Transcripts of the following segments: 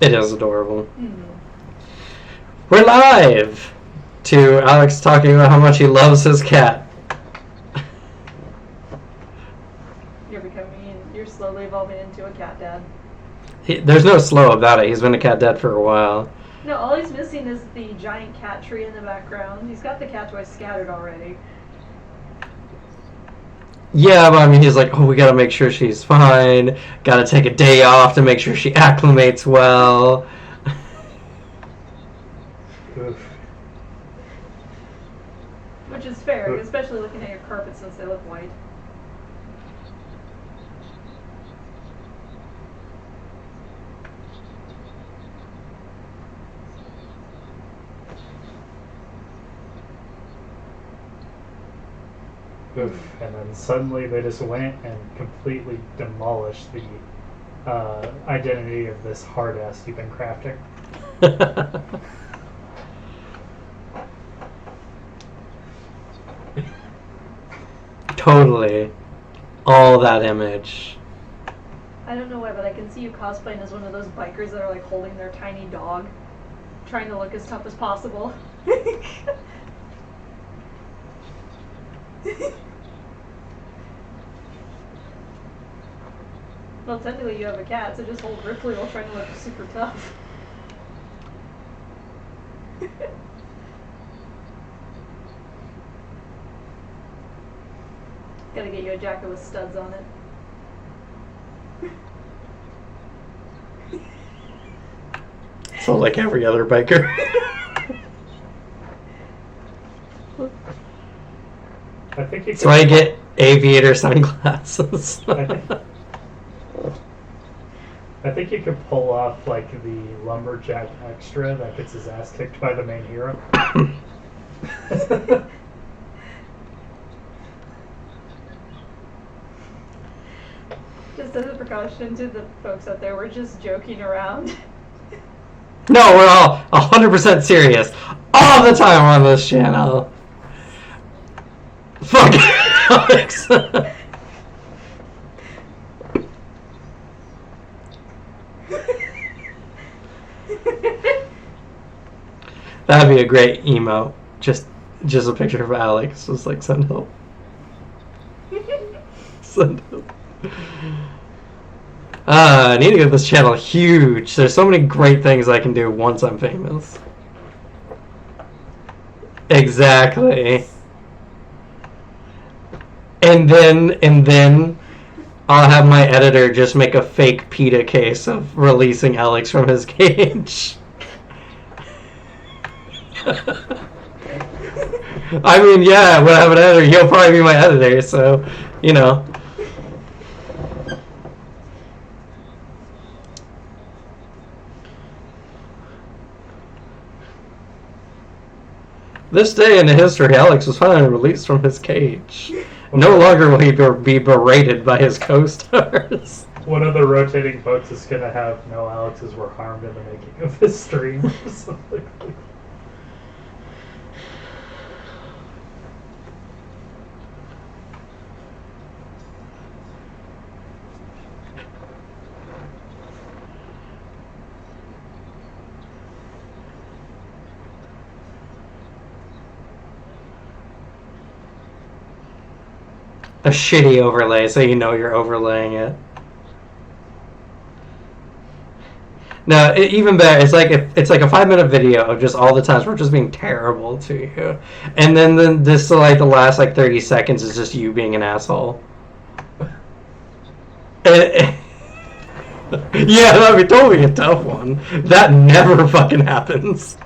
It is adorable. Mm. We're live to Alex talking about how much he loves his cat. You're slowly evolving into a cat dad. There's no slow about it. He's been a cat dad for a while. No, all he's missing is the giant cat tree in the background. He's got the cat toys scattered already. Yeah, but I mean, he's like, oh, we gotta make sure she's fine. Gotta take a day off to make sure she acclimates well. Oof. Which is fair, especially looking at your carpets since they look white. Oof. And then suddenly they just went and completely demolished the identity of this hard ass you've been crafting. Totally. All that image. I don't know why, but I can see you cosplaying as one of those bikers that are like holding their tiny dog, trying to look as tough as possible. Well, technically you have a cat, so just hold Ripley while trying to look super tough. Gotta get you a jacket with studs on it. So like every other biker. I think you So I get aviator sunglasses. I think you could pull off like the lumberjack extra that gets his ass kicked by the main hero. Just as a precaution to the folks out there, we're just joking around. No, we're all 100% serious all the time on this channel. Fuck Alex. That'd be a great emote. Just a picture of Alex. Just like send help. Send help. I need to get this channel huge. There's so many great things I can do once I'm famous. Exactly. And then I'll have my editor just make a fake PETA case of releasing Alex from his cage. I mean, yeah, when I have an editor, he'll probably be my editor, so, you know. This day in the history, Alex was finally released from his cage. No longer will he be berated by his co-stars. One of the rotating boats is going to have no Alexes were harmed in the making of this stream or something. A shitty overlay, so you know you're overlaying it. No, even better. It's like a 5-minute video of just all the times we're just being terrible to you, and then this like the last like 30 seconds is just you being an asshole. Yeah, that'd be totally a tough one. That never fucking happens.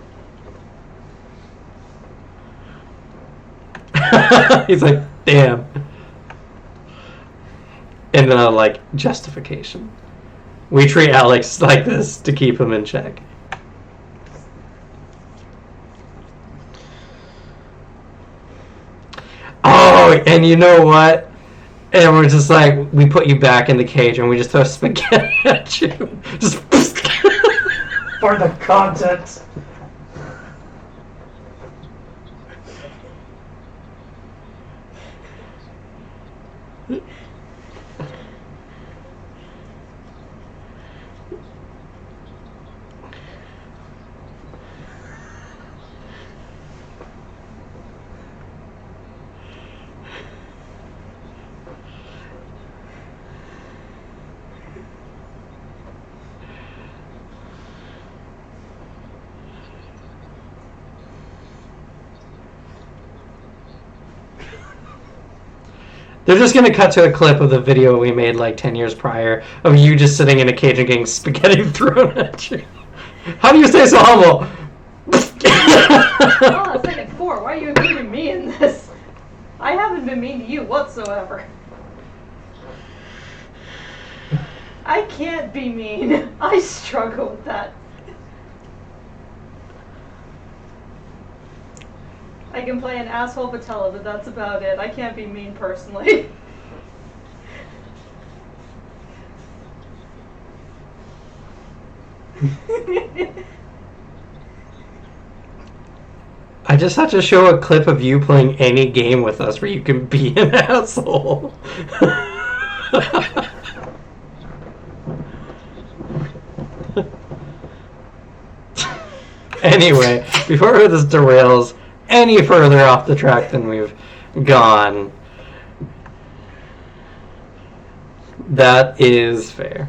He's like, damn. And then I like justification. We treat Alex like this to keep him in check. Oh, and you know what? And we're just like, we put you back in the cage and we just throw spaghetti at you. Just For the content. They're just gonna cut to a clip of the video we made like 10 years prior of you just sitting in a cage and getting spaghetti thrown at you. How do you stay so humble? Oh, second 4. Why are you including me in this? I haven't been mean to you whatsoever. I can't be mean. I struggle with that. I can play an asshole patella, but that's about it. I can't be mean personally. I just had to show a clip of you playing any game with us where you can be an asshole. Anyway, before this derails any further off the track than we've gone, that is fair.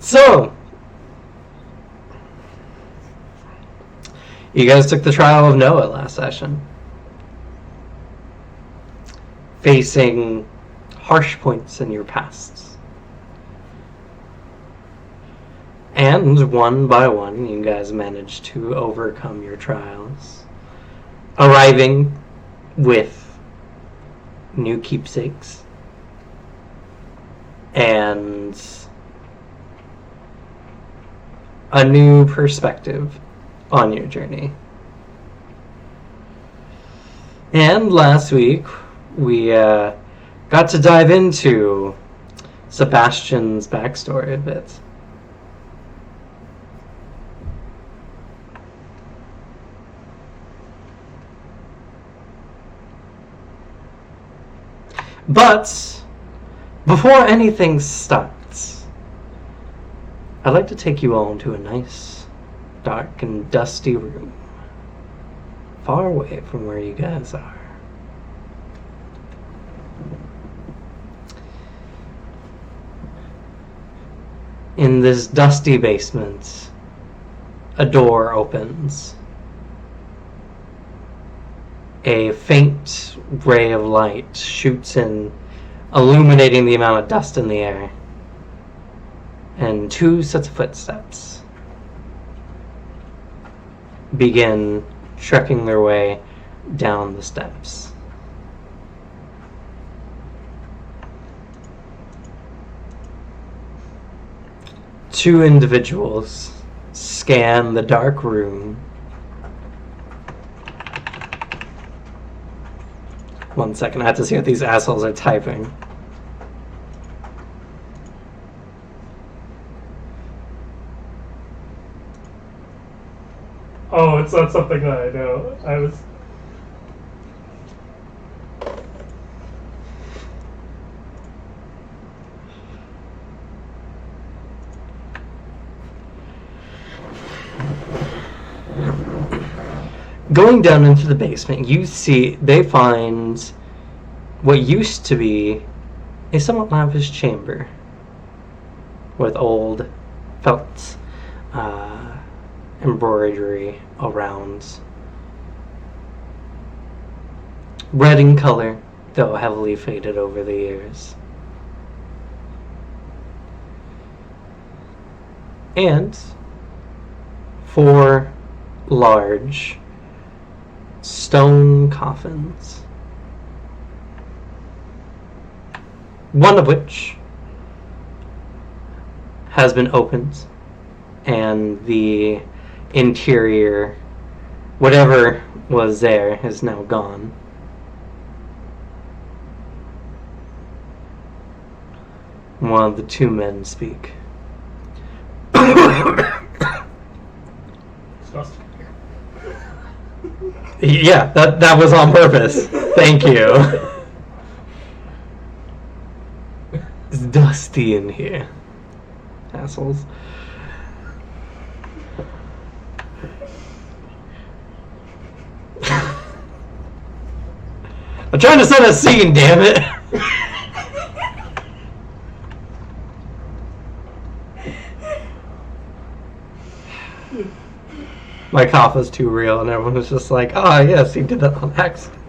So, you guys took the trial of Noah last session, facing harsh points in your pasts. And one by one, you guys managed to overcome your trials, arriving with new keepsakes and a new perspective on your journey. And last week, we got to dive into Sebastian's backstory a bit. But before anything starts, I'd like to take you all into a nice, dark, and dusty room, far away from where you guys are. In this dusty basement, a door opens. A faint ray of light shoots in, illuminating the amount of dust in the air. And two sets of footsteps begin trekking their way down the steps. Two individuals scan the dark room. One second, I have to see what these assholes are typing. Oh, it's not something that I know. I was... Going down into the basement, you see they find what used to be a somewhat lavish chamber with old felt embroidery around. Red in color, though heavily faded over the years. And 4 large stone coffins, one of which has been opened, and the interior, whatever was there, is now gone. One of the 2 men speak. Yeah, that was on purpose. Thank you. It's dusty in here. Assholes. I'm trying to set a scene, damn it. my cough was too real, and everyone was just like, "Oh yes, he did that on accident."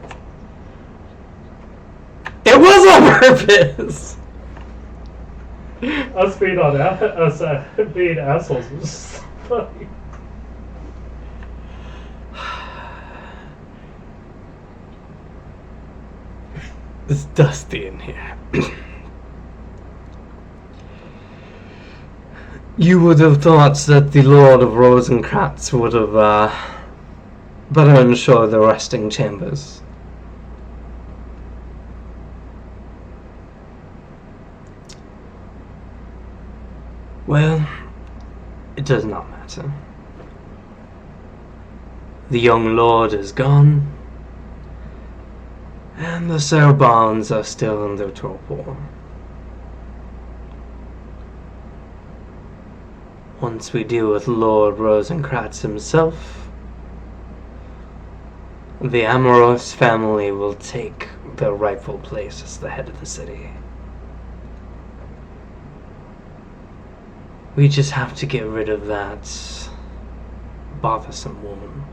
It was on purpose. Us being being assholes was just funny. It's dusty in here. You would have thought that the Lord of Rosencrantz would have better ensure the resting chambers. Well, it does not matter. The young lord is gone, and the Sir Barnes are still in their torpor. Once we deal with Lord Rosencrantz himself, the Amoros family will take their rightful place as the head of the city. We just have to get rid of that bothersome woman.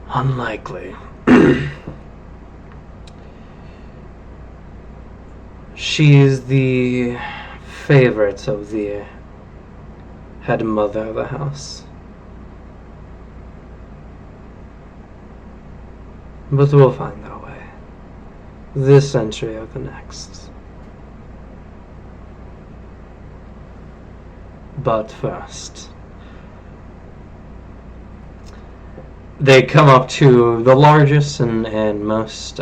Unlikely. She is the favorite of the head mother of the house. But we'll find our way. This century or the next. But first, they come up to the largest and most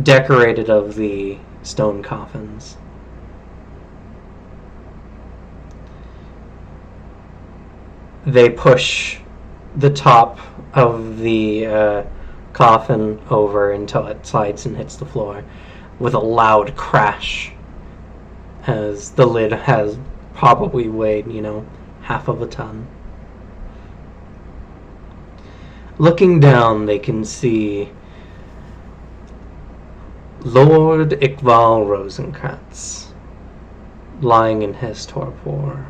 decorated of the stone coffins. They push the top of the coffin over until it slides and hits the floor with a loud crash, as the lid has probably weighed, half of a ton. Looking down, they can see Lord Iqbal Rosencrantz lying in his torpor.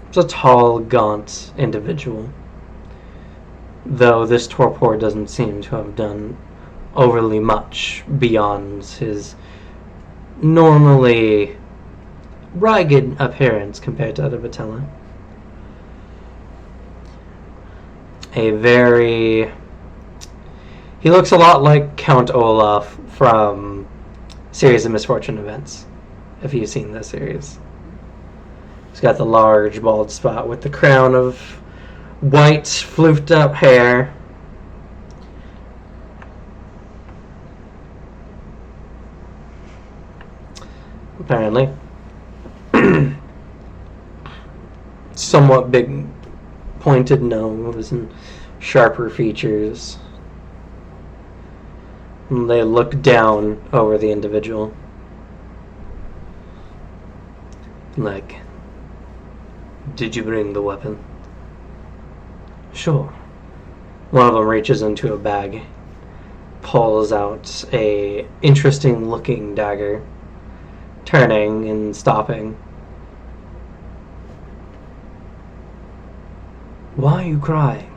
It's a tall, gaunt individual, though this torpor doesn't seem to have done overly much beyond his normally ragged appearance compared to other Vitelli. He looks a lot like Count Olaf from Series of Misfortune Events, if you've seen this series. He's got the large bald spot with the crown of white, floofed up hair. Apparently. Somewhat big, pointed nose and sharper features. And they look down over the individual. Like, did you bring the weapon? Sure. One of them reaches into a bag, pulls out a interesting looking dagger, turning and stopping. Why are you crying?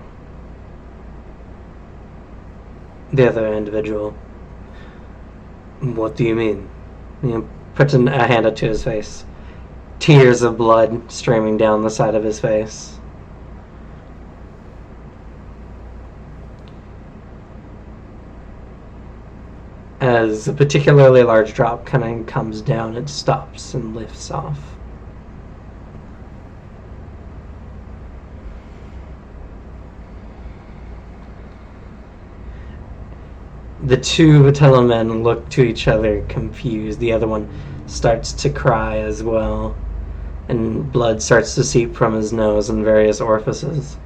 The other individual. What do you mean? He puts a hand up to his face. Tears of blood streaming down the side of his face. As a particularly large drop kind of comes down, it stops and lifts off. The two Vitello men look to each other confused. The other one starts to cry as well, and blood starts to seep from his nose and various orifices.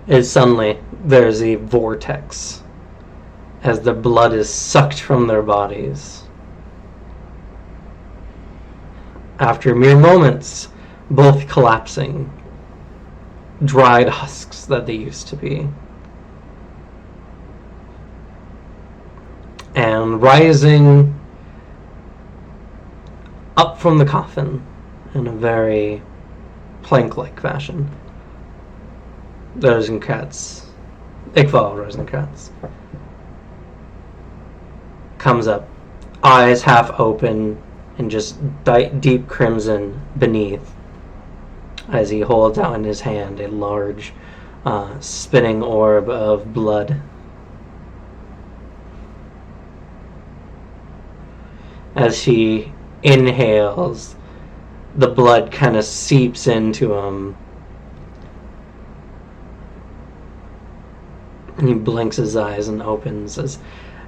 As suddenly there's a vortex as the blood is sucked from their bodies. After mere moments, both collapsing, dried husks that they used to be. And rising up from the coffin in a very plank-like fashion, Rosenkratz, Iqbal Rosenkratz, comes up, eyes half open and just deep crimson beneath, as he holds out in his hand a large spinning orb of blood. As he inhales, the blood kind of seeps into him. He blinks his eyes and opens as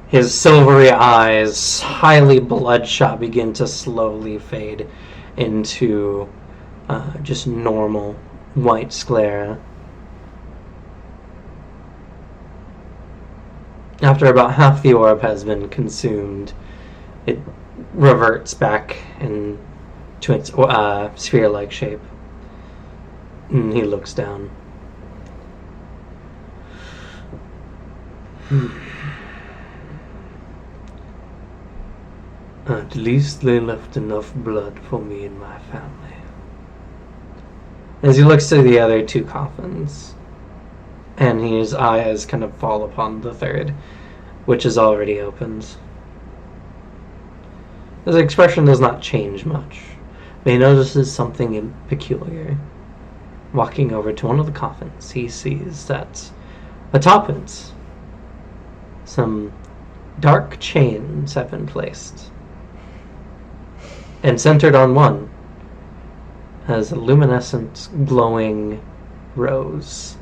his silvery eyes, highly bloodshot, begin to slowly fade into just normal white sclera. After about half the orb has been consumed, it reverts back into its sphere-like shape. And he looks down. At least they left enough blood for me and my family. As he looks to the other two coffins, and his eyes kind of fall upon the third, which is already opened. His expression does not change much, but he notices something peculiar. Walking over to one of the coffins, he sees that atop it, some dark chains have been placed. And centered on one has a luminescent, glowing rose.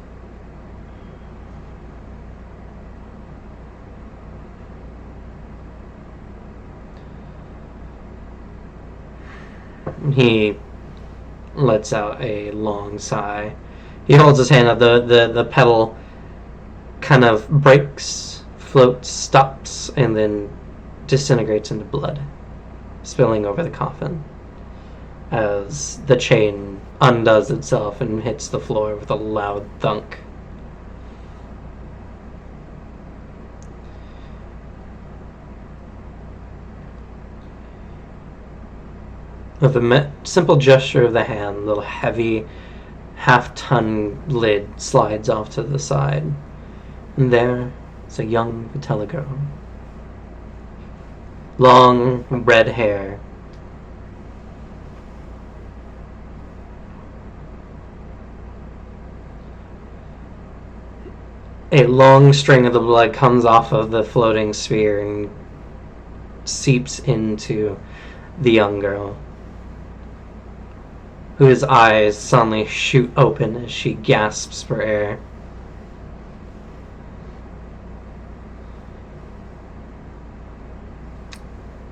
He lets out a long sigh. He holds his hand up. The petal kind of breaks, floats, stops, and then disintegrates into blood, spilling over the coffin as the chain undoes itself and hits the floor with a loud thunk. With a simple gesture of the hand, the heavy, half-ton lid slides off to the side. And there is a young Vitella girl. Long, red hair. A long string of the blood comes off of the floating sphere and seeps into the young girl, whose eyes suddenly shoot open as she gasps for air.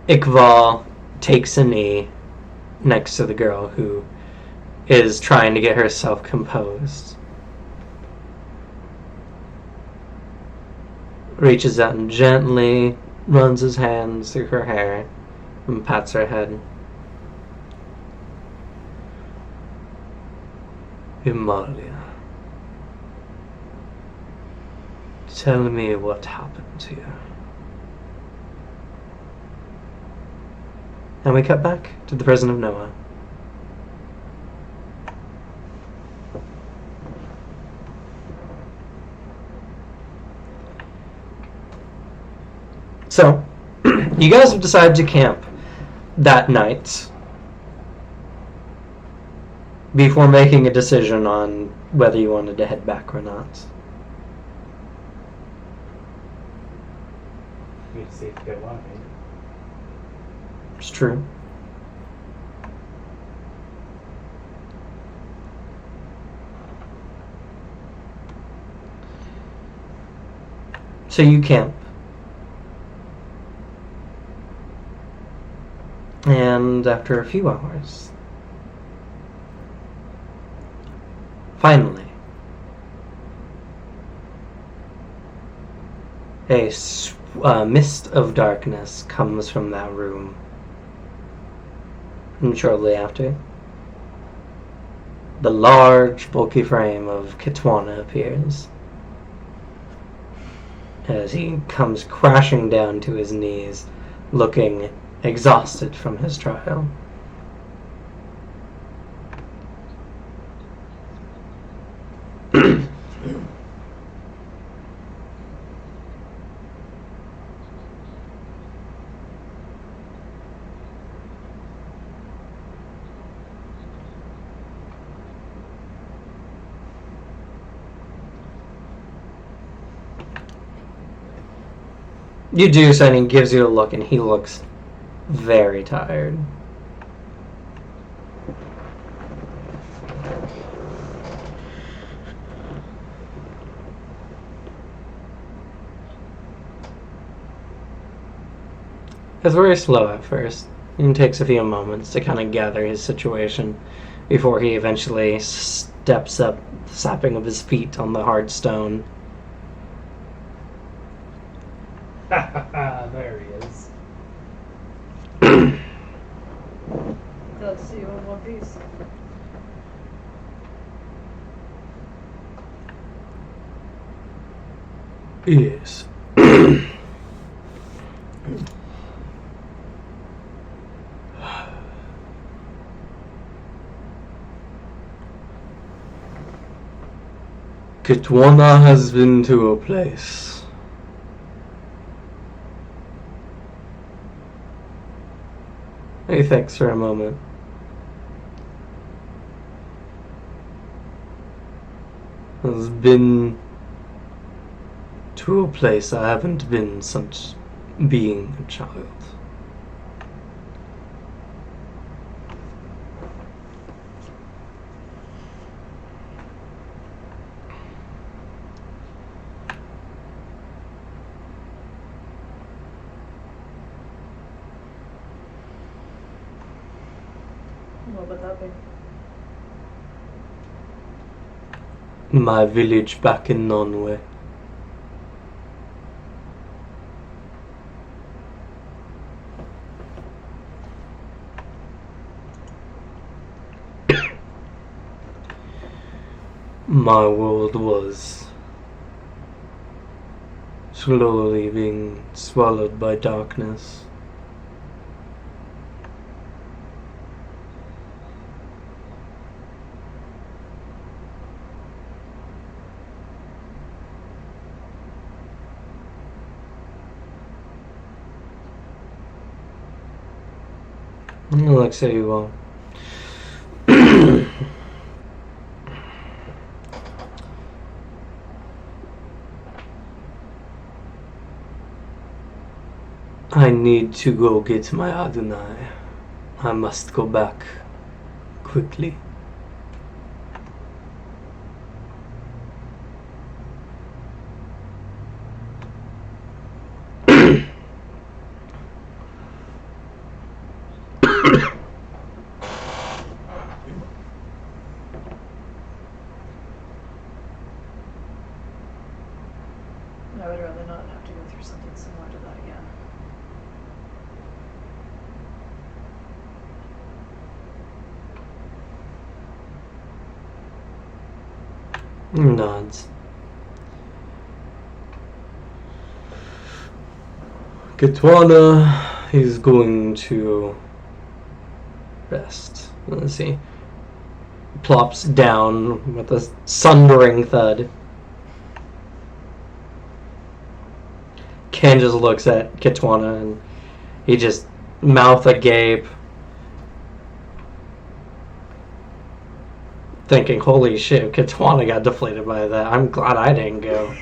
Iqbal takes a knee next to the girl, who is trying to get herself composed. Reaches out and gently runs his hands through her hair and pats her head. Imalia, tell me what happened to you. And we cut back to the prison of Noah. So, you guys have decided to camp that night before making a decision on whether you wanted to head back or not. We'd see if they want me. It's true. So you camp. And after a few hours, finally, a mist of darkness comes from that room. And shortly after, the large, bulky frame of Kitwana appears. as he comes crashing down to his knees, looking exhausted from his trial. You do so, and he gives you a look, and he looks very tired. It's very slow at first. It takes a few moments to kind of gather his situation before he eventually steps up, slapping of his feet on the hard stone. There he is. Glad to see you in one piece. Yes. Kitwana has been to a place. He thinks for a moment. Has been to a place I haven't been since being a child. What would that be? My village back in Norway. My world was slowly being swallowed by darkness. Looks at you all. I need to go get my Adonai. I must go back quickly. I would rather not have to go through something similar to that again. Nods. Kitwana is going to rest. Let's see. Plops down with a sundering thud. Ken just looks at Kitwana and he just mouth agape, thinking, holy shit, Kitwana got deflated by that. I'm glad I didn't go.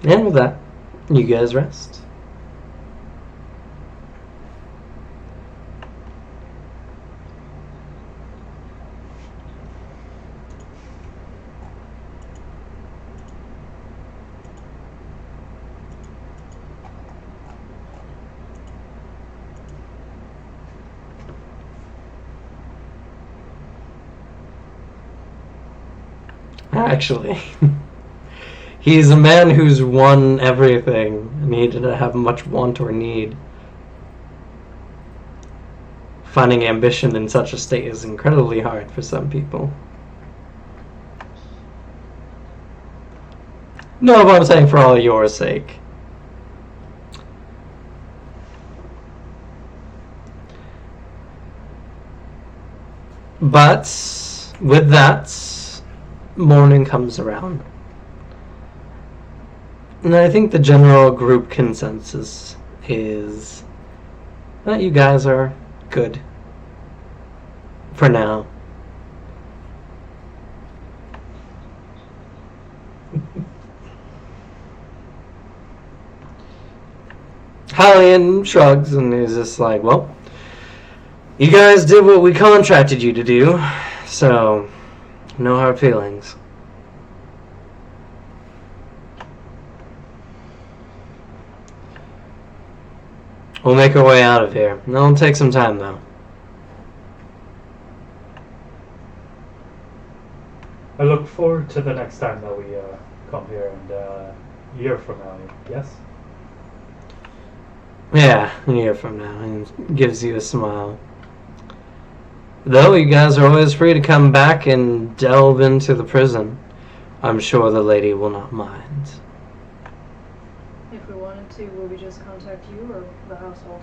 And with that, you guys rest. actually. He's a man who's won everything, and he didn't have much want or need. Finding ambition in such a state is incredibly hard for some people. No, but I'm saying for all your sake. But with that, morning comes around. And I think the general group consensus is that you guys are good for now. Hallian shrugs and is just like, well, you guys did what we contracted you to do, so no hard feelings. We'll make our way out of here. It'll take some time, though. I look forward to the next time that we come here and a year from now, yes? Yeah, a year from now, and gives you a smile. Though you guys are always free to come back and delve into the prison, I'm sure the lady will not mind. If we wanted to, would we just contact you or the household?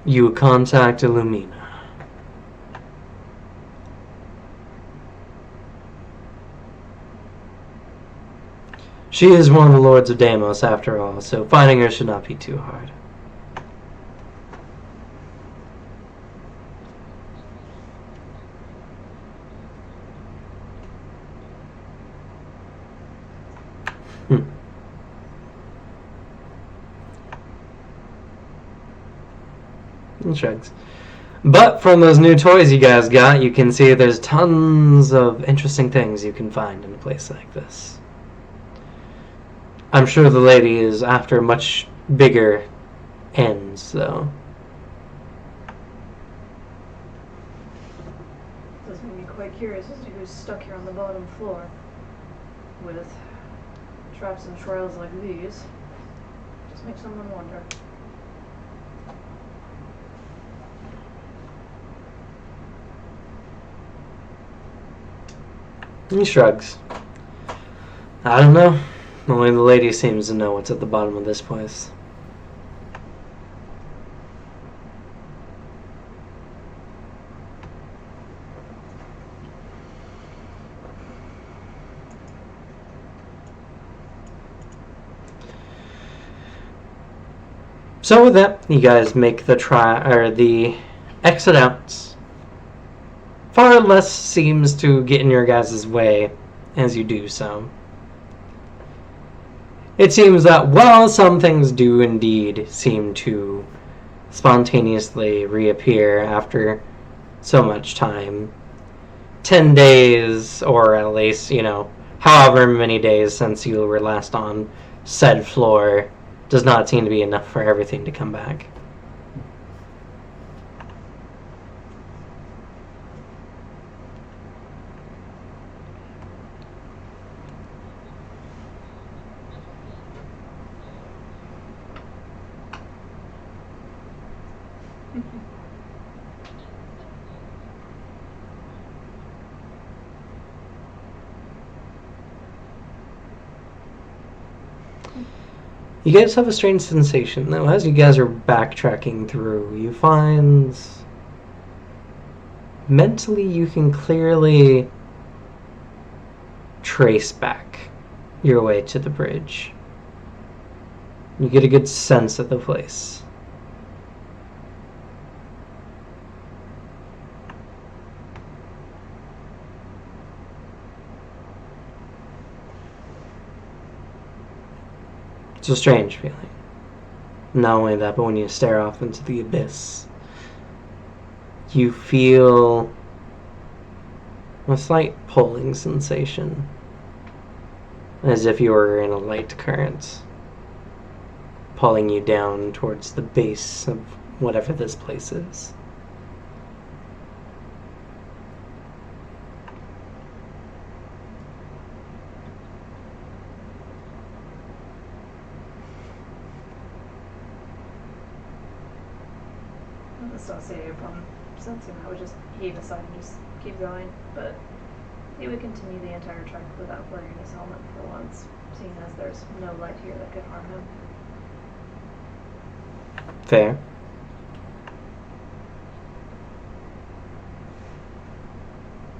You would contact Illumina. She is one of the Lords of Deimos, after all, so finding her should not be too hard. And shrugs. But from those new toys you guys got, you can see there's tons of interesting things you can find in a place like this. I'm sure the lady is after much bigger ends, though. Does make me quite curious as to who's stuck here on the bottom floor with traps and trails like these. Just makes someone wonder. He shrugs. I don't know. Only the lady seems to know what's at the bottom of this place. So with that, you guys make the exit out. Far less seems to get in your guys' way as you do so. It seems that while some things do indeed seem to spontaneously reappear after so much time, 10 days, or at least, however many days since you were last on said floor, does not seem to be enough for everything to come back. You guys have a strange sensation, though. As you guys are backtracking through, you find mentally you can clearly trace back your way to the bridge. You get a good sense of the place. It's a strange feeling. Not only that, but when you stare off into the abyss, you feel a slight pulling sensation, as if you were in a light current, pulling you down towards the base of whatever this place is. Associate upon sensing that would just heave aside and just keep going, but he would continue the entire trek without wearing his helmet for once, seeing as there's no light here that could harm him. Fair.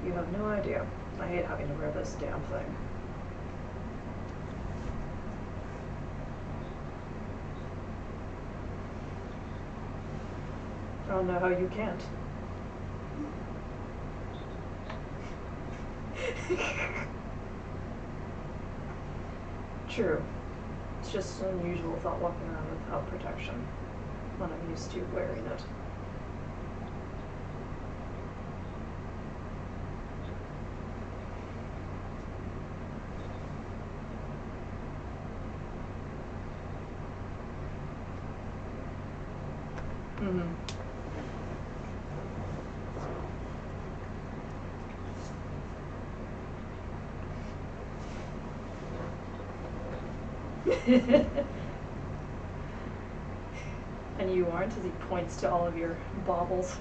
You have no idea. I hate having to wear this damn thing. I don't know how you can't. True. It's just an unusual thought walking around without protection when I'm used to wearing it. Mm-hmm. And you aren't, as he points to all of your baubles.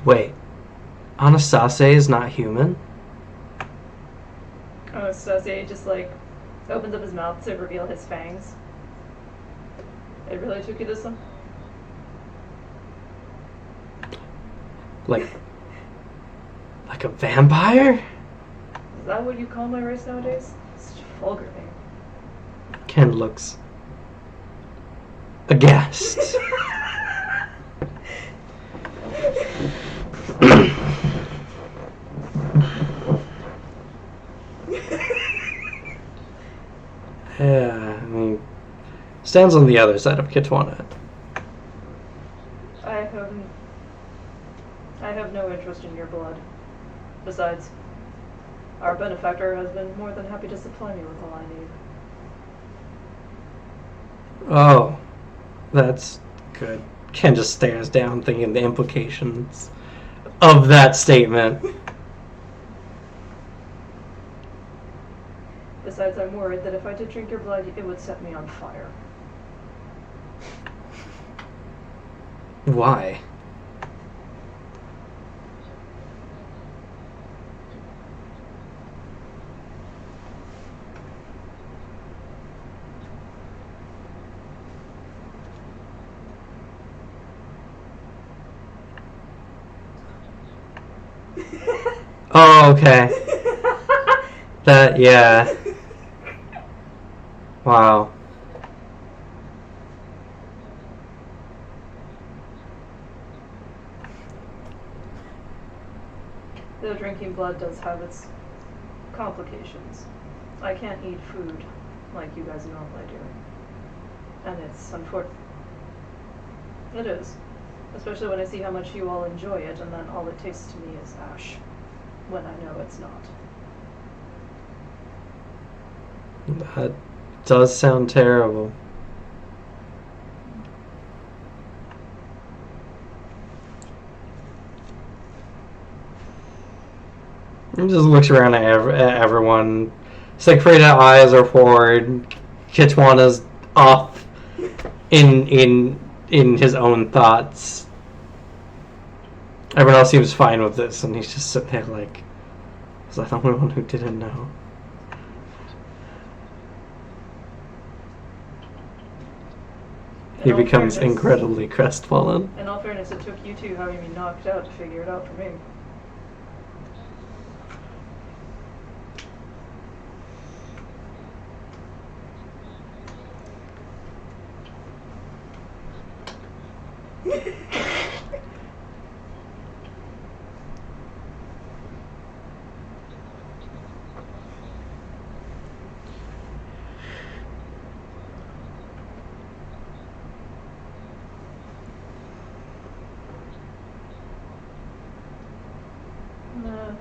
Wait. Anastasia is not human? Anastasia just opens up his mouth to reveal his fangs. It really took you this long? Like a vampire? Is that what you call my race nowadays? Such a vulgar name. Ken looks aghast. Yeah, I mean, stands on the other side of Kitwana. I have no interest in your blood. Besides, our benefactor has been more than happy to supply me with all I need. Oh, that's good. Ken just stares down, thinking the implications of that statement. Besides, I'm worried that if I did drink your blood, it would set me on fire. Why? Oh, okay. That, yeah. Wow. Though drinking blood does have its complications. I can't eat food like you guys normally do. And it's unfortunate. It is. Especially when I see how much you all enjoy it, and then all it tastes to me is ash. When I know it's not. That does sound terrible. He just looks around at everyone. Siegfried's eyes are forward. Kitwana's off in his own thoughts. Everyone else seems fine with this, and he's just sitting there like, was I the only one who didn't know? He becomes incredibly crestfallen. In all fairness, it took you two having me knocked out to figure it out for me. Nah.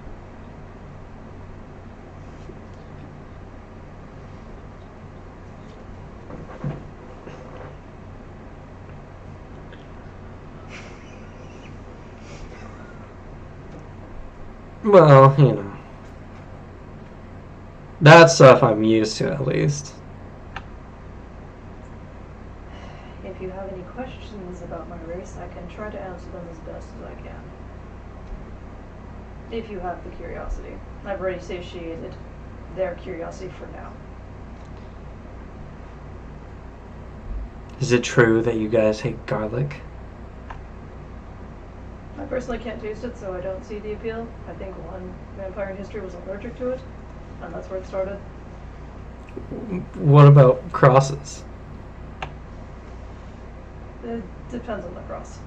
Well, you know. That stuff I'm used to, at least. If you have any questions about my race, I can try to answer them as best as I can. If you have the curiosity. I've already satiated their curiosity for now. Is it true that you guys hate garlic? I personally can't taste it, so I don't see the appeal. I think one vampire in history was allergic to it, and that's where it started. What about crosses? It depends on the cross.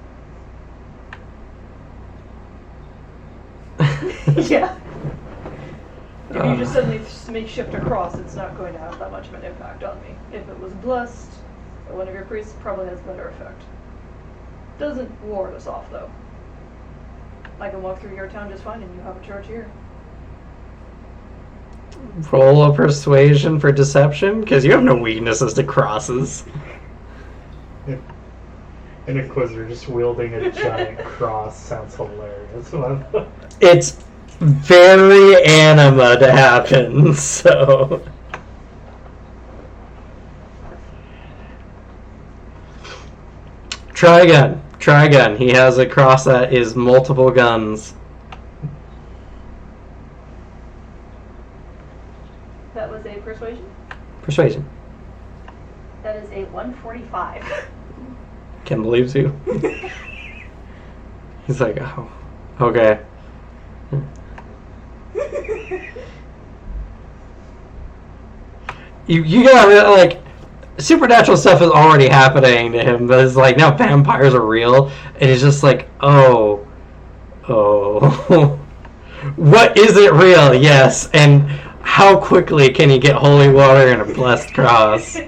Yeah. If you just suddenly make shift across, it's not going to have that much of an impact on me. If it was blessed, or one of your priests probably has better effect. Doesn't ward us off, though. I can walk through your town just fine, and you have a church here. Roll a persuasion for deception? Because you have no weaknesses to crosses. An Inquisitor just wielding a giant cross sounds hilarious. It's very Anima to happen, so... Try again. Try again. He has a cross that is multiple guns. That was a persuasion? Persuasion. That is a 145. Ken believes you. He's like, oh, okay. You gotta, like, supernatural stuff is already happening to him, but it's like, now vampires are real, and he's just like, oh. What isn't real? Yes, and how quickly can he get holy water and a blessed cross?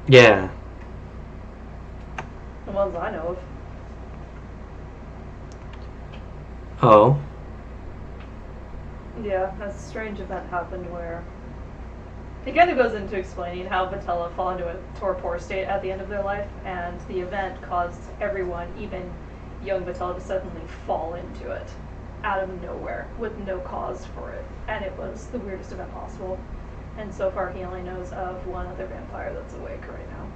Yeah. The ones I know of. Oh. Yeah, a strange event happened where it kind of goes into explaining how Vitella fall into a torpor state at the end of their life, and the event caused everyone, even young Vitella, to suddenly fall into it out of nowhere with no cause for it, and it was the weirdest event possible. And so far, he only knows of one other vampire that's awake right now.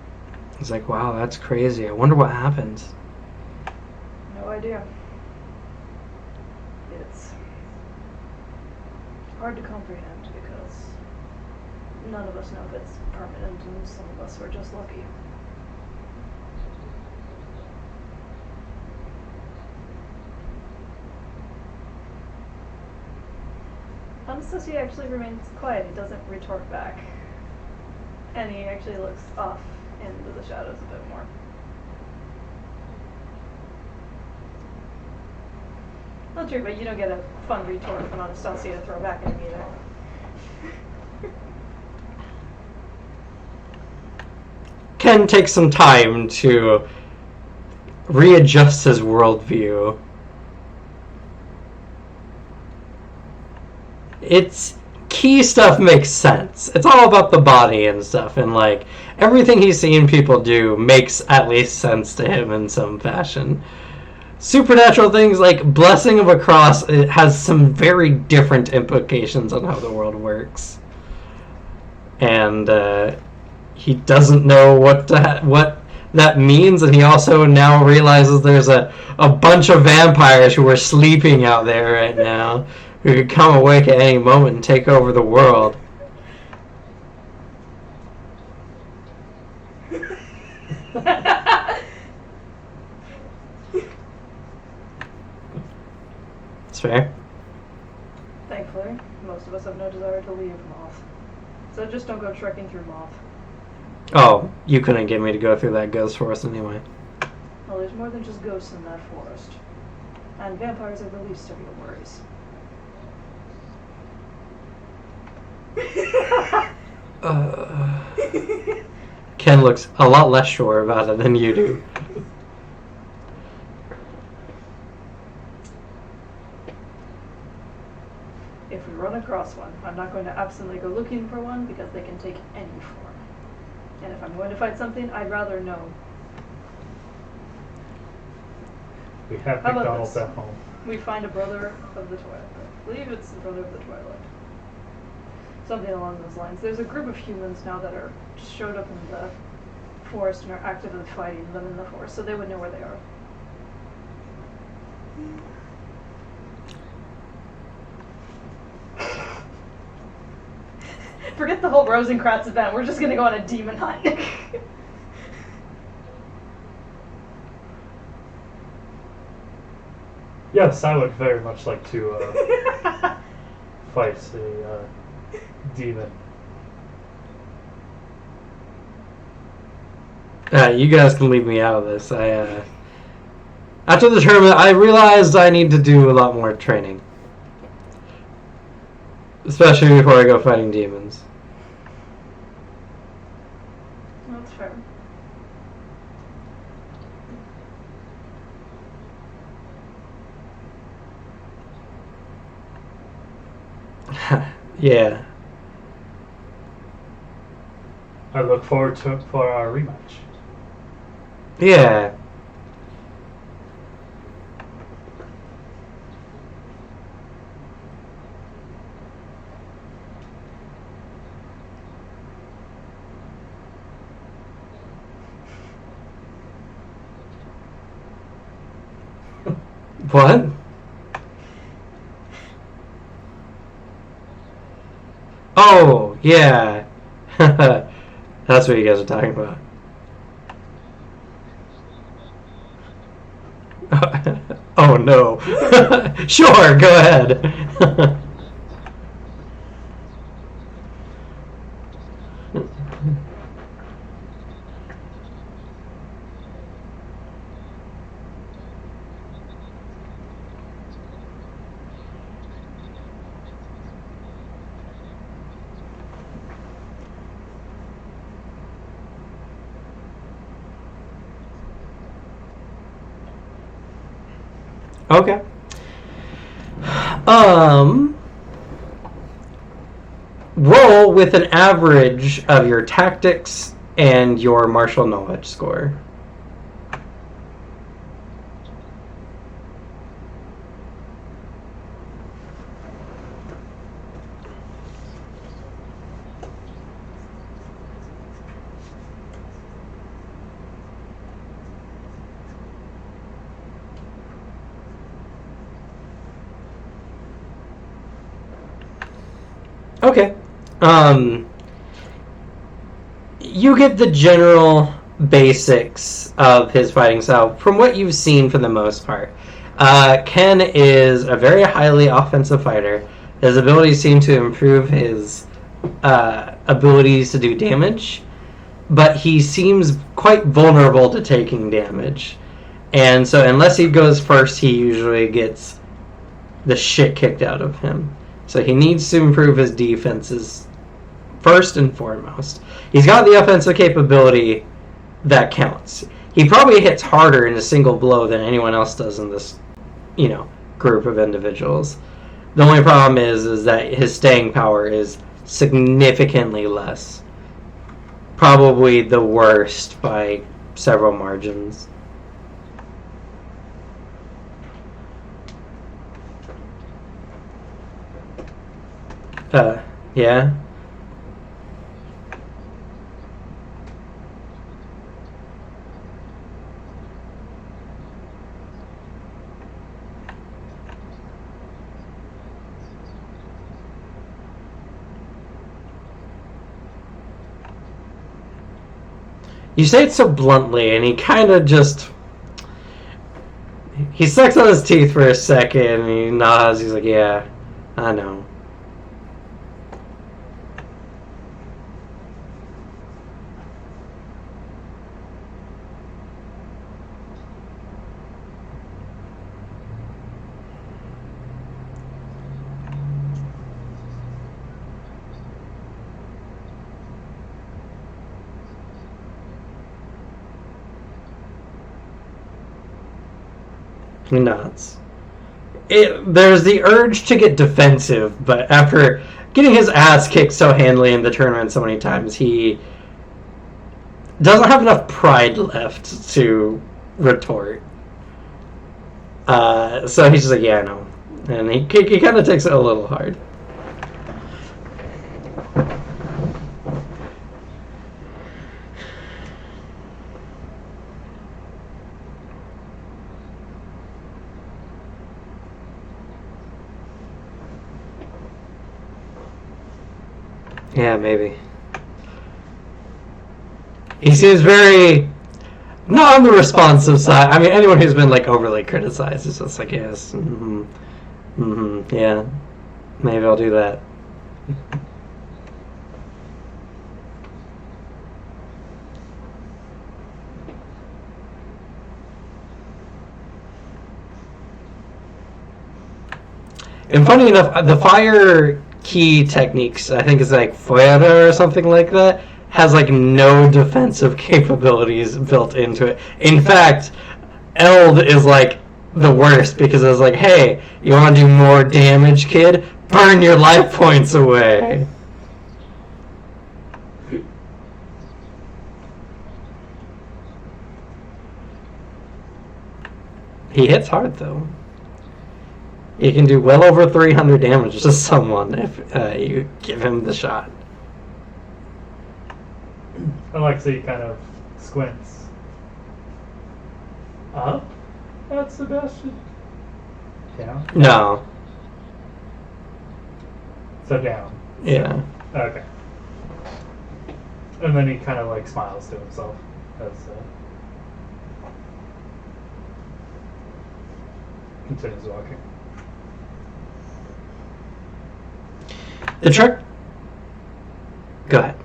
He's like, wow, that's crazy. I wonder what happened. No idea. It's hard to comprehend because none of us know if it's permanent, and some of us were just lucky. Anastasia actually remains quiet. He doesn't retort back. And he actually looks off into the shadows a bit more. Not true, but you don't get a fun retort from Anastasia to throw back at him either. Ken takes some time to readjust his worldview. It's key stuff makes sense. It's all about the body and stuff, and like everything he's seen people do makes at least sense to him in some fashion. Supernatural things like blessing of a cross, it has some very different implications on how the world works, and he doesn't know what that means, and he also now realizes there's a bunch of vampires who are sleeping out there right now, who could come awake at any moment and take over the world. It's fair. Thankfully, most of us have no desire to leave Moth. So just don't go trekking through Moth. Oh, you couldn't get me to go through that ghost forest anyway. Well, there's more than just ghosts in that forest. And vampires are the least of your worries. Ken looks a lot less sure about it than you do. If we run across one, I'm I'm not going to absolutely go looking for one because they can take any form. And if I'm going to fight something, I'd rather know. We have How about McDonald's this? at home. We find a brother of the Twilight. I believe it's the brother of the Twilight. Something along those lines. There's a group of humans now that are just showed up in the forest and are actively fighting them in the forest, so they would know where they are. Forget the whole Rosencrantz event. We're just gonna go on a demon hunt. Yes, I would very much like to fight a demon. You guys can leave me out of this. After the tournament, I realized I need to do a lot more training. Especially before I go fighting demons. That's fair. Yeah. I look forward to for our rematch. Yeah. What? Oh, yeah. That's what you guys are talking about. Oh no. Sure, go ahead. Okay. Roll with an average of your tactics and your martial knowledge score. Okay. You get the general basics of his fighting style from what you've seen for the most part. Ken is a very highly offensive fighter. His abilities seem to improve his abilities to do damage, but he seems quite vulnerable to taking damage. And so unless he goes first, he usually gets the shit kicked out of him. So he needs to improve his defenses first and foremost. He's got the offensive capability that counts. He probably hits harder in a single blow than anyone else does in this, group of individuals. The only problem is that his staying power is significantly less. Probably the worst by several margins. Yeah. You say it so bluntly, and he kind of just... He sucks on his teeth for a second, and he nods. He's like, yeah, I know. He nods. There's the urge to get defensive, but after getting his ass kicked so handily in the tournament so many times, he doesn't have enough pride left to retort. So he's just like, yeah, no. And he kind of takes it a little hard. Yeah, maybe. He seems very not on the responsive side. I mean, anyone who's been like overly criticized is just like, yes, yeah, maybe I'll do that. And funny enough, the fire key techniques, I think it's like Fuera or something like that, has like no defensive capabilities built into it. In fact, Eld is like the worst because it's like, hey, you want to do more damage, kid? Burn your life points away. He hits hard though. You can do well over 300 damage to someone if you give him the shot. Alexei kind of squints. Up? That's Sebastian? Down? No. So down. Yeah. Okay. And then he kind of like smiles to himself as continues walking. The truck. Go ahead.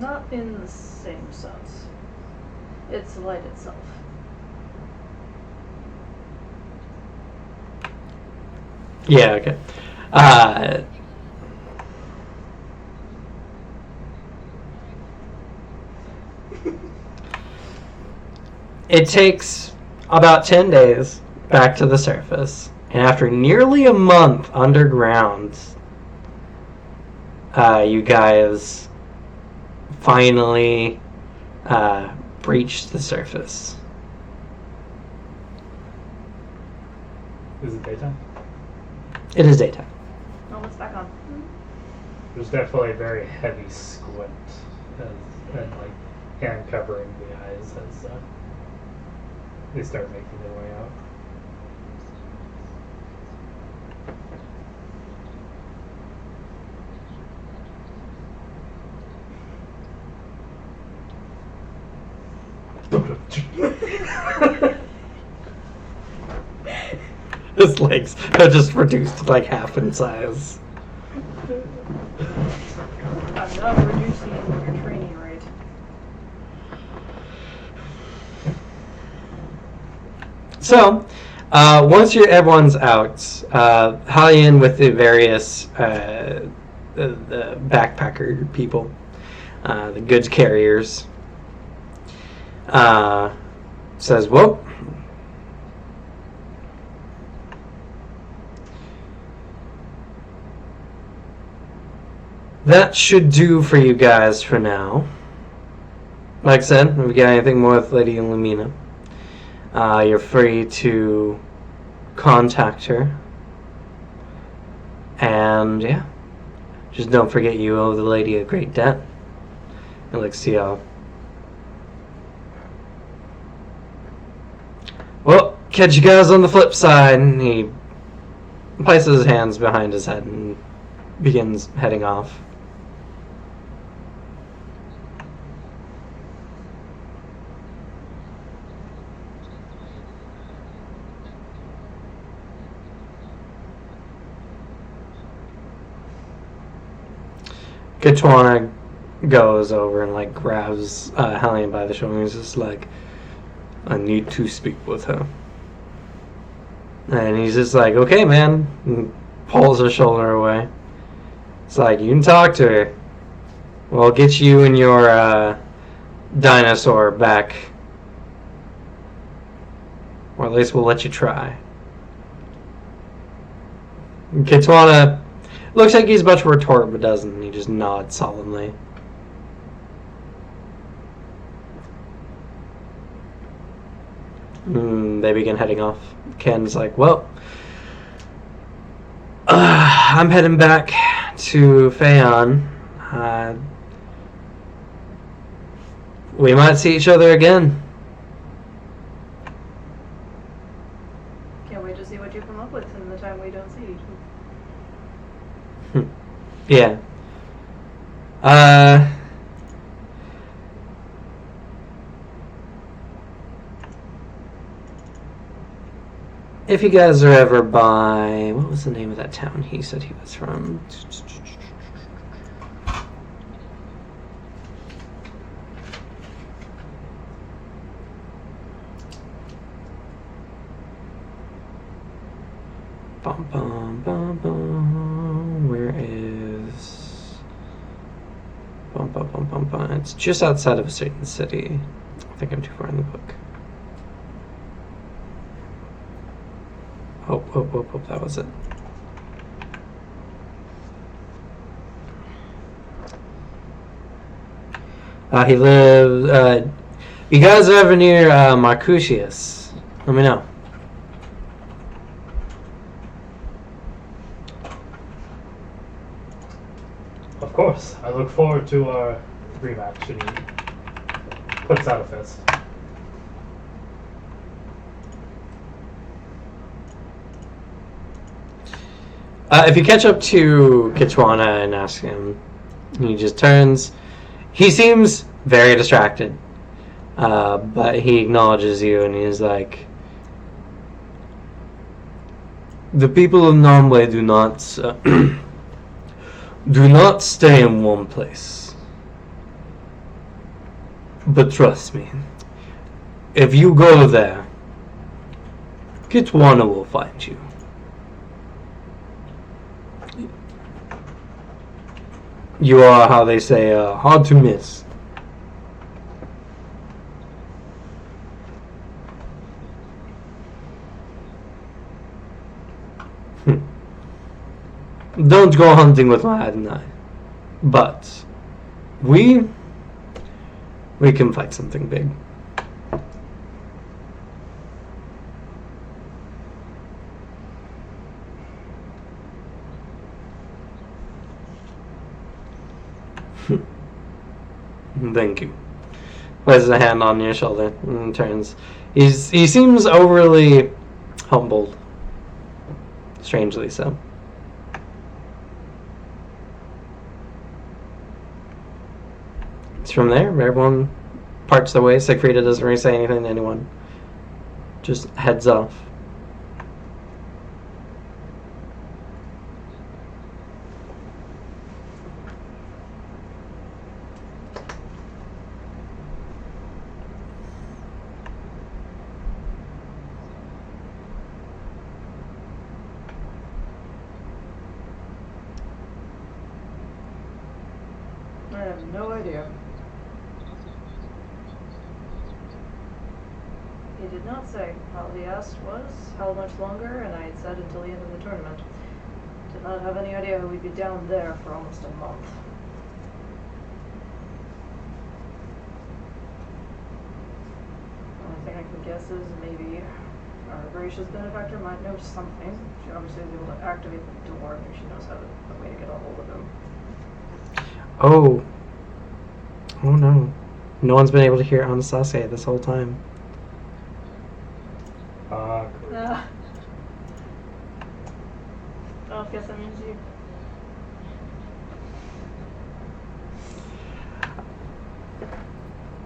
Not in the same sense. It's light itself. Yeah, okay. It takes about 10 days back to the surface, and after nearly a month underground, you guys finally breached the surface. Is it daytime? It is daytime. Oh, it's back on. There's definitely a very heavy squint and like hand covering the eyes as they start making their way out. His legs are just reduced like half in size. I'm not reducing your training rate. So, once everyone's out, Hallian with the various the backpacker people, the goods carriers, says, well, that should do for you guys for now. Like I said, if you got anything more with Lady Lumina, you're free to contact her. And yeah, just don't forget you owe the lady a great debt. And like, see y'all. Well, catch you guys on the flip side. And he places his hands behind his head and begins heading off. Katwana goes over and like grabs Hellion by the shoulder and he's just like, I need to speak with her. And he's just like, okay, man. And pulls her shoulder away. It's like, you can talk to her. We'll get you and your dinosaur back. Or at least we'll let you try. Kitwana looks like he's about to retort, but doesn't. He just nods solemnly. They begin heading off. Ken's like, well, I'm heading back to Phaon. We might see each other again. Can't wait to see what you come up with in the time we don't see each other. Yeah. If you guys are ever by... What was the name of that town he said he was from? Bum, bum, bum, bum. Where is... Bum, bum, bum, bum, bum. It's just outside of a certain city. I think I'm too far in the book. Oh, that was it. He lives... you guys are ever near Marcutius? Let me know. Of course. I look forward to our rematch. And he puts out a fist. If you catch up to Kitwana and ask him, he just turns. He seems very distracted, but he acknowledges you and he's like, the people of Namwe do not do not stay in one place. But trust me, if you go there, Kitwana will find you. You are, how they say, hard to miss. Don't go hunting with Lad and I. But we can fight something big. Thank you. Places a hand on your shoulder and turns. He seems overly humbled. Strangely so. It's from there. Everyone parts their way. Siegfried doesn't really say anything to anyone. Just heads off. I have no idea. He did not say. All he asked was how much longer, and I had said until the end of the tournament. Did not have any idea we'd be down there for almost a month. Only thing I can guess is maybe our gracious benefactor might know something. She obviously was able to activate the door. Maybe she knows how the way to get a hold of him. Oh no. No one's been able to hear Anastasia this whole time. Oh, I guess that means you.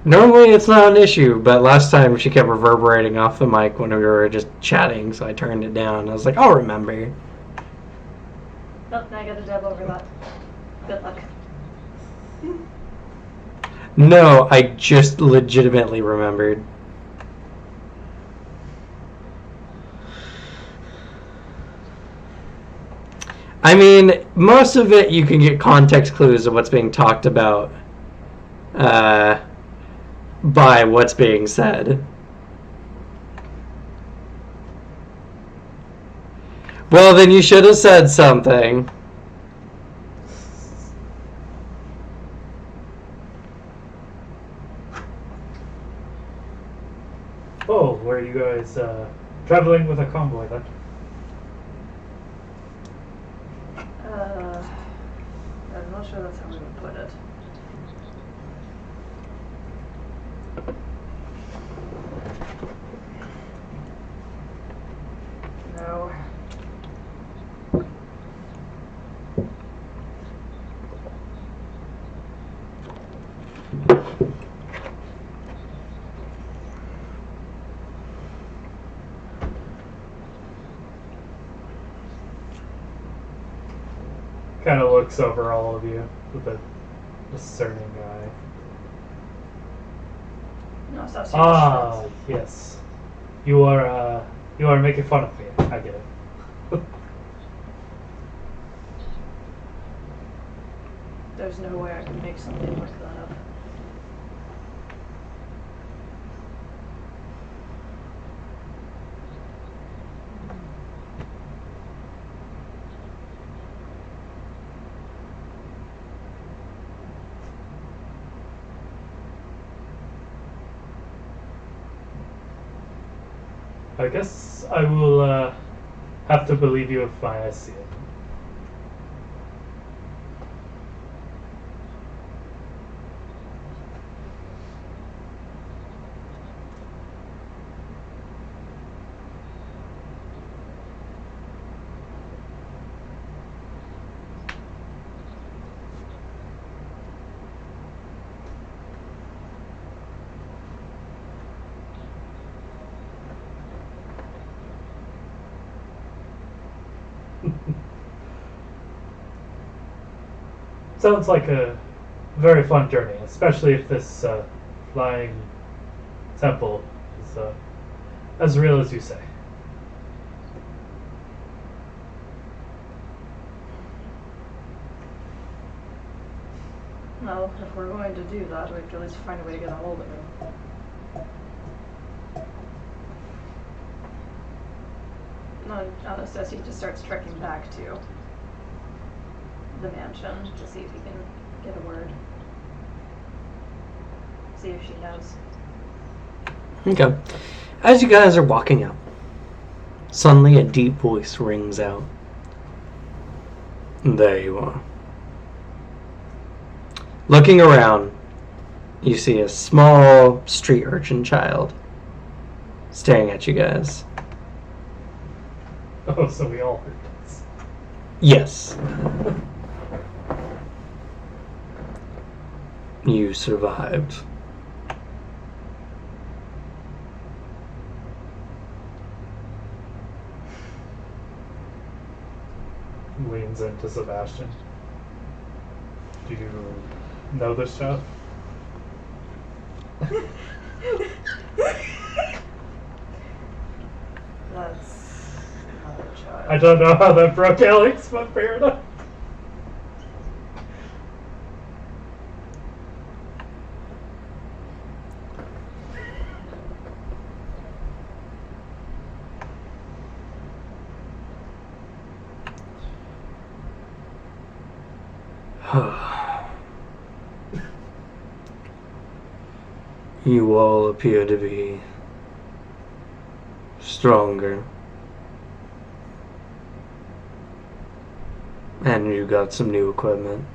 Normally it's not an issue, but last time she kept reverberating off the mic when we were just chatting, so I turned it down. I was like, I'll remember. Oh, now I gotta dab over that. Good luck. No, I just legitimately remembered. I mean, most of it you can get context clues of what's being talked about by what's being said. Well, then you should have said something. Oh, were you guys traveling with a convoy then? I'm not sure that's how we would put it. No. Kind of looks over all of you with a discerning eye. No, stop saying Ah, shit. yes. You are making fun of me. I get it. There's no way I could make something like that up. I guess I will have to believe you if I see it. Sounds like a very fun journey, especially if this flying temple is as real as you say. Well, if we're going to do that, we have to at least find a way to get a hold of him. No, Alice he just starts trekking back to the mansion to see if he can get a word. See if she knows. Okay. As you guys are walking out, suddenly a deep voice rings out. There you are. Looking around, you see a small street urchin child staring at you guys. Oh, so we all heard this. Yes. You survived. Leans into Sebastian. Do you know this child? That's not a child. I don't know how that broke Alex, but fair enough. You all appear to be stronger. And you got some new equipment.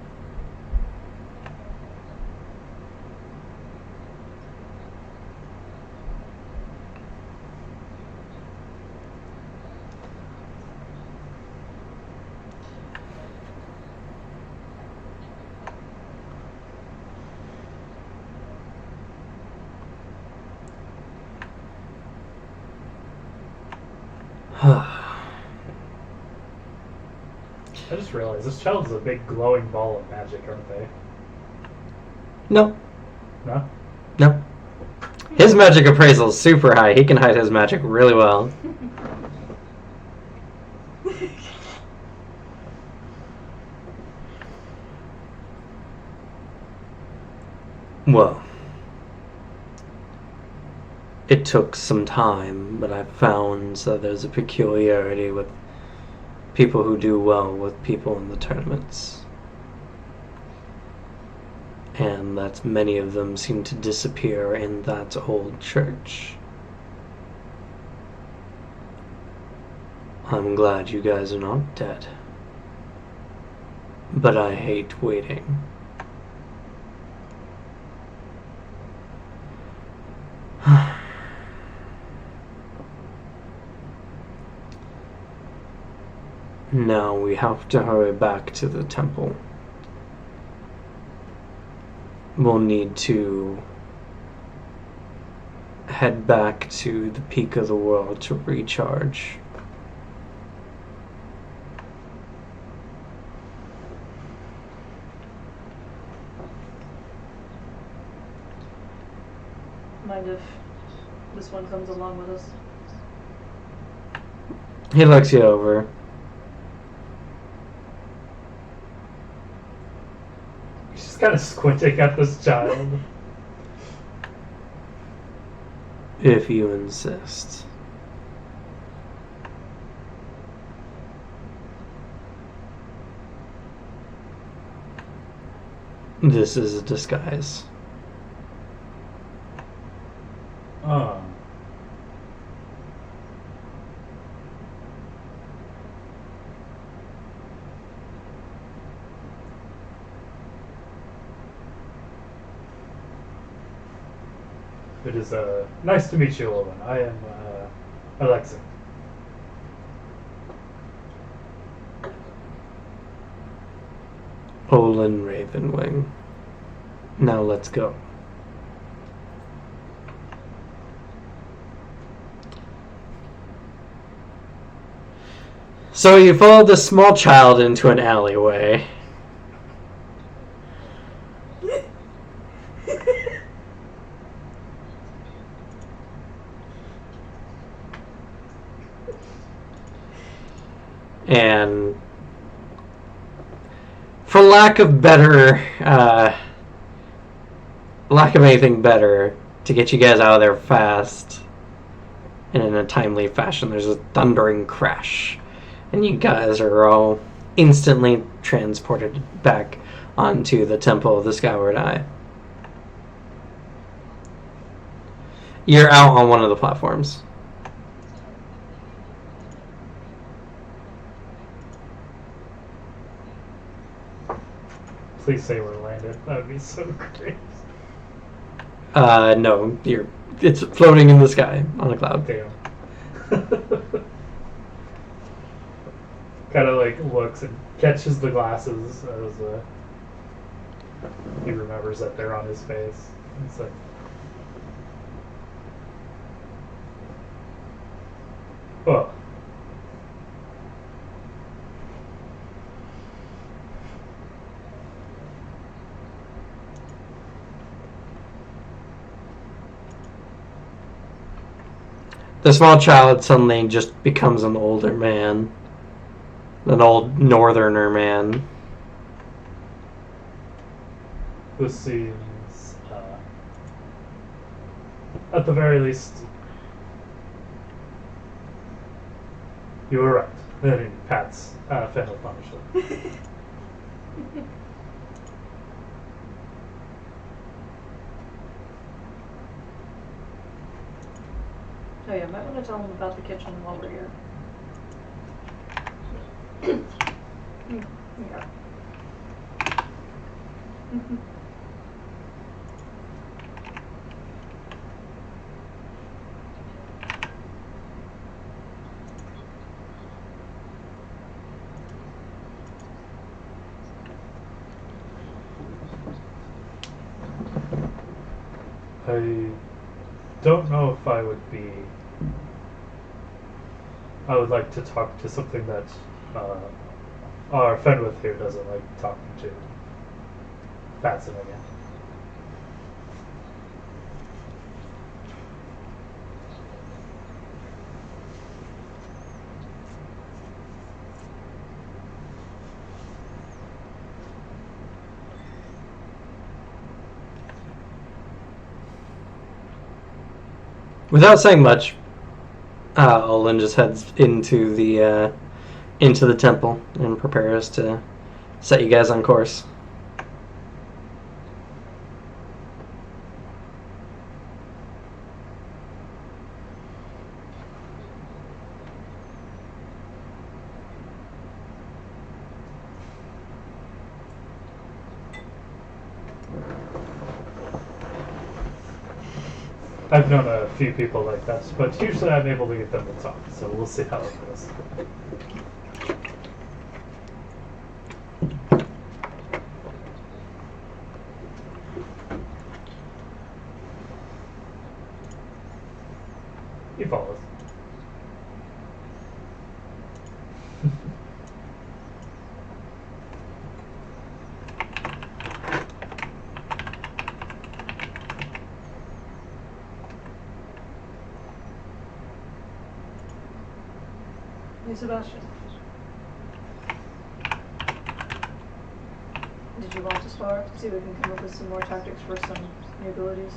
I just realized this child's a big glowing ball of magic, aren't they? No, No? no. His magic appraisal is super high. He can hide his magic really well. Well, it took some time, but I've found that there's a peculiarity with people who do well with people in the tournaments. And that many of them seem to disappear in that old church. I'm glad you guys are not dead. But I hate waiting. Now we have to hurry back to the temple. We'll need to head back to the peak of the world to recharge. Mind if this one comes along with us? He looks you over. She's kind of squinting at this child. If you insist. This is a disguise. Oh. It is nice to meet you, Owen. I am Alexa. Olin Ravenwing. Now let's go. So you followed this small child into an alleyway. And for lack of anything better, to get you guys out of there fast and in a timely fashion, there's a thundering crash. And you guys are all instantly transported back onto the Temple of the Skyward Eye. You're out on one of the platforms. Please say we're landed. That would be so great. No, it's floating in the sky on a cloud. Damn. Kind of like looks and catches the glasses as he remembers that they're on his face. It's like, oh. The small child suddenly just becomes an older man. An old northerner man. This seems, at the very least, you were right. And he pats Fennel on the shoulder. Oh yeah, might want to tell him about the kitchen while we're here. Yeah. I don't know if I would like to talk to something that our friend with here doesn't like talking to. Batson again. Without saying much, Olin just heads into the temple and prepares to set you guys on course. I've known a few people like that, but usually I'm able to get them to talk, so we'll see how it goes. He follows. Hey, Sebastian. Did you want to spar to see if we can come up with some more tactics for some new abilities?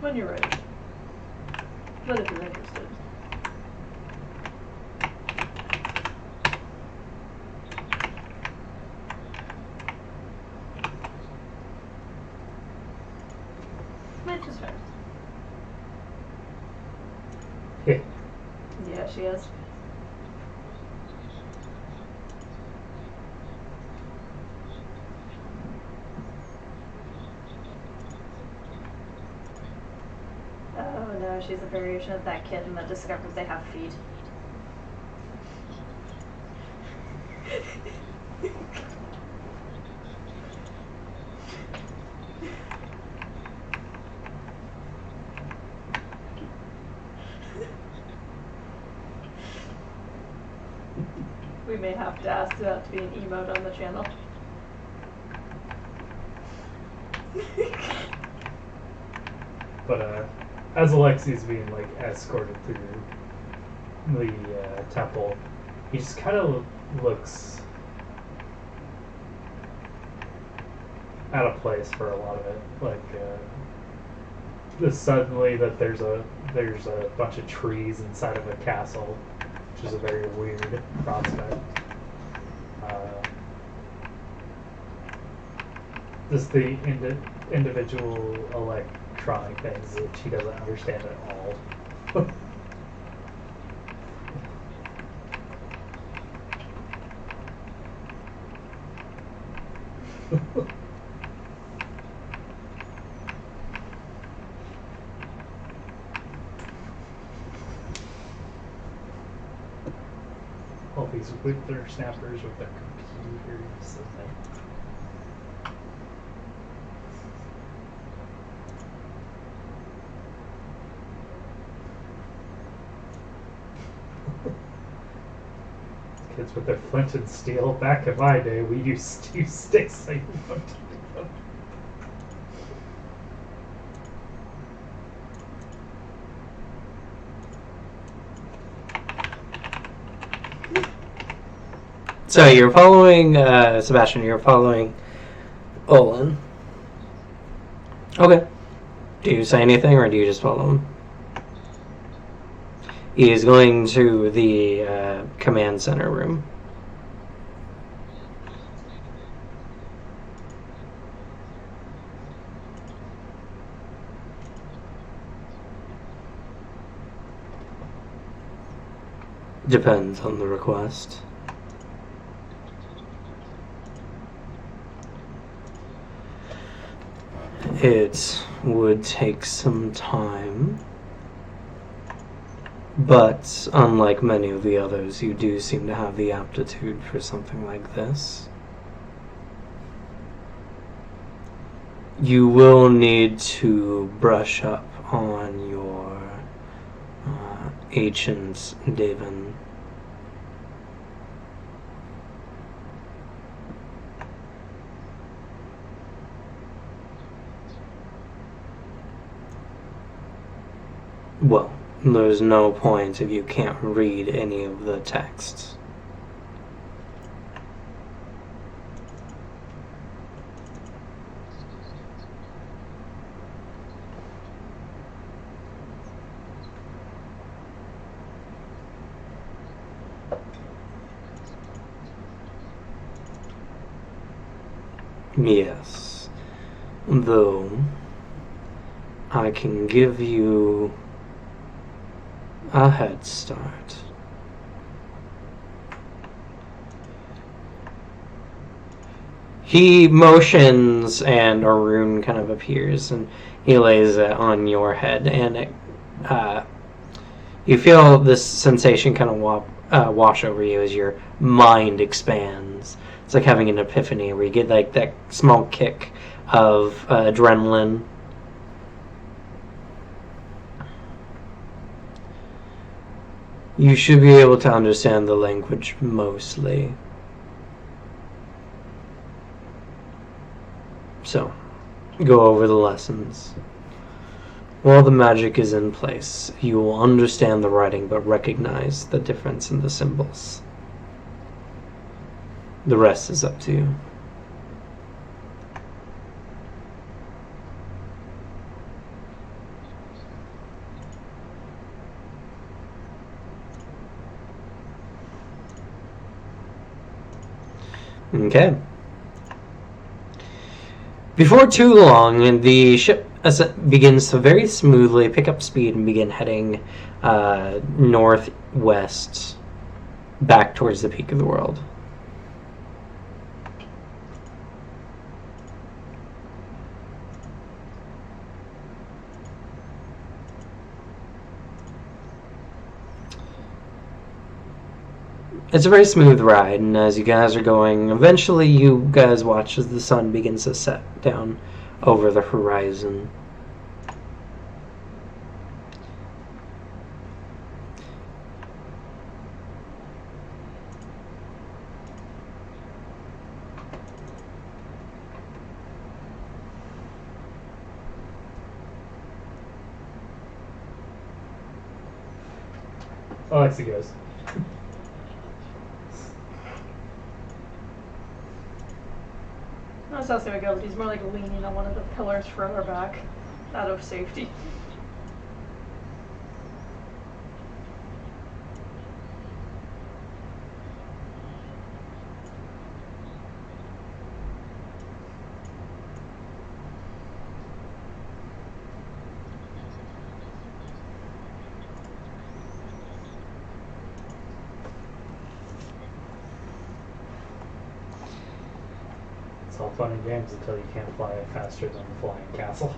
When you're ready. But if you're interested. Mitch is fast. Yeah. Yeah, she is. Oh no, she's a variation of that kitten that discovers they have feet. We may have to ask that to be an emote on the channel. But as Alexi's being like escorted through the temple, he just kind of looks out of place for a lot of it. Like just suddenly that there's a bunch of trees inside of a castle, which is a very weird prospect. Just the individual electronic things that she doesn't understand at all. All these whippersnappers with their computers and kids with their flint and steel. Back in my day, we used to use sticks. Like, So you're following Sebastian. You're following Olin. Okay. Do you say anything, or do you just follow him? He is going to the command center room. Depends on the request. It would take some time, but unlike many of the others, you do seem to have the aptitude for something like this. You will need to brush up on your ancient Devon. Well, there's no point if you can't read any of the texts. Yes. Though, I can give you a head start. He motions, and a rune kind of appears, and he lays it on your head, and it, you feel this sensation kind of wash over you as your mind expands. It's like having an epiphany where you get like that small kick of adrenaline. You should be able to understand the language mostly. So, go over the lessons. While the magic is in place, you will understand the writing but recognize the difference in the symbols. The rest is up to you. Okay. Before too long, the ship begins to very smoothly pick up speed and begin heading northwest back towards the peak of the world. It's a very smooth ride, and as you guys are going, eventually you guys watch as the sun begins to set down over the horizon. Oh, I see, guys. That's how we go, but he's more like leaning on one of the pillars further back, out of safety. It's all fun and games until you can't fly faster than the flying castle.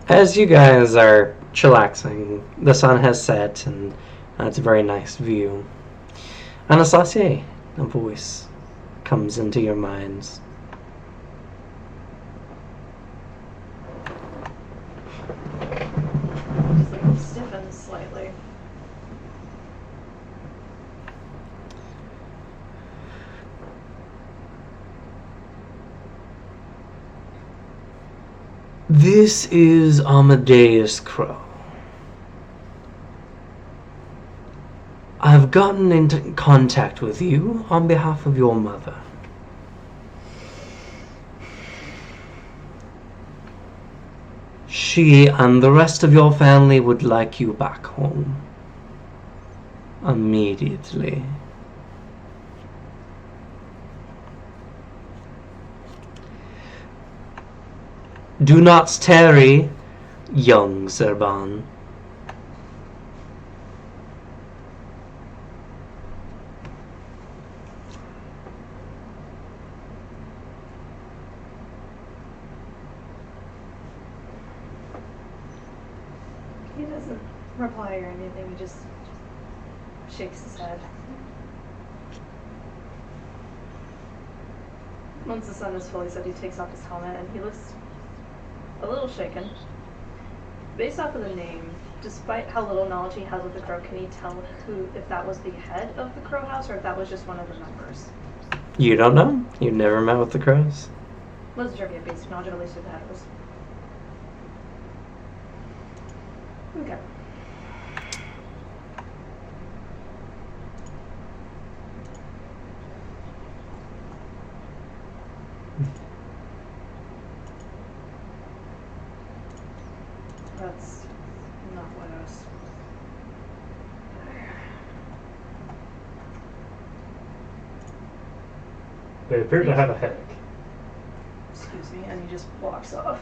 As you guys are chillaxing, the sun has set, and it's a very nice view. Anastasia, a voice comes into your minds. Just like stiffens slightly. This is Amadeus Crow. I've gotten into contact with you on behalf of your mother. She and the rest of your family would like you back home. Immediately. Do not tarry, young Serban. He doesn't reply or anything, he just shakes his head. Once the sun is fully set, he takes off his helmet and he looks a little shaken. Based off of the name, despite how little knowledge he has of the crow, can he tell if that was the head of the crow house or if that was just one of the members? You don't know? You've never met with the crows? Wasn't sure if he had basic knowledge, at least who the head was. Okay. That's not what I was. They appear to have a headache. Excuse me, and he just walks off.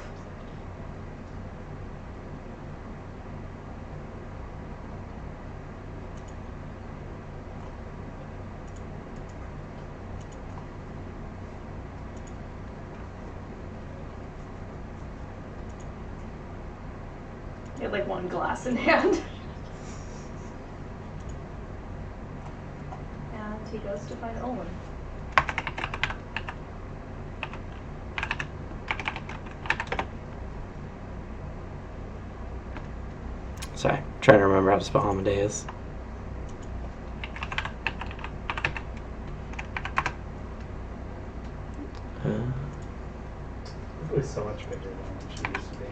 He had like one glass in hand. And he goes to find Owen. Sorry, trying to remember how to spell Amadeus. Really so much bigger than she used to be.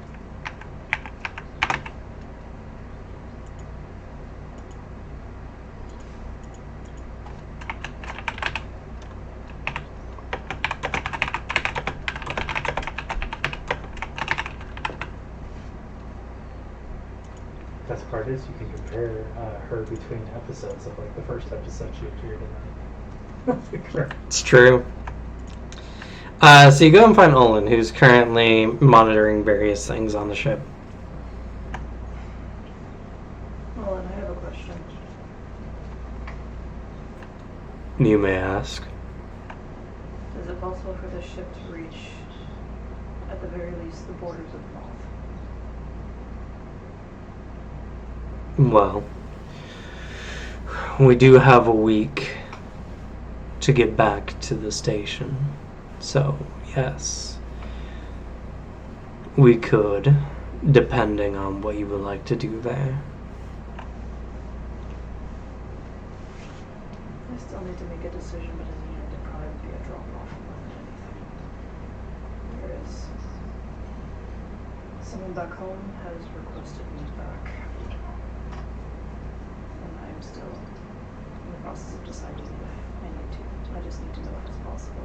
Best part is you can compare her between episodes of like the first episode she appeared in. It's true. So you go and find Olin, who's currently monitoring various things on the ship. Owen, I have a question. You may ask. Is it possible for this ship to reach, at the very least, the borders of the Moth? Well, we do have a week to get back to the station. So, yes. We could, depending on what you would like to do there. I still need to make a decision, but in the end, it'd probably be a drop-off more than anything. There is someone back home has requested me back, and I am still in the process of deciding if I need to. I just need to know if it's possible.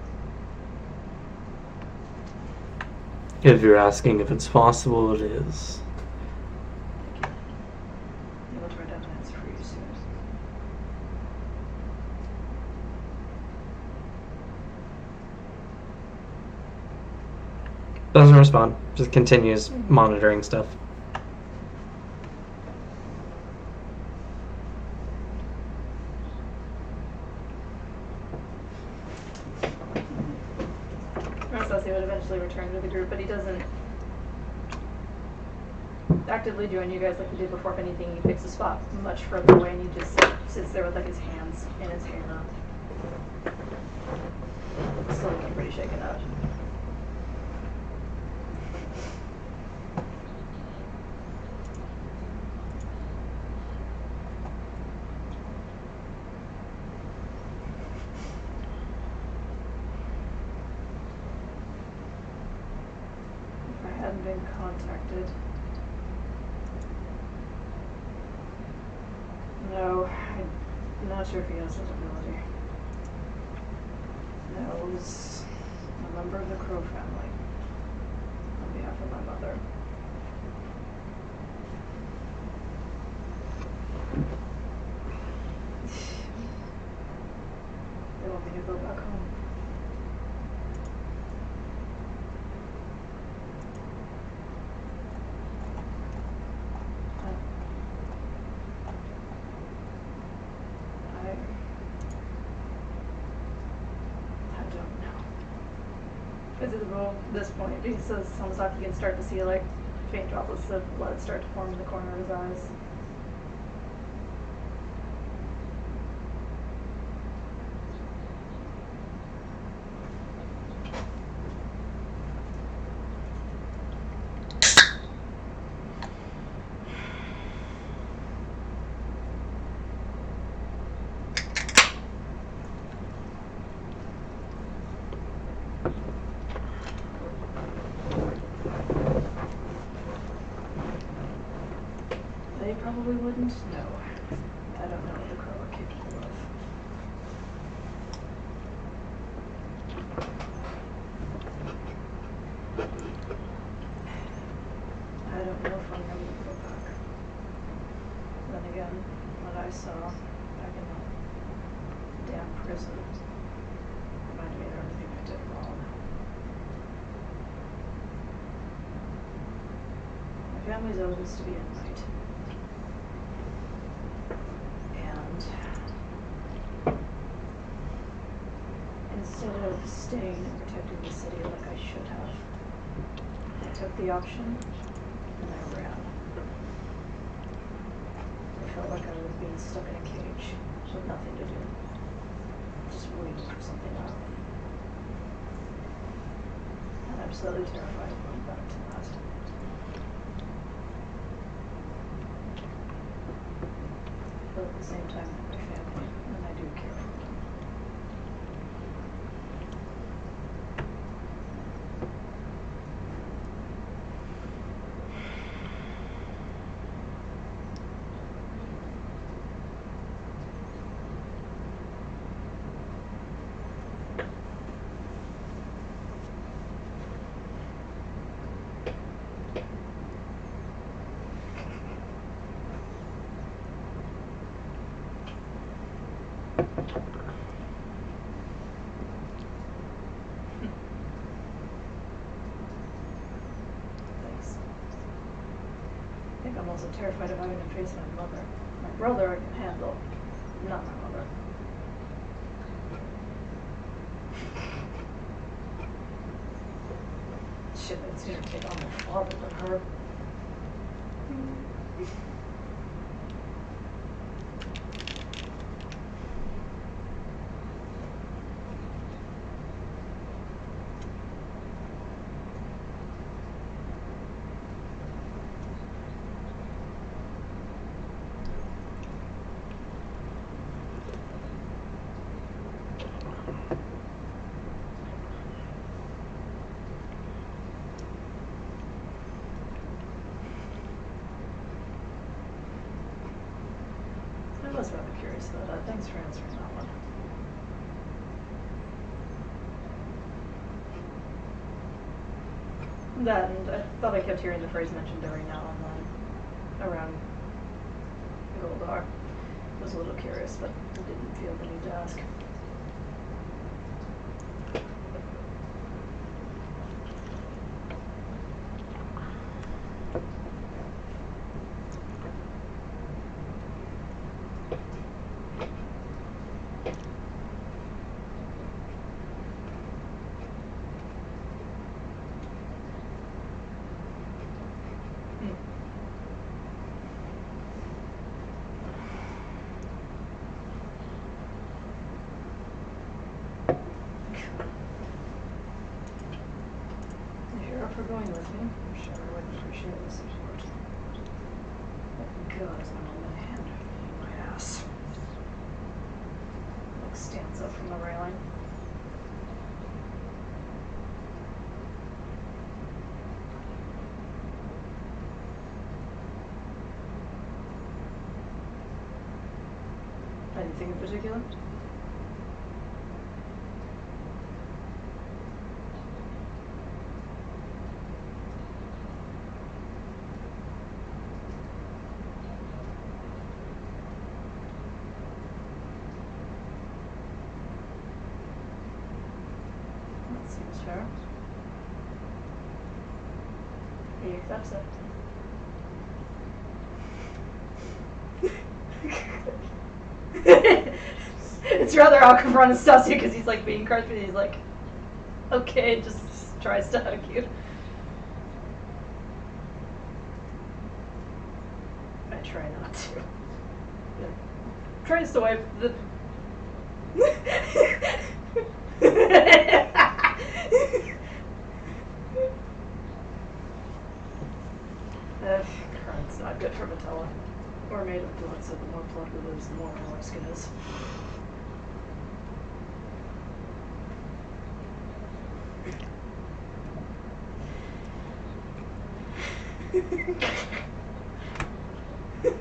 If you're asking if it's possible, it is. Thank you. I will try to have an answer for you soon. Doesn't respond. Just continues monitoring stuff. Says he would eventually return to the group, but he doesn't actively join you guys like he did before. If anything, he picks a spot much further away and he just sits there with like his hands in his hair. Still looking pretty shaken up. If I hadn't been contacted. No, I'm not sure if he has that ability. No, it was a member of the Crow family on behalf of my mother. They want me to go back home. I don't know. Visible at this point, he says it's almost like you can start to see like faint droplets of blood start to form in the corner of his eyes. they probably wouldn't. No. I don't know what the Crow are capable of. I don't know if I'm ready to go back. Then again, what I saw back in that damn prison reminded me of everything I did wrong. My family's always to be at night. And instead of staying and protecting the city like I should have, I took the option and I ran. I felt like I was being stuck in a cage with nothing to do. Just waiting for something to happen. And I'm slightly terrified of going back to that. But at the same time, they're my family, and I do care for them. Thanks. I think I'm also terrified of having to face my mother. My brother I can handle, not my mother. Shit, I'd sooner take on my father than her. I was rather curious about that. Thanks for answering that one. That, and I thought I kept hearing the phrase mentioned every now and then around Goldar. I was a little curious, but I didn't feel the need to ask. If you're up for going with me, I'm sure I would appreciate the support. But God, is my old man hand in my ass. Like stands up from the railing. Anything in particular? That seems fair. He accepts it. It's rather awkward for Anastasia because he's like being crushed, but he's like, okay, just tries to hug you. I try not to. Yeah. Tries to wipe the. Current's not good for Vitella. We're made of blood, so the more blood we lose, the more our skin is. Thanks.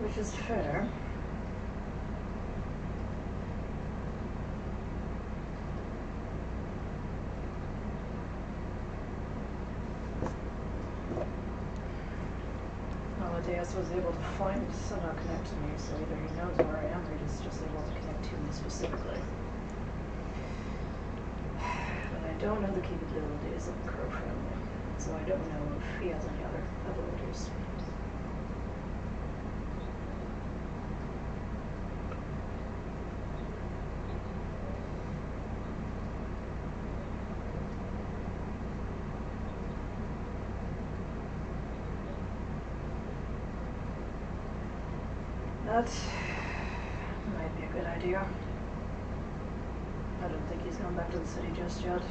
Which is fair. Amadeus was able to somehow connect to me, so either he knows where I am or he's just able to connect to me specifically. But I don't know the capabilities of the Crow family, so I don't know if he has any other abilities. That might be a good idea. I don't think he's gone back to the city just yet.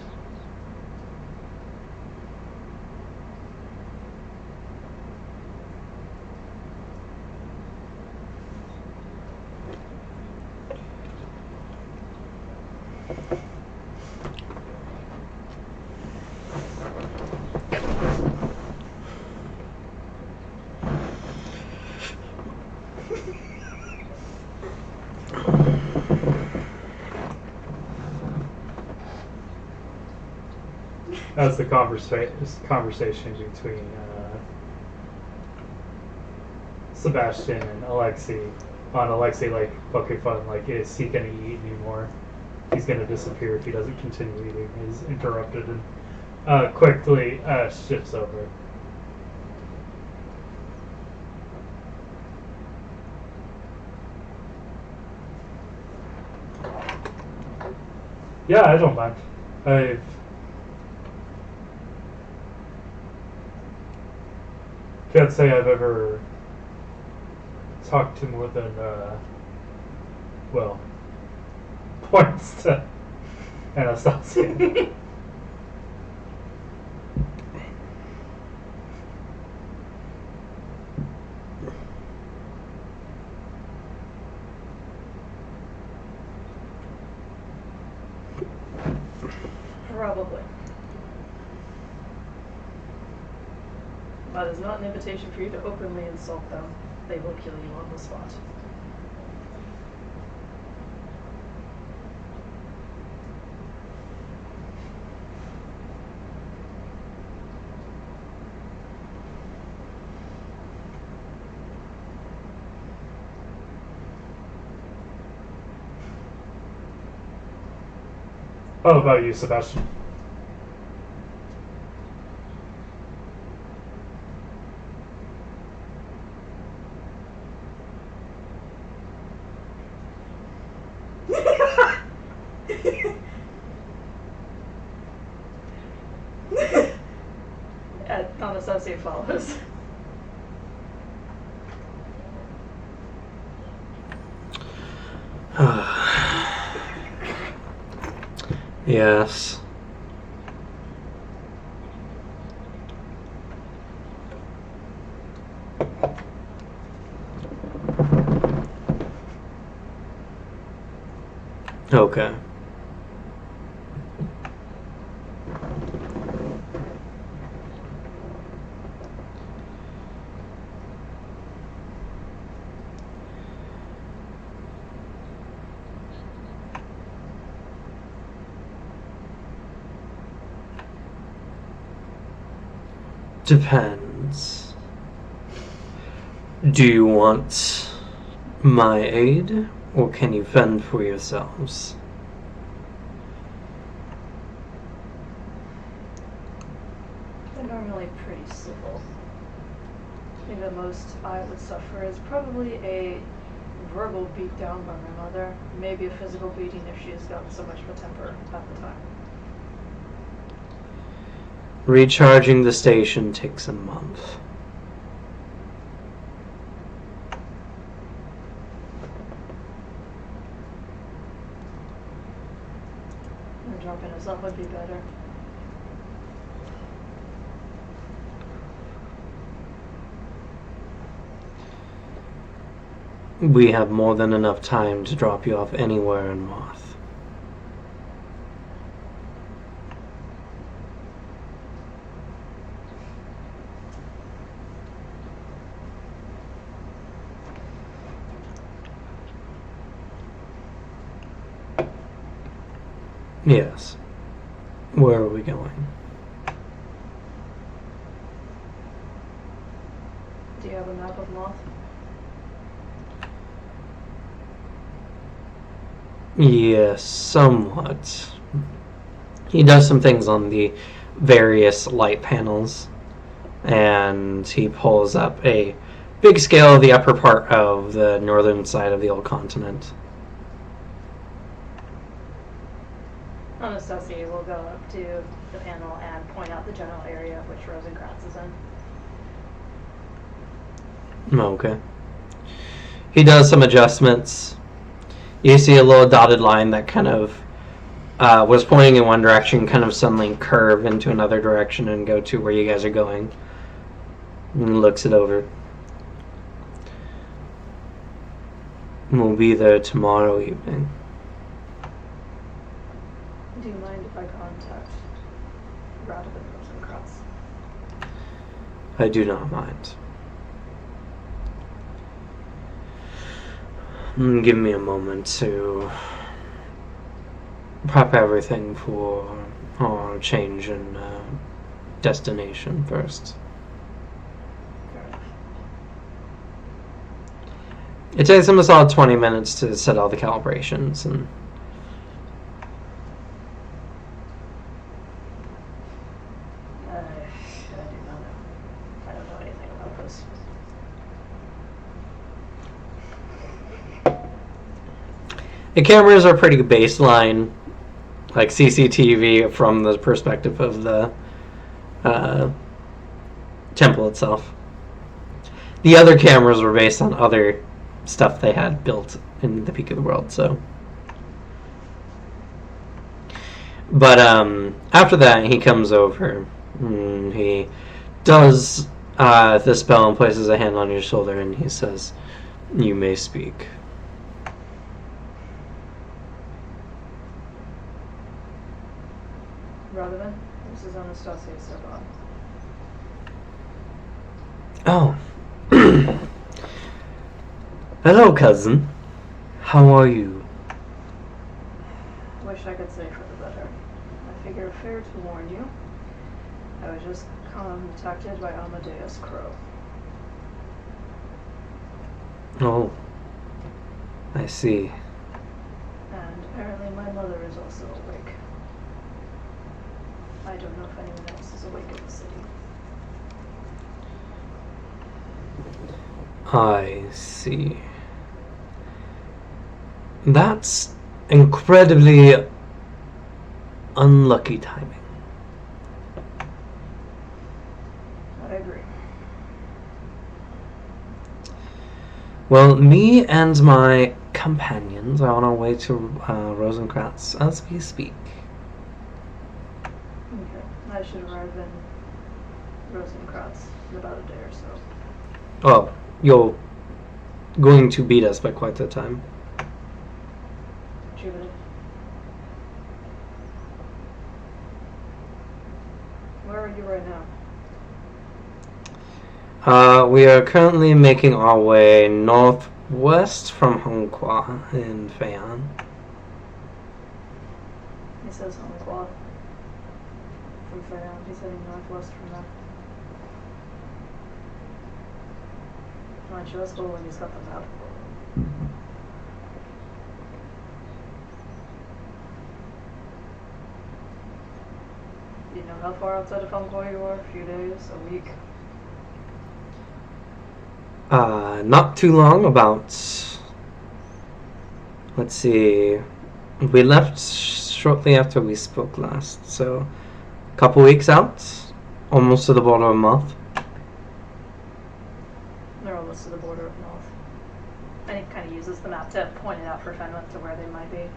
That's the conversation between Sebastian and Alexei. On Alexei, like, okay, fun, like, is he gonna eat anymore? He's gonna disappear if he doesn't continue eating. He's interrupted and quickly shifts over. Yeah, I don't mind. I can't say I've ever talked to more than, well, points to Anastasia. Probably. That is not an invitation for you to openly insult them. They will kill you on the spot. How about you, Sebastian? Anastasia follows. Yes. Okay. Depends. Do you want my aid, or can you fend for yourselves? They're normally pretty civil. I think the most I would suffer is probably a verbal beatdown by my mother, maybe a physical beating if she has gotten so much of a temper at the time. Recharging the station takes a month. dropping us off would be better. We have more than enough time to drop you off anywhere in Moth. Yes. Where are we going? Do you have a map of Moth? Yes, somewhat. He does some things on the various light panels, and he pulls up a big scale of the upper part of the northern side of the old continent. Anastasia will go up to the panel and point out the general area of which Rosencrantz is in. Okay. He does some adjustments. You see a little dotted line that kind of was pointing in one direction, kind of suddenly curve into another direction and go to where you guys are going. And looks it over. We'll be there tomorrow evening. Do you mind if I contact Radovan Rosencrantz? I do not mind. Give me a moment to prep everything for our change in destination first. Fair enough. It takes him a solid 20 minutes to set all the calibrations and I do not know. I don't know anything about this. the cameras are pretty baseline, like CCTV from the perspective of the temple itself. The other cameras were based on other stuff they had built in the Peak of the World, so. But after that, he comes over. He does the spell and places a hand on your shoulder, and he says, "You may speak." Radovan, this is Anastasia Serban. Oh. Hello, cousin. How are you? Wish I could say for the better. I figure fair to warn you. I was just contacted by Amadeus Crow. Oh. I see. And apparently my mother is also awake. I don't know if anyone else is awake in the city. I see. That's incredibly unlucky timing. I agree. Well, me and my companions are on our way to Rosencrantz as we speak. Okay. I should arrive in Rosencrantz in about a day or so. Oh, you're going to beat us by quite a time. Judith. Where are you right now? We are currently making our way northwest from Hongqua in Feian. He says Hongqua. From Feian. He's heading northwest from there. Why don't you ask Cole when he's got the map? Do you know how far outside of Hongqua you are? A few days? A week? Not too long, about, let's see, we left shortly after we spoke last, so a couple weeks out, almost to the border of Moth. They're almost to the border of North. And he kind of uses the map to point it out for Fenwick to where they might be.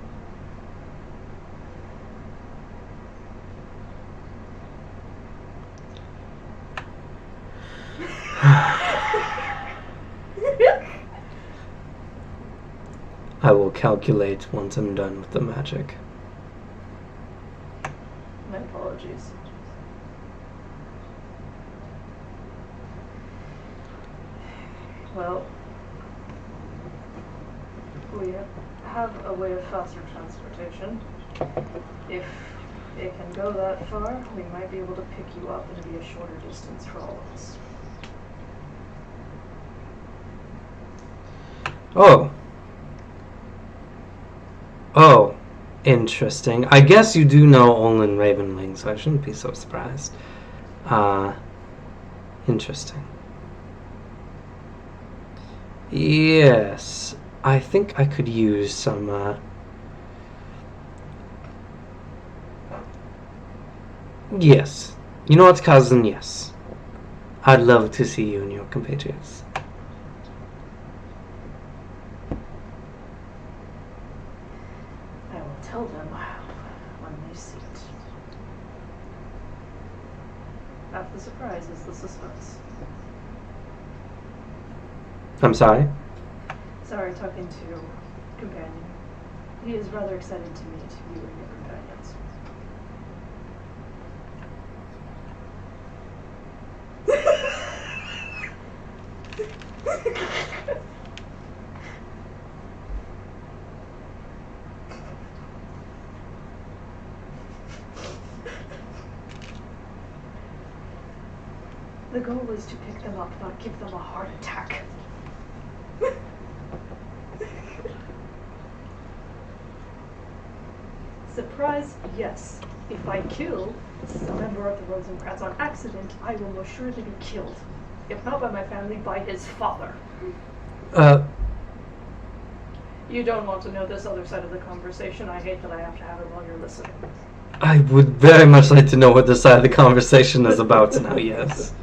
I will calculate once I'm done with the magic. My apologies. Well, we have a way of faster transportation. If it can go that far, we might be able to pick you up and be a shorter distance for all of us. Oh. Oh. Interesting. I guess you do know Olin Ravenwing, so I shouldn't be so surprised. Interesting. Yes. I think I could use some, Yes. You know what, cousin? Yes. I'd love to see you and your compatriots. I will tell them when they see it. Half the surprise is the suspense. I'm sorry? Sorry, talking to companion. He is rather excited to meet you and your companions. The goal is to pick them up, not give them a heart attack. Surprise, yes. If I kill a member of the Rosencrantz on accident, I will most surely be killed. If not by my family, by his father. You don't want to know this other side of the conversation. I hate that I have to have it while you're listening. I would very much like to know what this side of the conversation is about now, yes.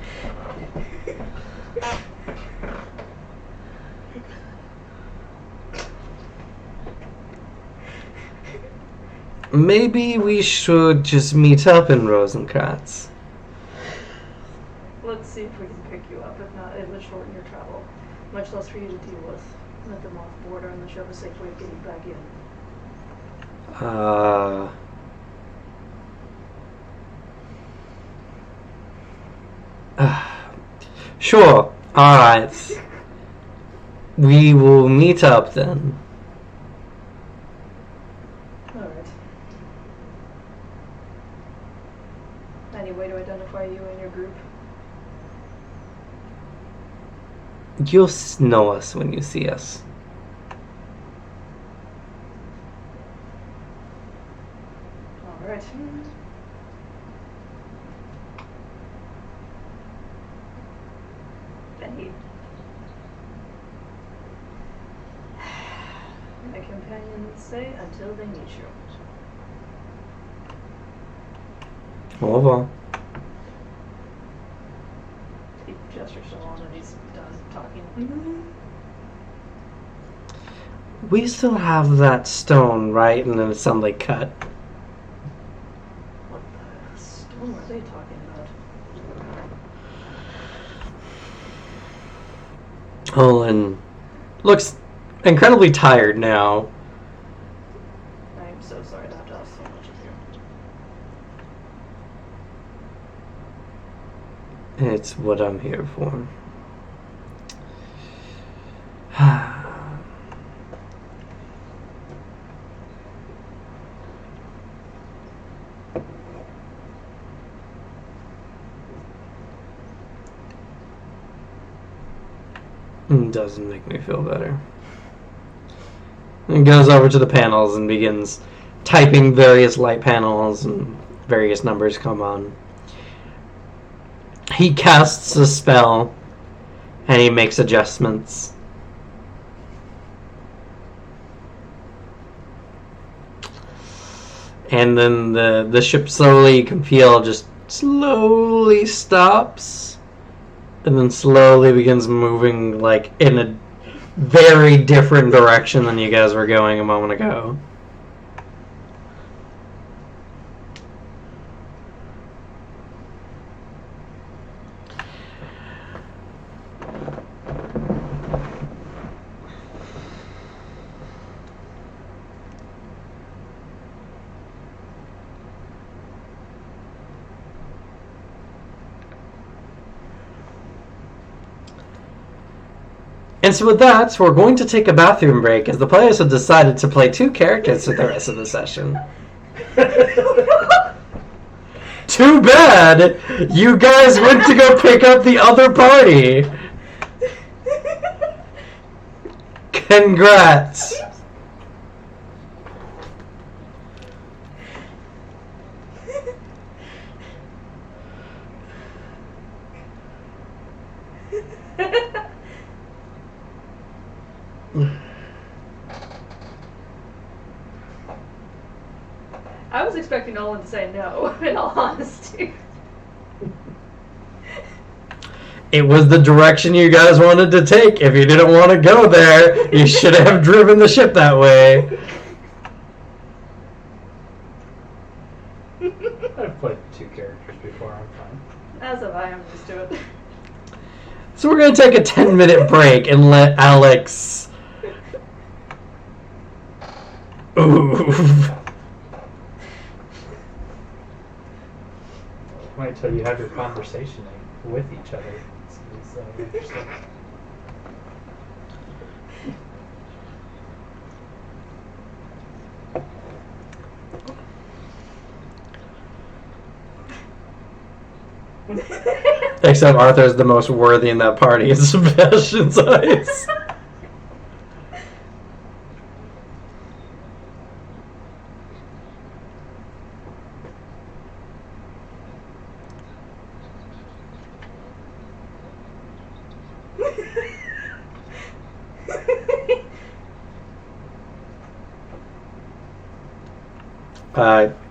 Maybe we should just meet up in Rosencrantz. Let's see if we can pick you up. If not, it would shorten your travel. Much less for you to deal with. Let them off border and you have a safe way of getting back in. Sure. Alright. We will meet up then. Alright. Any way to identify you and your group? You'll know us when you see us. Alright. Any... My companions say until they meet you. Au revoir. He gestures to Lon and he's done talking. We still have that stone, right? And then it suddenly cut. What the stone are they talking about? Olin looks incredibly tired now. I'm so sorry to have to ask so much of you. It's what I'm here for. Doesn't make me feel better. He goes over to the panels and begins typing various light panels, and various numbers come on. He casts a spell and he makes adjustments. And then the ship slowly, you can feel, just slowly stops. And then slowly begins moving, like, in a very different direction than you guys were going a moment ago. And so with that, we're going to take a bathroom break as the players have decided to play 2 characters for the rest of the session. Too bad! You guys went to go pick up the other party! Congrats! I was expecting Nolan to say no, in all honesty. It was the direction you guys wanted to take. If you didn't want to go there, you should have driven the ship that way. I've played 2 characters before, I'm fine. As of I'm used to it. So we're going to take a 10-minute break and let Alex... Ooh. Wait until you have your conversation with each other. It's interesting. Except Arthur's the most worthy in that party in Sebastian's eyes.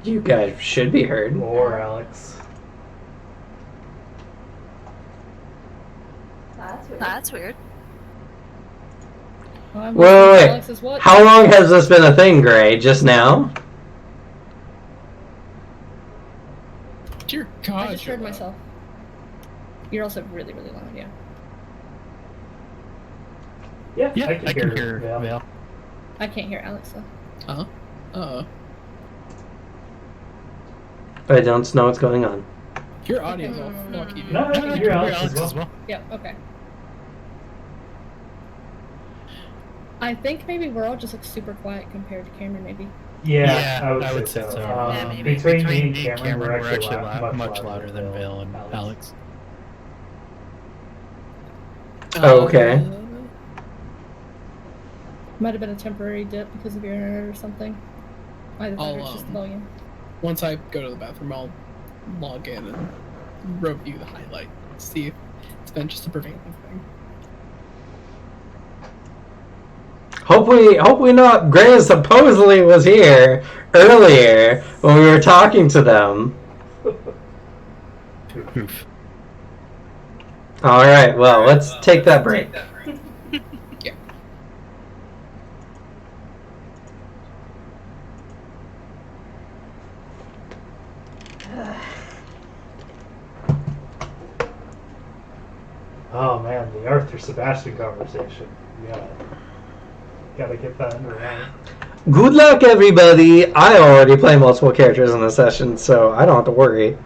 You guys should be heard. Or Alex. That's weird. Wait. Alex is what? How long has this been a thing, Gray? Just now? Dear God. I just heard myself. You're also really, really loud, yeah. Yeah, I can hear Vale. Vale. I can't hear Alex though. I don't know what's going on. Your audio's all fucky. No, I can hear Alex as well. Yeah, okay. I think maybe we're all just like super quiet compared to Cameron, maybe. Yeah, I I would say so. Yeah, maybe. Between me and Cameron, we're actually much louder than Vale and Alex. Oh, okay. Might have been a temporary dip because of your internet or something. Either that or it's just the volume. Once I go to the bathroom, I'll log in and review the highlight. See if it's been just a prevailing thing. Hopefully not. Gray supposedly was here earlier when we were talking to them. Oof. Alright, well, let's take that break. Yeah. Oh man, the Arthur Sebastian conversation. Gotta get that under wraps. Good luck, everybody. I already play multiple characters in the session, so I don't have to worry.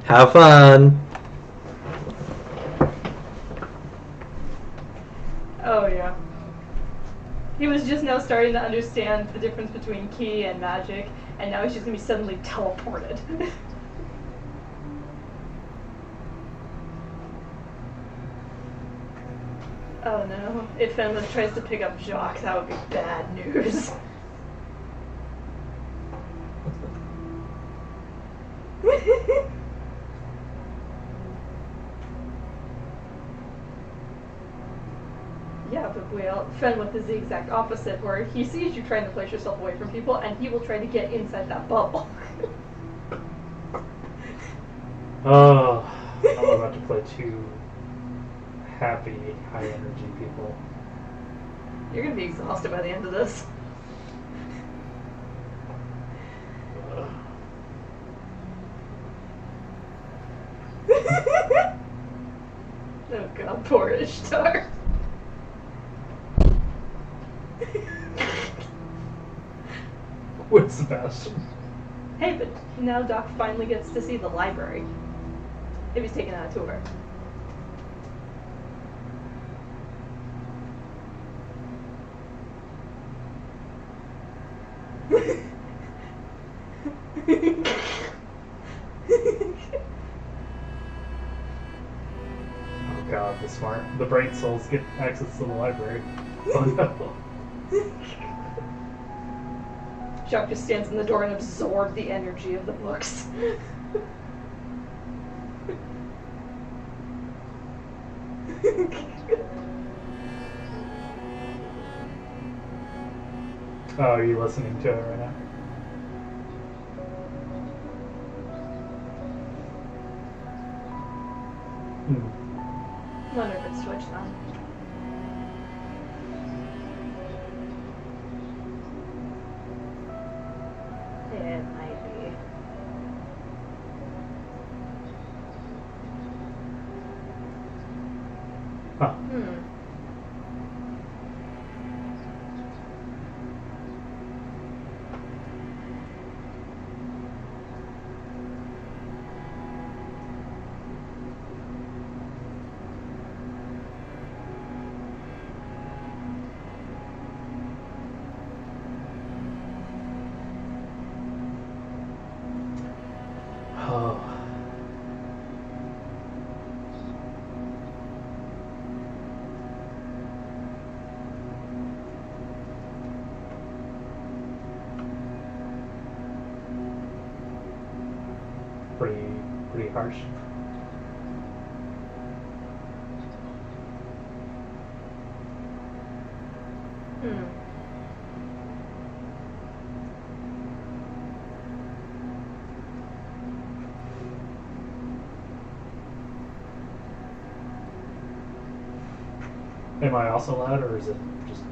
Have fun. Oh yeah. He was just now starting to understand the difference between ki and magic, and now he's just gonna be suddenly teleported. Oh no. If Fenris tries to pick up Jacques, that would be bad news. Yeah, but Fenwith is the exact opposite, where he sees you trying to place yourself away from people, and he will try to get inside that bubble. Oh, I'm about to play 2 happy, high energy people. You're gonna be exhausted by the end of this. Oh god, poor Ishtar. With Sebastian. Hey, but now Doc finally gets to see the library. If he's taking on a tour. Oh god, the brain souls get access to the library. Oh no. Chuck just stands in the door and absorbs the energy of the books. Oh, are you listening to it right now? Wonder if it's Twitch then. It might be. Huh. Oh. Pretty harsh. Am I also loud, or is it just me?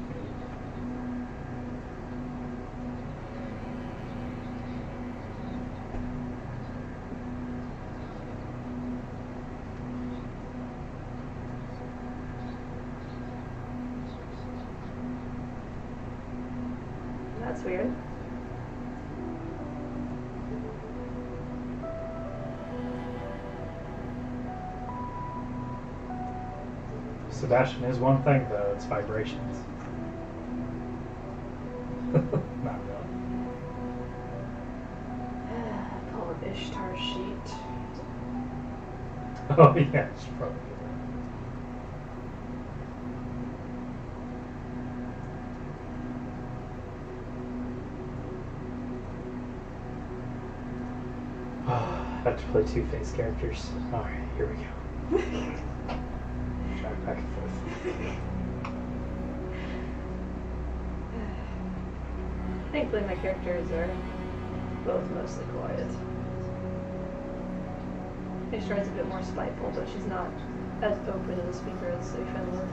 That's weird. Sebastian is one thing, though. It's vibrations. Not really. Pull up Ishtar's sheet. Oh yeah, she probably did that. I have to play two face characters. Alright, here we go. Track back and forth. Thankfully, my characters are both mostly quiet. Ishtar's a bit more spiteful, but she's not as open as a speaker as Fenwith.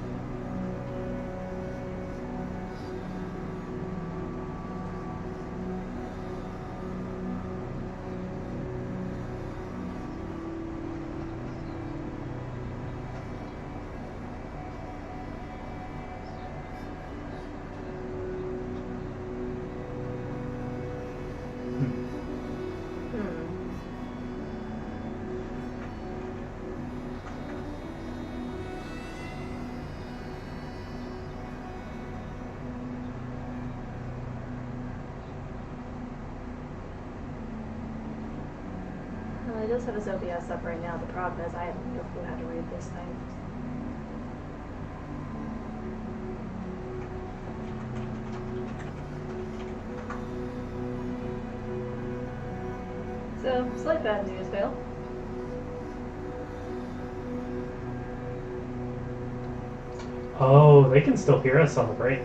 It does have his OBS up right now. The problem is I have no clue how to read this thing. So, slight bad news, Vale. Oh, they can still hear us on the break.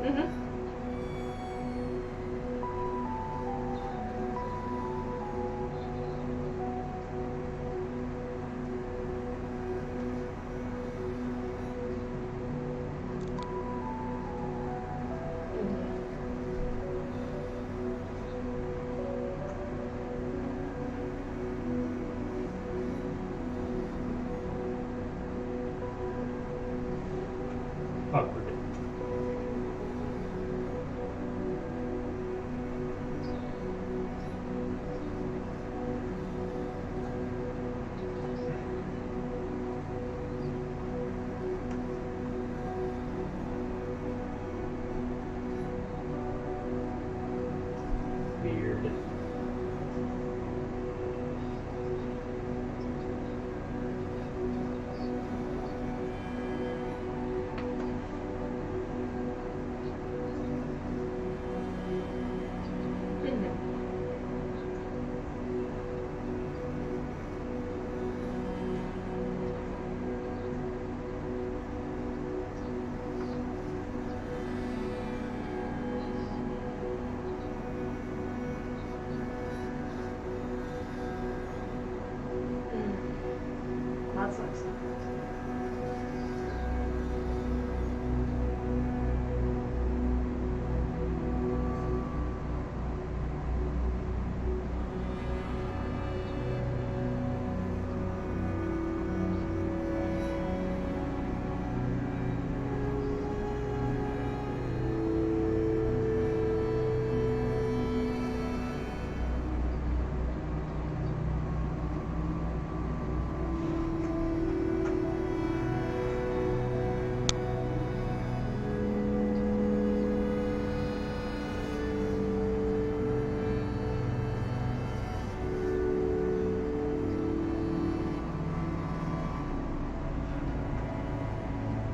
Mm-hmm. Awkward.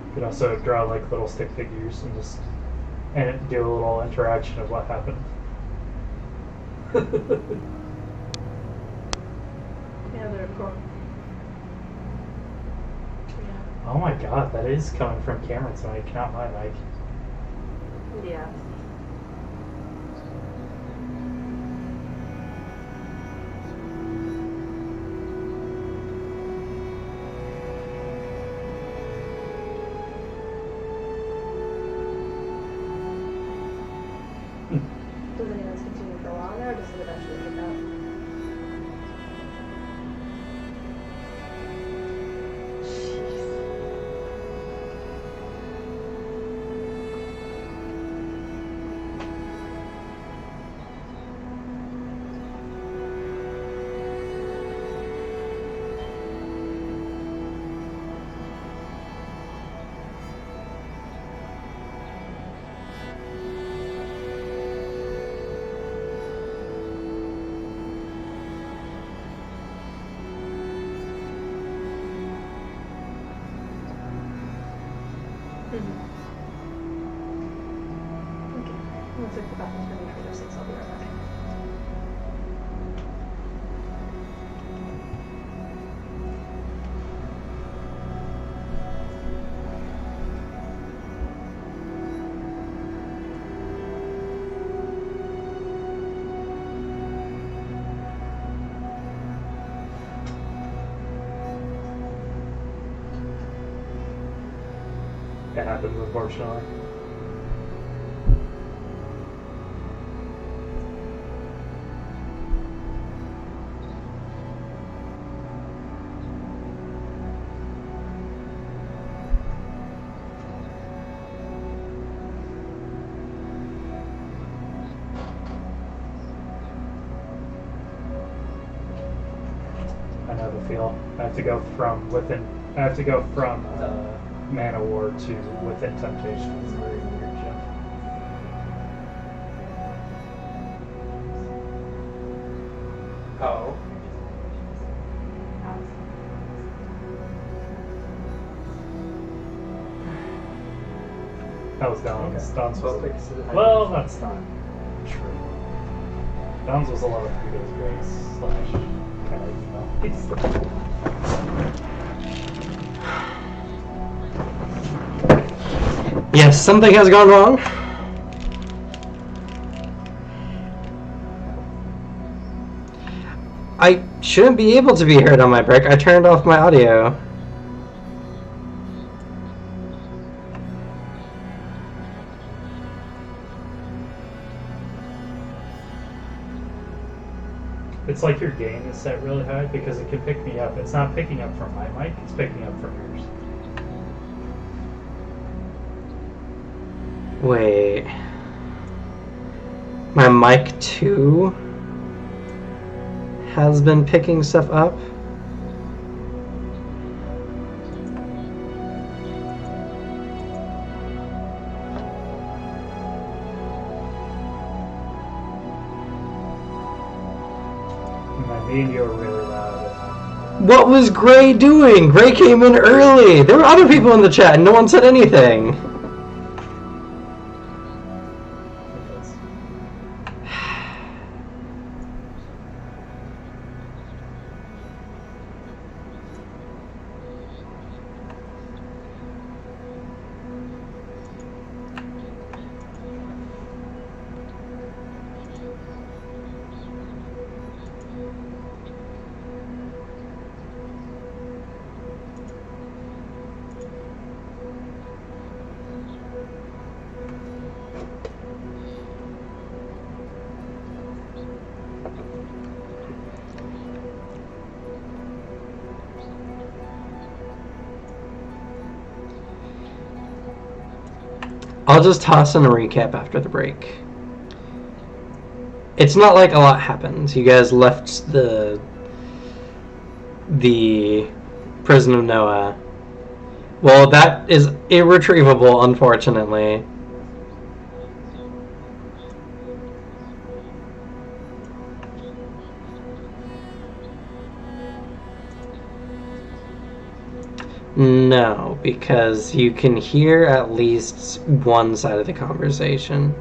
You could also draw like little stick figures and just do a little interaction of what happened. Yeah, they're cool. Yeah. Oh my god, that is coming from Cameron's mic, not my mic. Yeah. Does anyone continue for a while there, or does it eventually pick up? Okay. Looks like the bathroom's ready for their 6. I'll be right back. It happens, unfortunately. I know the feel. I have to go from Man of War to Within Temptation. It's a very weird jump. Oh. That was Don's. Don's Well, was fix it. well, that's not true. Don's was a lot of Kudo's Grace slash kind of, Yes, something has gone wrong. I shouldn't be able to be heard on my break. I turned off my audio. It's like your gain is set really high because it can pick me up. It's not picking up from my mic, it's picking up from yours. Wait. My mic 2 has been picking stuff up. Me and you are really loud. What was Gray doing? Gray came in early. There were other people in the chat and no one said anything. I'll just toss in a recap after the break. It's not like a lot happened. You guys left the prison of Noah. Well, that is irretrievable, unfortunately. No, because you can hear at least one side of the conversation.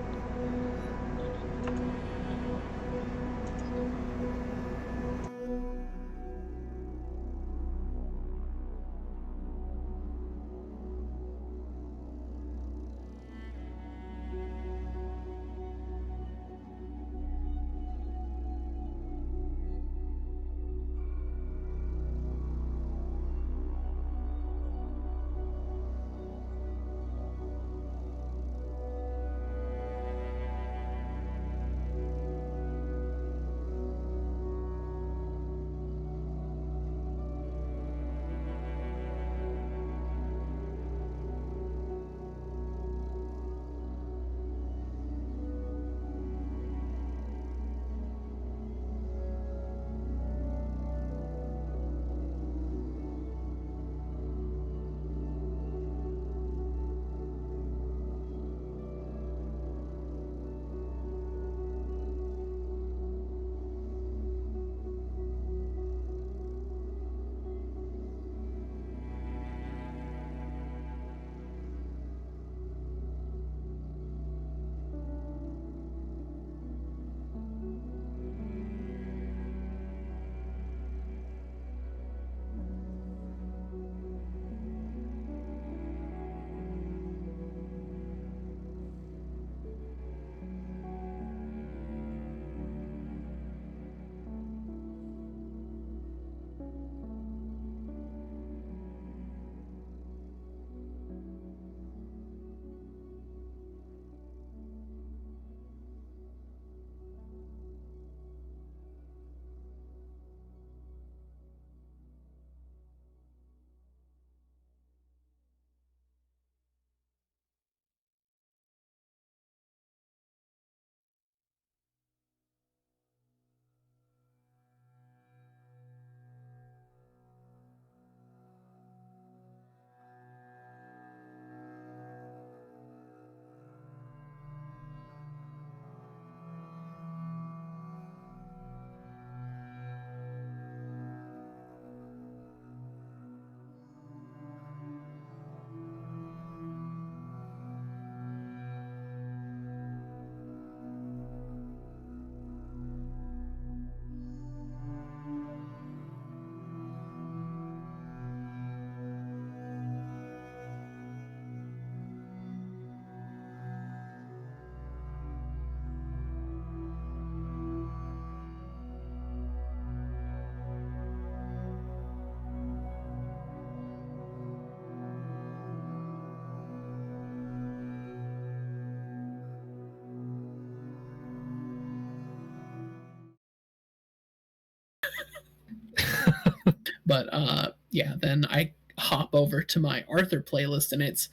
But yeah, then I hop over to my Arthur playlist, and it's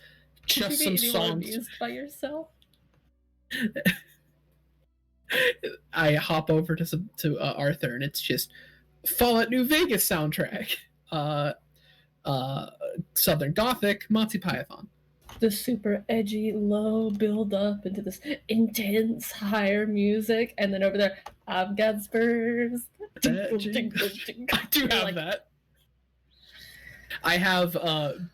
just some Did you get anyone songs. amused by yourself? I hop over to Arthur, and it's just Fallout New Vegas soundtrack, Southern Gothic, Monty Python. The super edgy low build up into this intense higher music, and then over there, I've got spurs. I do have that. I have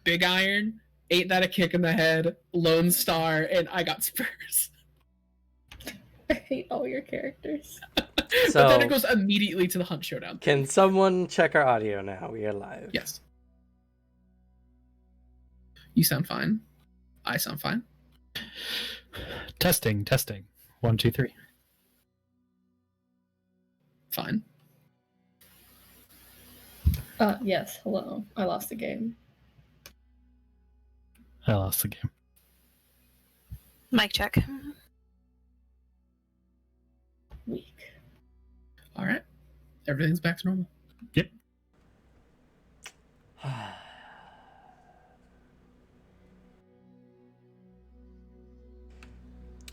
Big Iron, Ain't That a Kick in the Head, Lone Star, and I Got Spurs. I hate all your characters. So, but then it goes immediately to the Hunt Showdown. Can someone check our audio now? We are live. Yes. You sound fine. I sound fine. Testing. 1, 2, 3. Fine. Yes, hello. I lost the game. I lost the game. Mic check. Weak. All right. Everything's back to normal. Yep.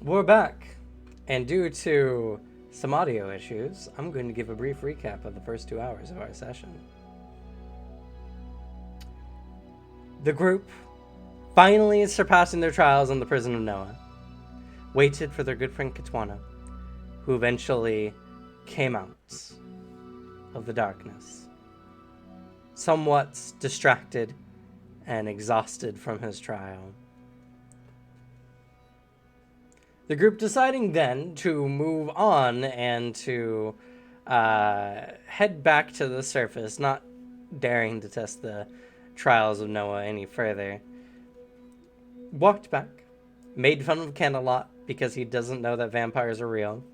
We're back, and due to some audio issues, I'm going to give a brief recap of the first 2 hours of our session. The group, finally surpassing their trials in the prison of Noah, waited for their good friend Katwana, who eventually came out of the darkness, somewhat distracted and exhausted from his trial. The group deciding then to move on and to head back to the surface, not daring to test the trials of Noah any further, walked back, made fun of Ken a lot because he doesn't know that vampires are real.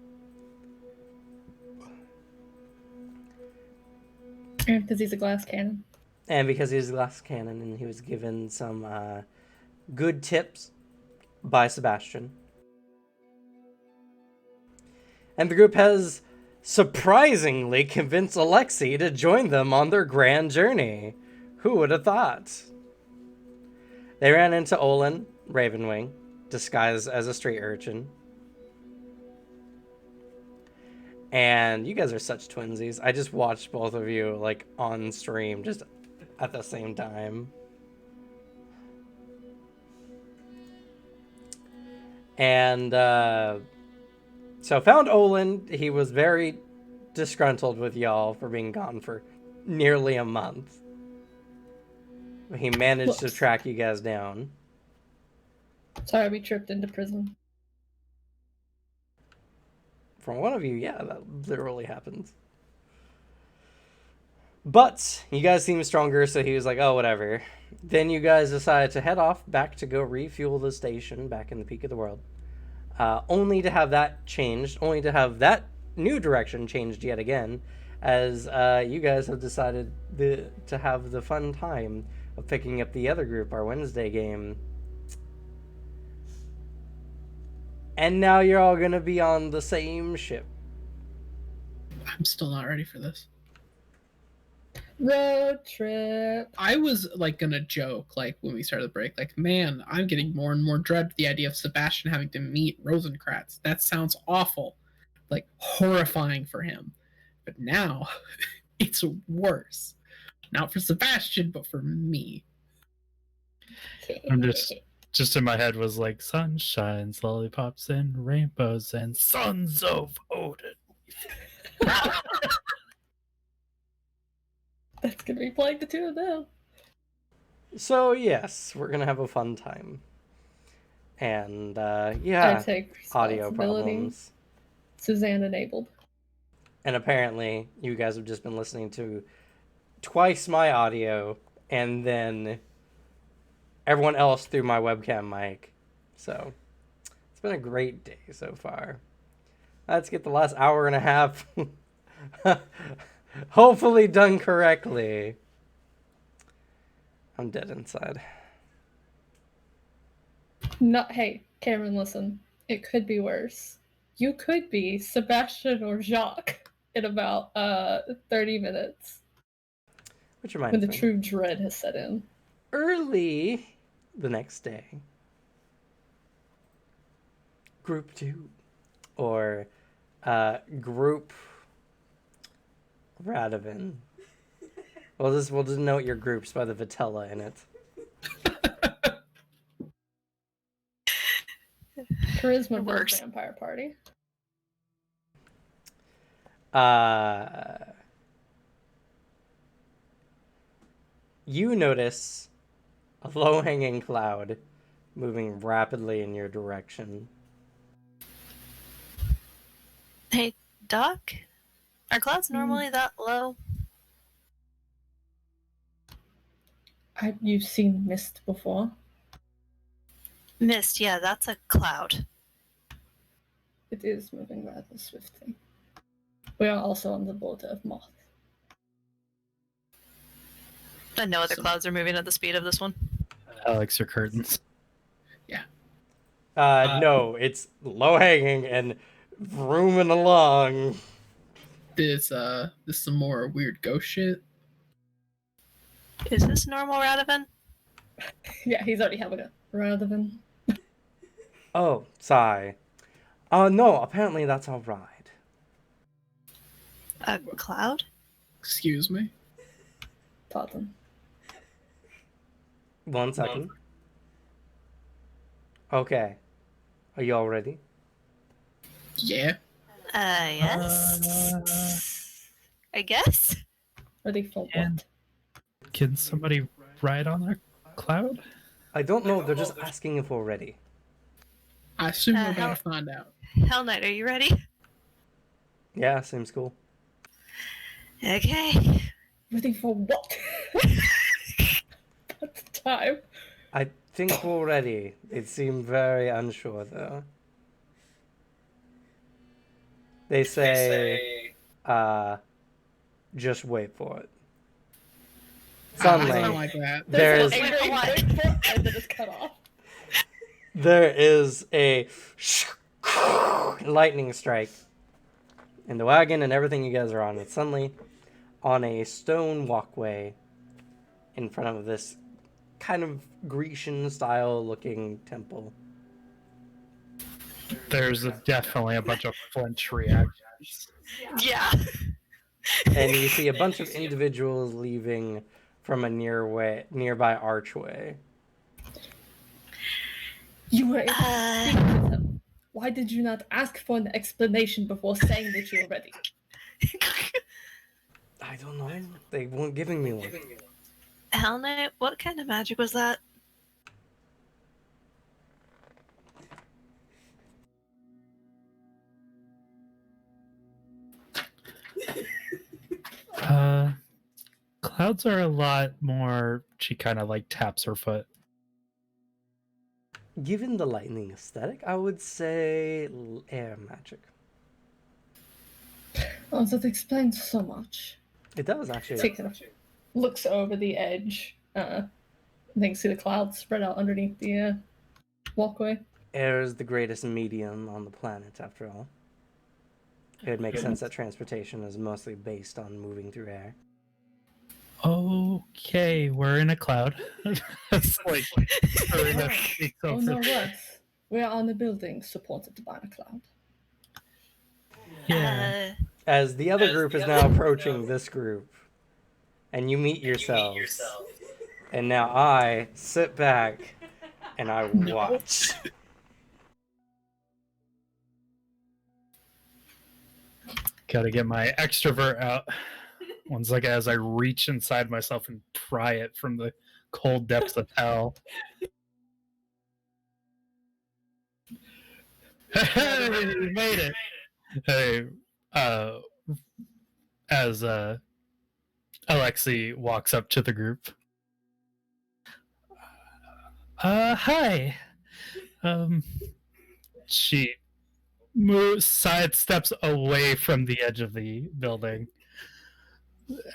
And because he's a glass cannon. And because he's a glass cannon, and he was given some good tips by Sebastian. And the group has surprisingly convinced Alexei to join them on their grand journey. Who would have thought? They ran into Olin Ravenwing, disguised as a street urchin. And you guys are such twinsies. I just watched both of you like on stream just at the same time. And so found Olin. He was very disgruntled with y'all for being gone for nearly a month. He managed to track you guys down. Sorry, we tripped into prison. From one of you, yeah, that literally happens. But you guys seem stronger, so he was like, oh, whatever. Then you guys decided to head off back to go refuel the station back in the peak of the world. Only to have that changed, only to have that new direction changed yet again, as you guys have decided to have the fun time of picking up the other group, our Wednesday game. And now you're all going to be on the same ship. I'm still not ready for this. Road trip. I was like gonna joke like when we started the break, like, man, I'm getting more and more dread with the idea of Sebastian having to meet Rosencrantz. That sounds awful, like horrifying for him. But now it's worse. Not for Sebastian, but for me. I'm just in my head was like sunshines, lollipops, and rainbows, and sons of Odin. That's gonna be playing the two of them. So yes, we're gonna have a fun time. And yeah, I take audio responsibility. problems. Suzanne enabled. And apparently you guys have just been listening to twice my audio and then everyone else through my webcam mic. So it's been a great day so far. Let's get the last hour and a half hopefully done correctly. I'm dead inside. Hey, Cameron, listen. It could be worse. You could be Sebastian or Jacques in about 30 minutes. Which reminds when the me, true dread has set in. early the next day, Group 2, or Group Radovan. We'll just note your groups by the Vitella in it. Charisma Works. versus Vampire Party. You notice a low-hanging cloud moving rapidly in your direction. Hey, Doc? Are clouds normally that low? You've seen mist before. Mist, yeah, that's a cloud. It is moving rather swiftly. We are also on the border of Moth. And no other clouds are moving at the speed of this one. Alex, your curtains. No, it's low-hanging and vrooming along. This some more weird ghost shit. Is this normal, Radovan? Yeah, he's already having a Radovan. Oh, sigh. No, apparently that's all right. A cloud? Excuse me. Pardon. 1 second. Okay. Are you all ready? Yeah. Yes. I guess. Ready for And- what? Can somebody ride on a cloud? I don't know. They're just asking if we're ready. I assume we're Hell- about to find out. Hell Knight, are you ready? Yeah, seems cool. Okay. Ready for what? What's the time? I think we're ready. They seem very unsure, though. They say, just wait for it. I Suddenly, don't like that. there's Wait for what? And then it's cut off. there is a lightning strike in the wagon and everything you guys are on. It's suddenly on a stone walkway in front of this kind of Grecian style looking temple. There's definitely a bunch of flinch reactions. Yeah. And you see a bunch of individuals leaving from a nearby archway. You were able to speak with him. Why did you not ask for an explanation before saying that you were ready? I don't know. They weren't giving me one. Hell Knight, what kind of magic was that? Clouds are a lot more. She kind of like taps her foot. Given the lightning aesthetic, I would say air magic. Oh, that explains so much. It does actually. Takes it. Looks over the edge. I think see the clouds spread out underneath the walkway. Air is the greatest medium on the planet, after all. It would make sense that transportation is mostly based on moving through air. Okay, we're in a cloud. It's like Serena speaks Oh over. no, what? We're on the building supported by a cloud. Yeah. As the other group is now approaching this group, and you meet yourselves, and now I sit back and I watch. Gotta get my extrovert out. Once like as I reach inside myself and pry it from the cold depths of hell. Hey, we made it. Hey, as Alexi walks up to the group. Hi. She sidesteps away from the edge of the building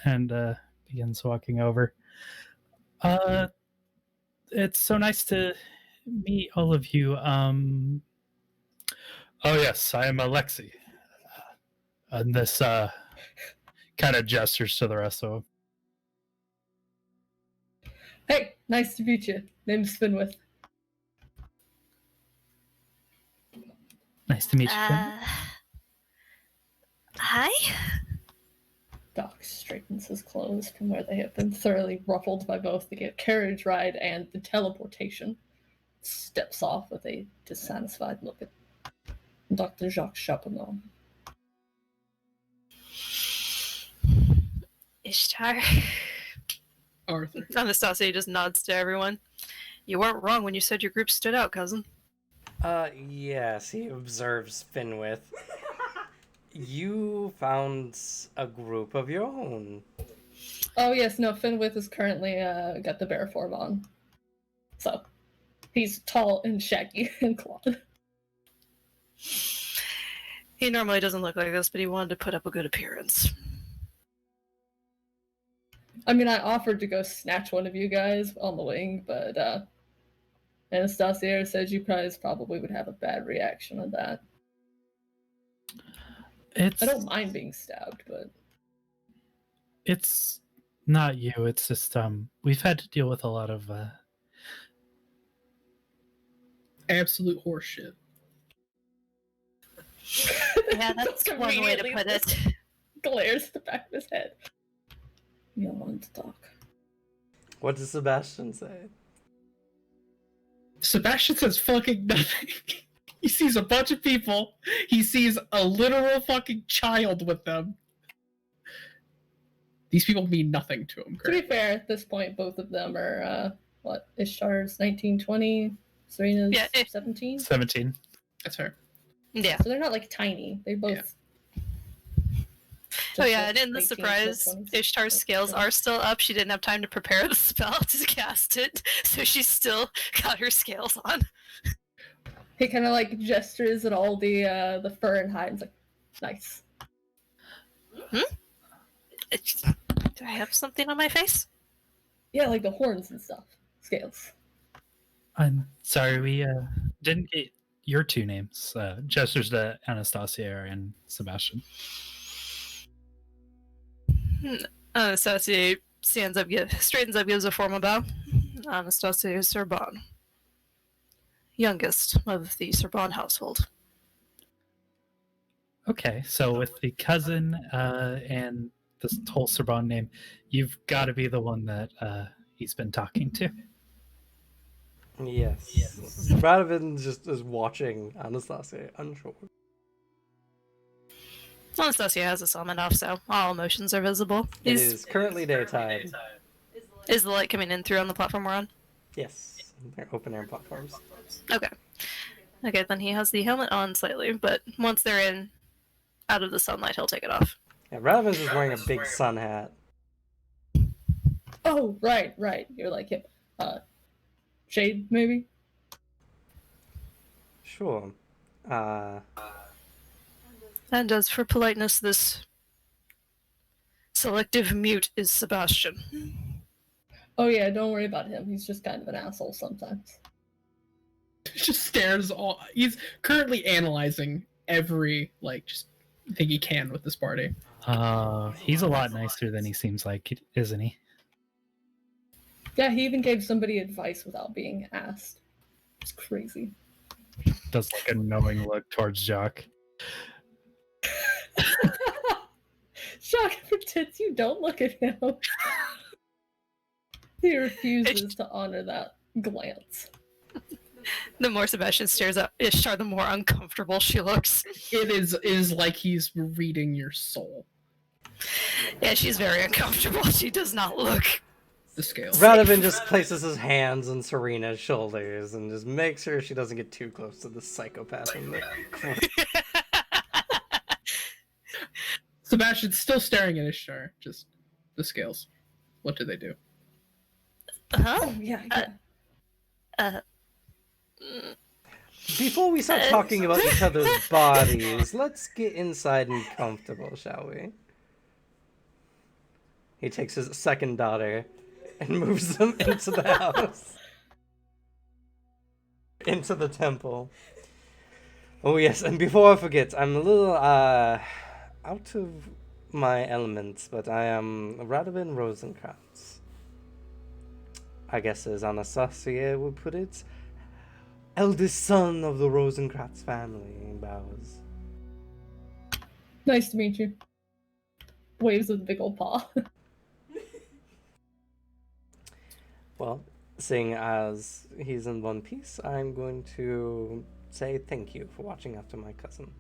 and begins walking over. It's so nice to meet all of you. Oh yes, I am Alexi. And this kind of gestures to the rest of them. Hey, nice to meet you. Name's Finwith. Nice to meet you. Hi? Doc straightens his clothes from where they have been thoroughly ruffled by both the carriage ride and the teleportation. Steps off with a dissatisfied look at Dr. Jacques Chaponneau. Ishtar. Arthur. Anastasia just nods to everyone. You weren't wrong when you said your group stood out, cousin. Yes, he observes Finwith. You found a group of your own. Oh yes, no, Finwith is currently got the bear form on. So he's tall and shaggy and clawed. He normally doesn't look like this, but he wanted to put up a good appearance. I mean, I offered to go snatch one of you guys on the wing, but Anastasia said you guys probably would have a bad reaction to that. I don't mind being stabbed, but It's not you. It's just we've had to deal with a lot of Absolute horseshit. Yeah, that's Doc one way to immediately put it. glares at the back of his head. You don't want to talk. What does Sebastian say? Sebastian says fucking nothing. He sees a bunch of people. He sees a literal fucking child with them. These people mean nothing to him. To be fair, at this point, both of them are, Ishtar's 1920, Serena's Yeah, 17? 17. That's her. Yeah. So they're not, like, tiny. They both... Yeah. Oh yeah, and in the late teens, surprise, mid-20s. Ishtar's scales are still up. She didn't have time to prepare the spell to cast it, so she's still got her scales on. He kind of, like, gestures at all the fur and hide and's like, nice. Do I have something on my face? Yeah, like the horns and stuff. Scales. I'm sorry, we didn't get your two names. Gestures to Anastasia and Sebastian. Anastasia stands up, straightens up, gives a formal bow. Anastasia Sorbonne, youngest of the Sorbonne household. Okay, so with the cousin and this whole Sorbonne name, you've got to be the one that he's been talking to. Yes. Radovan just is watching Anastasia, unsure. Anastasia has a summon off, so all emotions are visible. It is currently daytime. Is the light coming in through on the platform we're on? Yes, they're open air platforms. Okay. Okay, then he has the helmet on slightly, but once they're in, out of the sunlight, he'll take it off. Yeah, Radovan's just wearing a big sun hat. Oh, right. You're like him. Shade, maybe? Sure. And as for politeness, this selective mute is Sebastian. Oh yeah, don't worry about him. He's just kind of an asshole sometimes. Just stares all. He's currently analyzing every just thing he can with this party. He's a lot nicer than he seems like, isn't he? Yeah, he even gave somebody advice without being asked. It's crazy. Does like a knowing look towards Jock. Shock pretends you don't look at him. He refuses to honor that glance. The more Sebastian stares at Ishtar, the more uncomfortable she looks. It is like he's reading your soul. Yeah, she's very uncomfortable. She does not look. The scale. Radovan just places his hands on Serena's shoulders and just makes sure she doesn't get too close to the psychopath in the corner. Sebastian's still staring at Ishtar. Just the scales. What do they do? Huh? Oh, yeah. Before we start talking about each other's bodies, let's get inside and comfortable, shall we? He takes his second daughter and moves them into the house. Into the temple. Oh yes, and before I forget, I'm a little out of my elements, but I am Radovan Rosencrantz. I guess as Anastasia would put it, eldest son of the Rosencrantz family, bows. Nice to meet you. Waves with a big old paw. Well, seeing as he's in one piece, I'm going to say thank you for watching after my cousin.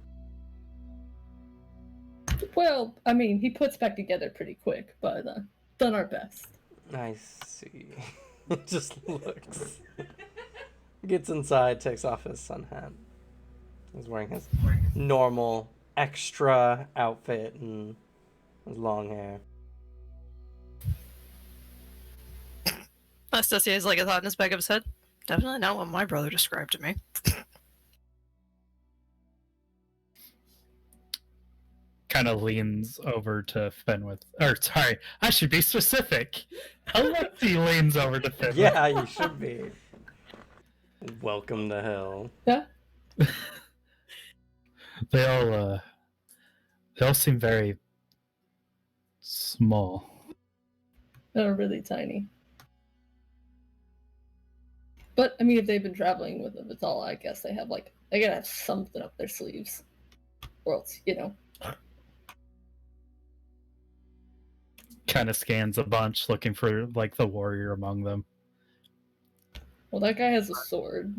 Well, I mean, he puts back together pretty quick, but done our best. I see. Just looks. Gets inside, takes off his sun hat. He's wearing his normal extra outfit and his long hair. Anastasia has like a thought in his back of his head. Definitely not what my brother described to me. Kind of leans over to Fenwith. Or, sorry, I should be specific. Alexi leans over to Fenwith. Yeah, you should be. Welcome to hell. Yeah? They all seem very small. They're really tiny. But, I mean, if they've been traveling with them, it's all, I guess they have, they gotta have something up their sleeves. Or else, Kind of scans a bunch, looking for like the warrior among them. Well, that guy has a sword.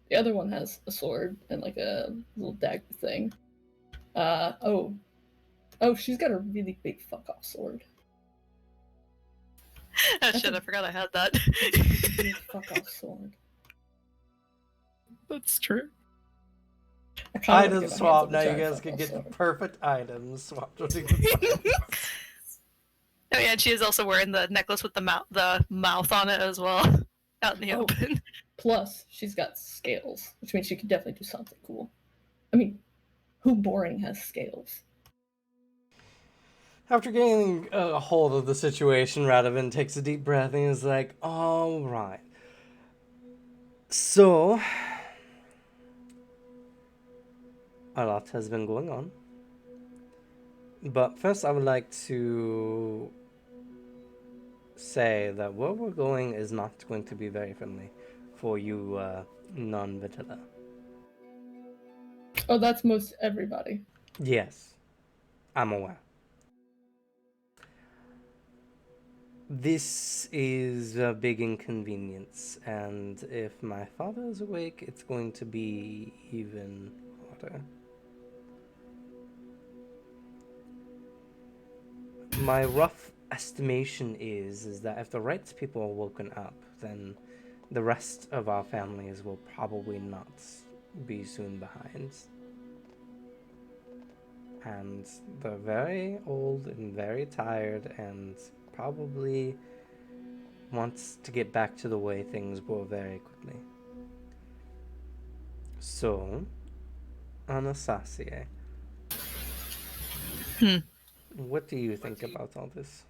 The other one has a sword and like a little dagger thing. Oh, she's got a really big fuck off sword. Oh shit, I forgot I had that. Big fuck off sword. That's true. Item swap. Now you guys can get the perfect items swapped. Oh yeah, and she is also wearing the necklace with the mouth on it as well, out in the open. Plus, she's got scales, which means she could definitely do something cool. I mean, who boring has scales? After getting a hold of the situation, Radovan takes a deep breath and is like, all right. So, a lot has been going on. But first, I would like to say that where we're going is not going to be very friendly for you non-Vitilla. Oh, that's most everybody. Yes, I'm aware. This is a big inconvenience, and if my father is awake, it's going to be even harder. My rough estimation is that if the right people are woken up, then the rest of our families will probably not be soon behind. And they're very old and very tired and probably wants to get back to the way things were very quickly. So, Anastasia, what do you think about all this?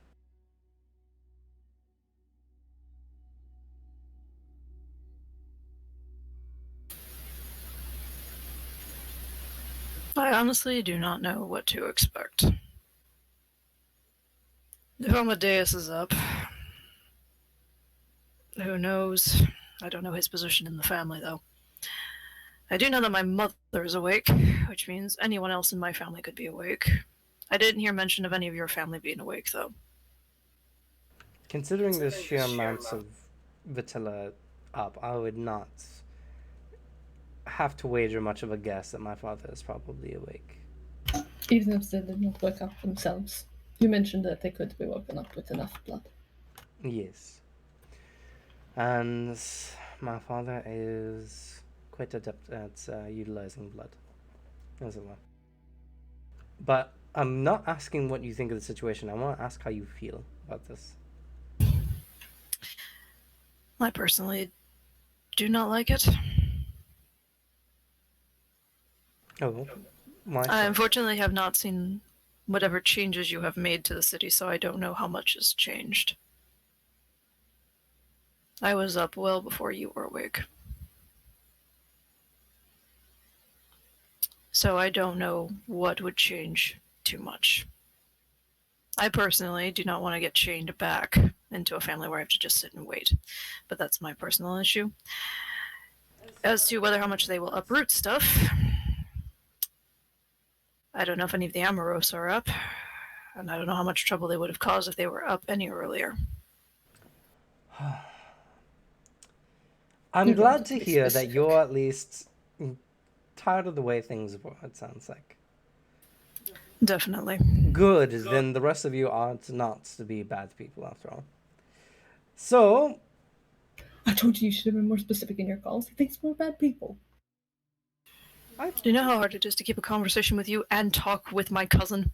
I honestly do not know what to expect. The Amadeus is up. Who knows? I don't know his position in the family, though. I do know that my mother is awake, which means anyone else in my family could be awake. I didn't hear mention of any of your family being awake, though. Considering the sheer amounts of Vitilla up, I would not have to wager much of a guess that my father is probably awake. Even if they did not wake up themselves. You mentioned that they could be woken up with enough blood. Yes. And my father is quite adept at utilizing blood as well. But I'm not asking what you think of the situation. I want to ask how you feel about this. I personally do not like it. Oh, why? I unfortunately have not seen whatever changes you have made to the city, so I don't know how much has changed. I was up well before you were awake. So I don't know what would change too much. I personally do not want to get chained back into a family where I have to just sit and wait. But that's my personal issue. As to how much they will uproot stuff, I don't know if any of the Amoros are up, and I don't know how much trouble they would have caused if they were up any earlier. I'm glad to hear that you're at least tired of the way things were, it sounds like. Definitely. Good, then the rest of you aren't not to be bad people after all. So, I told you should have been more specific in your calls. He thinks we're bad people. Do you know how hard it is to keep a conversation with you and talk with my cousin?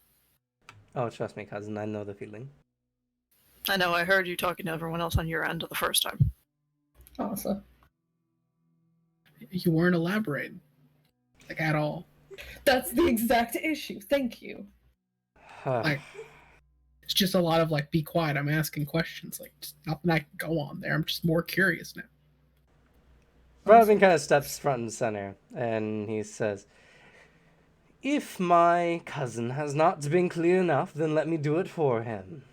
Oh, trust me, cousin, I know the feeling. I know, I heard you talking to everyone else on your end the first time. Awesome. You weren't elaborating. Like, at all. That's the exact issue. Thank you. Like, it's just a lot of, like, be quiet, I'm asking questions. Like, just nothing I can go on there. I'm just more curious now. Robin kind of steps front and center, and he says, if my cousin has not been clear enough, then let me do it for him.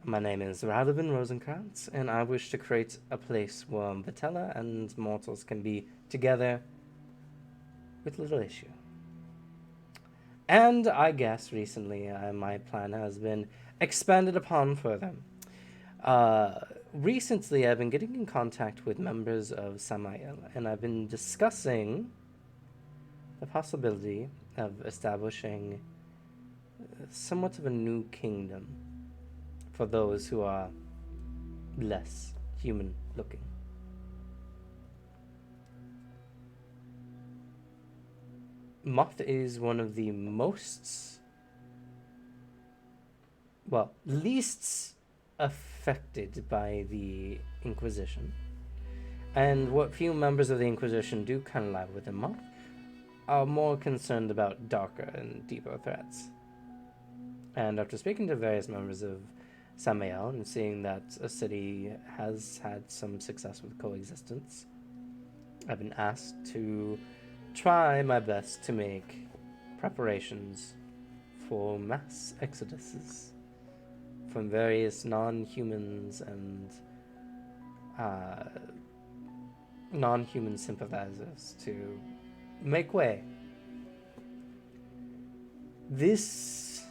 My name is Radovan Rosenkrantz, and I wish to create a place where Vitella and mortals can be together with little issue. And I guess recently my plan has been expanded upon further. Recently, I've been getting in contact with members of Samael, and I've been discussing the possibility of establishing somewhat of a new kingdom for those who are less human looking. Moth is one of the least affected by the Inquisition. And what few members of the Inquisition do connive with the Moth are more concerned about darker and deeper threats. And after speaking to various members of Samael and seeing that a city has had some success with coexistence, I've been asked to try my best to make preparations for mass exoduses from various non-humans and non-human sympathizers to make way. This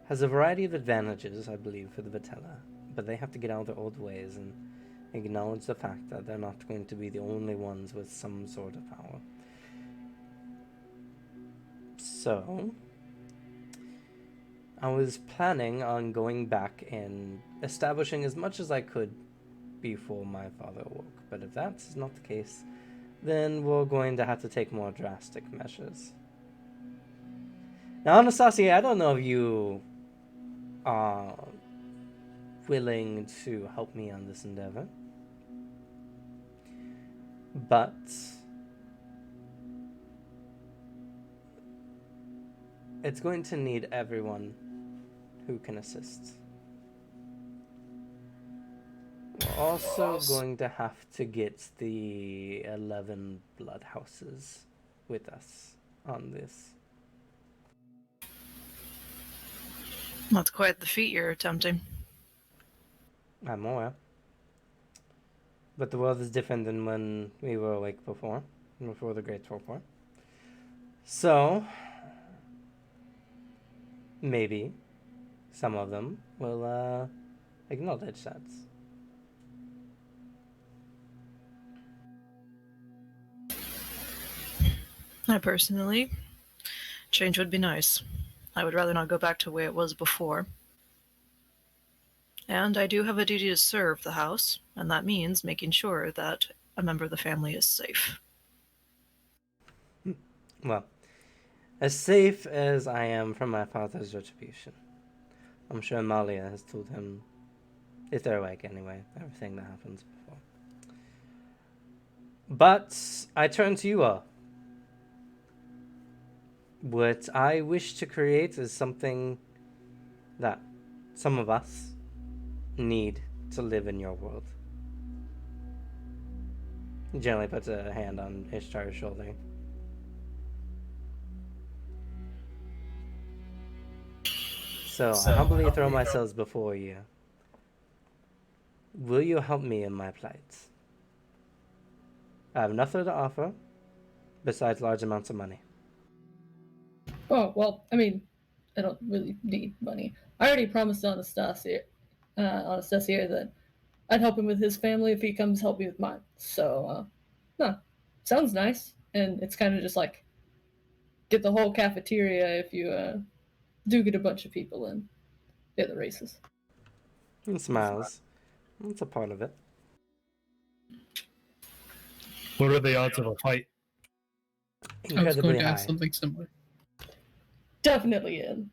has a variety of advantages, I believe, for the Vitella, but they have to get out of their old ways and acknowledge the fact that they're not going to be the only ones with some sort of power. So, I was planning on going back and establishing as much as I could before my father awoke, but if that's not the case, then we're going to have to take more drastic measures. Now, Anastasia, I don't know if you are willing to help me on this endeavor, but it's going to need everyone who can assist. We're also going to have to get the 11 bloodhouses with us on this. That's quite the feat you're attempting. I'm aware. But the world is different than when we were awake before the Great Torpor. So, maybe some of them will acknowledge that. I personally, change would be nice. I would rather not go back to the way it was before. And I do have a duty to serve the house, and that means making sure that a member of the family is safe. Well, as safe as I am from my father's retribution. I'm sure Malia has told him, if they're awake anyway, everything that happens before. But I turn to you all. What I wish to create is something that some of us need to live in your world. He gently puts a hand on Ishtar's shoulder. So I humbly throw myself before you. Will you help me in my plight? I have nothing to offer besides large amounts of money. Oh, well, I mean, I don't really need money. I already promised Anastasia that I'd help him with his family if he comes help me with mine. So, no, sounds nice. And it's kind of just like, get the whole cafeteria if you do get a bunch of people in. The other races. He smiles. That's a part of it. What are the odds of a fight? I was Incredibly going to high. ask something similar. Definitely in.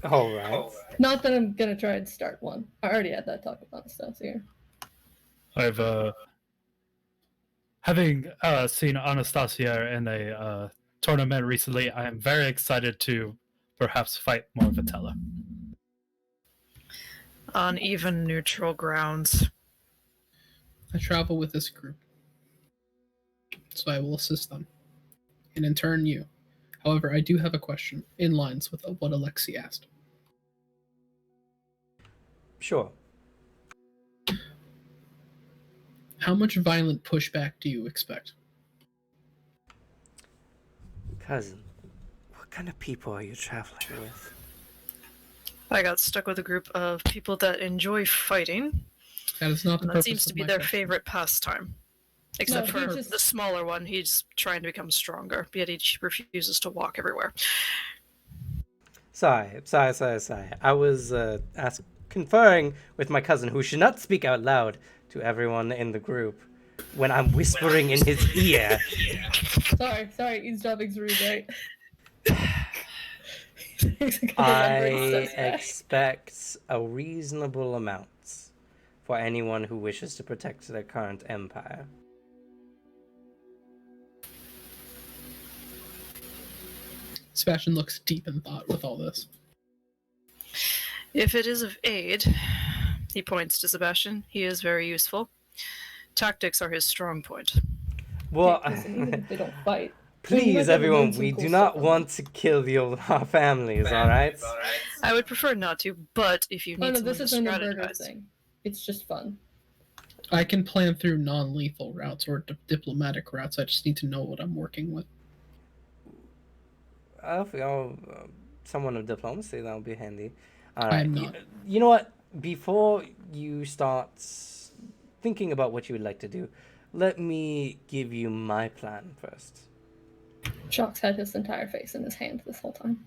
All right. Not that I'm gonna try and start one. I already had that talk with Anastasia. I've having seen Anastasia in a tournament recently, I am very excited to perhaps fight more Vitella. On even neutral grounds. I travel with this group, so I will assist them, and in turn you. However, I do have a question in lines with what Alexi asked. Sure. How much violent pushback do you expect? Cousin, what kind of people are you traveling with? I got stuck with a group of people that enjoy fighting, That is not the and that purpose seems to of be my their question. favorite pastime. Except he for just- the smaller one, he's trying to become stronger, yet he refuses to walk everywhere. Sorry. I was conferring with my cousin, who should not speak out loud to everyone in the group when I'm whispering in his ear. Sorry, eavesdropping's rude, right? I expect a reasonable amount for anyone who wishes to protect their current empire. Sebastian looks deep in thought with all this. If it is of aid, he points to Sebastian, he is very useful. Tactics are his strong point. Well, Listen, even if they don't fight. please, Maybe everyone, learn some we cool do stuff not from want to kill our families, alright? I would prefer not to, but if you them. need No, someone this to isn't a burger strategize, thing. It's just fun. I can plan through non-lethal routes or diplomatic routes. I just need to know what I'm working with. If you're someone of diplomacy, that would be handy. I'm Alright, not. you know what? Before you start thinking about what you would like to do, let me give you my plan first. Shock's had his entire face in his hand this whole time.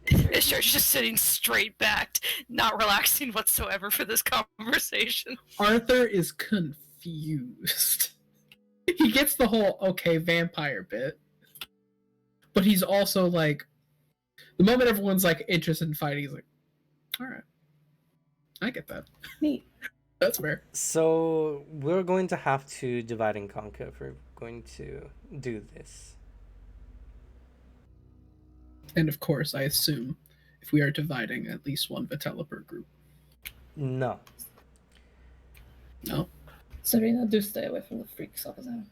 Ishar's just sitting straight backed, not relaxing whatsoever for this conversation. Arthur is confused. He gets the whole okay vampire bit, but he's also like, the moment everyone's like interested in fighting, he's like, all right, I get that. Neat. That's fair. So, we're going to have to divide and conquer if we're going to do this. And of course, I assume if we are dividing, at least one Vitella per group. No. No? Serena, do stay away from the freaks over there.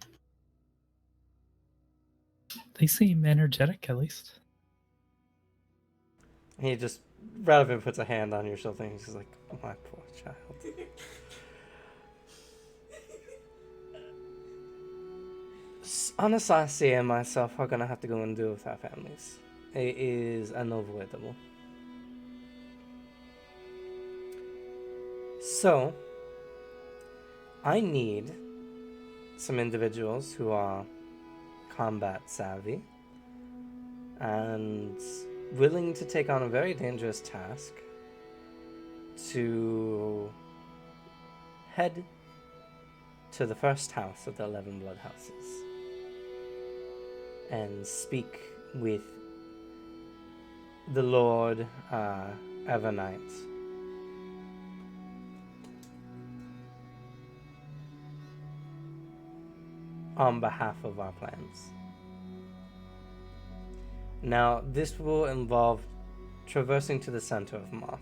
They seem energetic, at least. He just, rather puts a hand on your shoulder, and he's just like, my poor child. Anastasia and myself are gonna have to go and deal with our families. It is unavoidable. So, I need some individuals who are combat savvy and willing to take on a very dangerous task to head to the first house of the 11 blood houses and speak with the Lord Evernight. On behalf of our plans. Now, this will involve traversing to the center of Moth.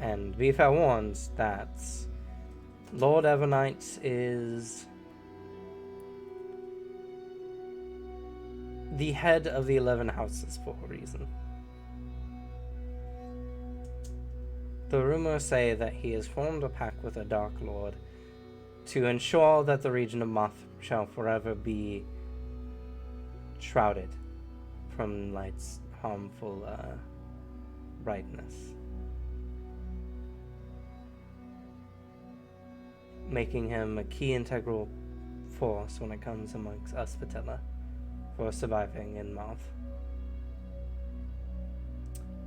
And be fair warned that Lord Evernight is the head of the 11 houses for a reason. The rumors say that he has formed a pact with a Dark Lord to ensure that the region of Moth shall forever be shrouded from light's harmful brightness, making him a key integral force when it comes amongst us Vitella for surviving in Moth.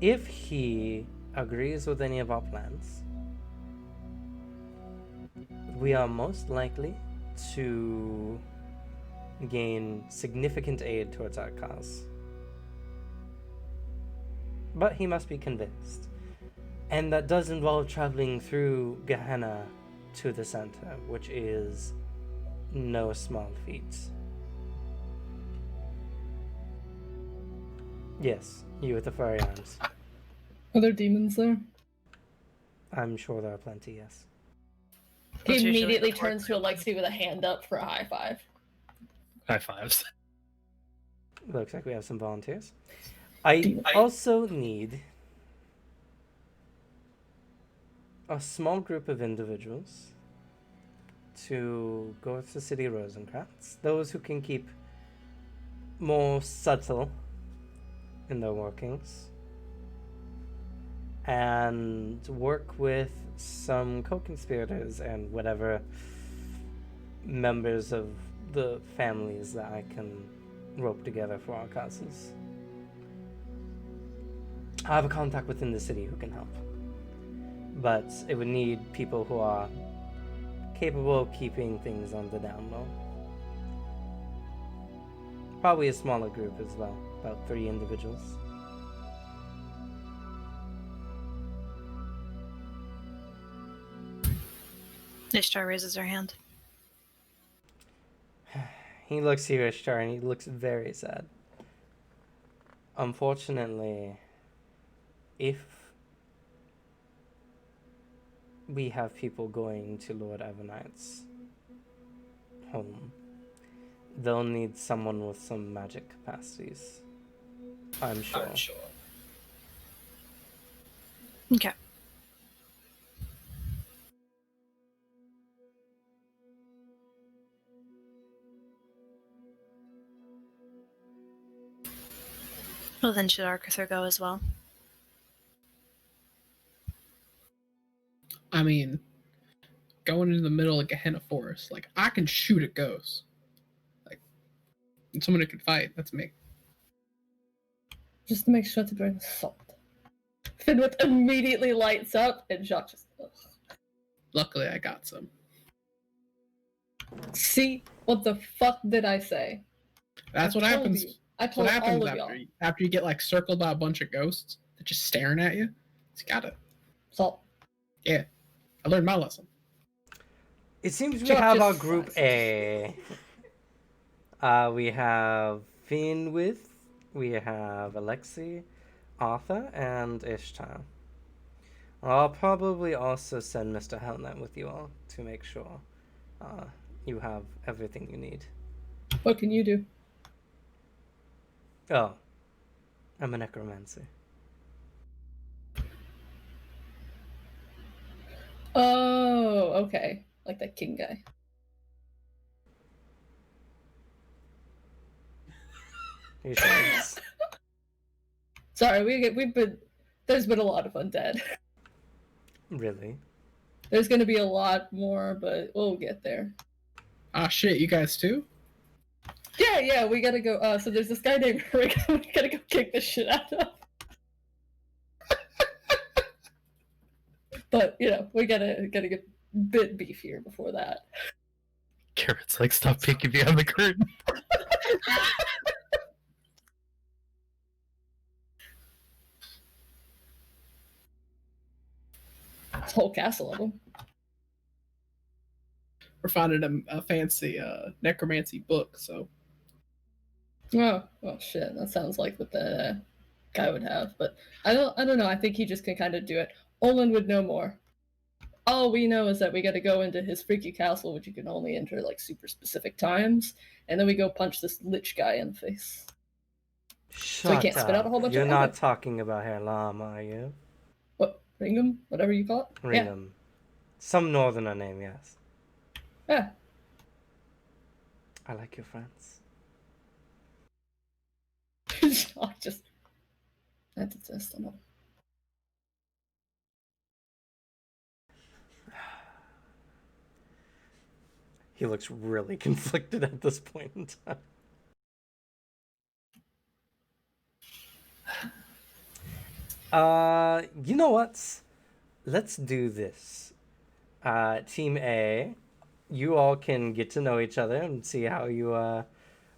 If he agrees with any of our plans, we are most likely to gain significant aid towards our cause. But he must be convinced. And that does involve traveling through Gehenna to the center, which is no small feat. Yes, you with the furry arms. Are there demons there? I'm sure there are plenty, yes. He That's usually immediately the part. turns to Alexi with a hand up for a high five. High fives. Looks like we have some volunteers. I also need a small group of individuals to go to City Rosencrantz. Those who can keep more subtle in their workings. And work with some co-conspirators and whatever members of the families that I can rope together for our causes. I have a contact within the city who can help. But it would need people who are capable of keeping things on the down low. Probably a smaller group as well, about 3 individuals. Ishtar raises her hand. He looks here at Ishtar and he looks very sad. Unfortunately, if we have people going to Lord Everknight's home, they'll need someone with some magic capacities. I'm sure. Okay. Well, then should Arthur go as well? I mean, going into the middle of Gehenna Forest, like, I can shoot a ghost. Like, and someone who can fight, that's me. Just to make sure to bring salt. Finwith immediately lights up, and Jacques just. Ugh. Luckily, I got some. See, what the fuck did I say? That's I what told happens. you. I That's what told happens all of y'all. after you get like circled by a bunch of ghosts that just staring at you. You gotta. Salt. Yeah, I learned my lesson. It seems we Chuck have just our group sighs. A. We have Finwith, we have Alexei, Arthur, and Ishtar. I'll probably also send Mr. Hellnet with you all to make sure you have everything you need. What can you do? Oh, I'm a necromancer. Oh, okay. Like that king guy. He shrugs. Sorry, there's been a lot of undead. Really? There's gonna be a lot more, but we'll get there. Ah, shit, you guys too? Yeah, we gotta go. So there's this guy named Rick. We gotta go kick the shit out of. But we gotta get a bit beefier before that. Carrot's like, stop peeking behind the curtain. Whole castle of them. We're finding a fancy necromancy book, so. Oh, shit. That sounds like what the guy would have, but I don't know. I think he just can kind of do it. Olin would know more. All we know is that we got to go into his freaky castle, which you can only enter like super specific times, and then we go punch this lich guy in the face. Shut he can't up. spit out a whole bunch You're of not acid. talking about Herlam, are you? What? Ringham? Whatever you call it? Ringham. Some northerner name, yes. Yeah. I like your friends. I detest them all. He looks really conflicted at this point in time. You know what? Let's do this. Team A, you all can get to know each other and see how you,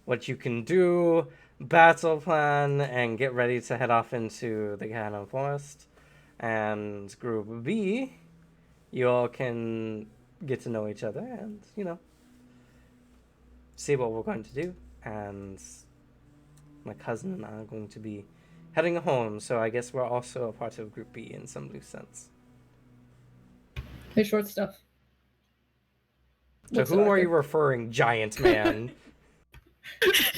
what you can do, battle plan, and get ready to head off into the Gehenna Forest. And Group B, you all can get to know each other and, see what we're going to do. And my cousin and I are going to be heading home, so I guess we're also a part of Group B in some loose sense. Hey, short stuff. To whom are you referring, giant man?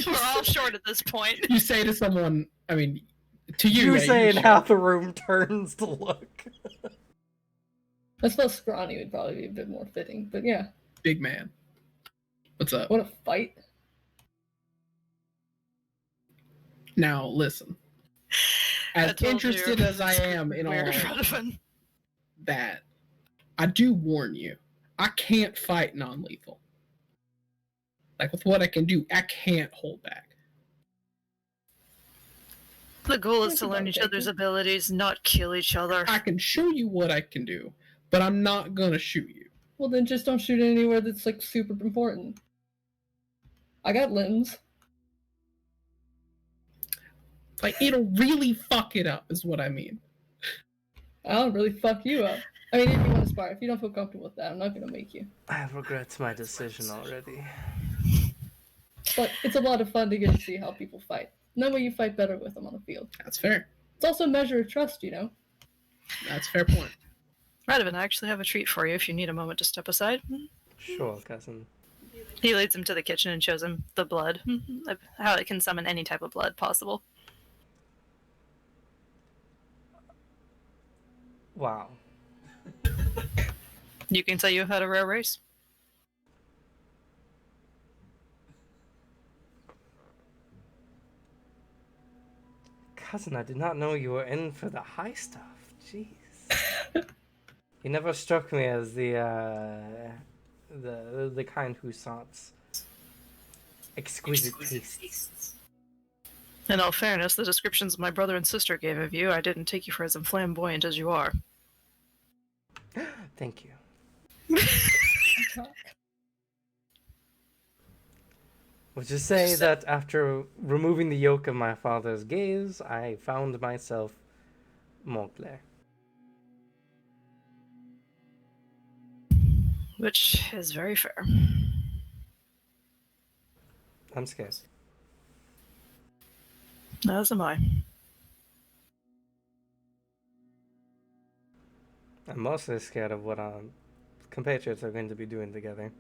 We're all short at this point. You say to someone, I mean, to you. You say and half the room turns to look. I suppose scrawny would probably be a bit more fitting, but yeah. Big man. What's up? What a fight. Now listen. I As told you interested as I am in weird all Radovan. that, I do warn you, I can't fight non-lethal. Like with what I can do, I can't hold back. The goal is Think to learn about each it, other's Jacob. abilities, not kill each other. I can show you what I can do, but I'm not gonna shoot you. Well, then just don't shoot anywhere that's like super important. I got limbs. Like it'll really fuck it up, is what I mean. I'll really fuck you up. I mean, if you want to spar, if you don't feel comfortable with that, I'm not gonna make you. I regret my decision already. But it's a lot of fun to get to see how people fight. And that way you fight better with them on the field. That's fair. It's also a measure of trust, you know? That's a fair point. Radovan, I actually have a treat for you if you need a moment to step aside. Sure, cousin. He leads him to the kitchen and shows him the blood, how it can summon any type of blood possible. Wow. You can tell you've had a rare race. Cousin, I did not know you were in for the high stuff. Jeez. You never struck me as the kind who sought exquisite tastes. In all fairness, the descriptions my brother and sister gave of you, I didn't take you for as flamboyant as you are. Thank you. Would you say that after removing the yoke of my father's gaze, I found myself more clear? Which is very fair. I'm scared. As am I. I'm mostly scared of what our compatriots are going to be doing together.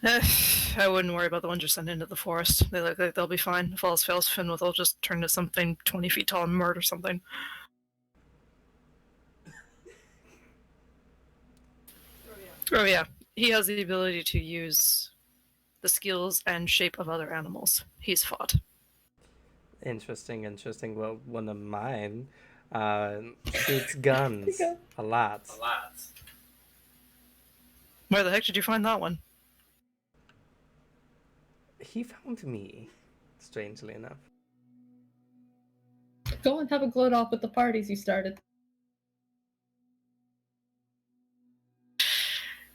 I wouldn't worry about the ones you're sending into the forest. They look like they'll be fine. If all else fails, Finn will just turn into something 20 feet tall and murder something. Oh yeah, he has the ability to use the skills and shape of other animals. He's fought. Interesting. Well, one of mine shoots guns a lot. Where the heck did you find that one? He found me, strangely enough. Go and have a gloat off with the parties you started.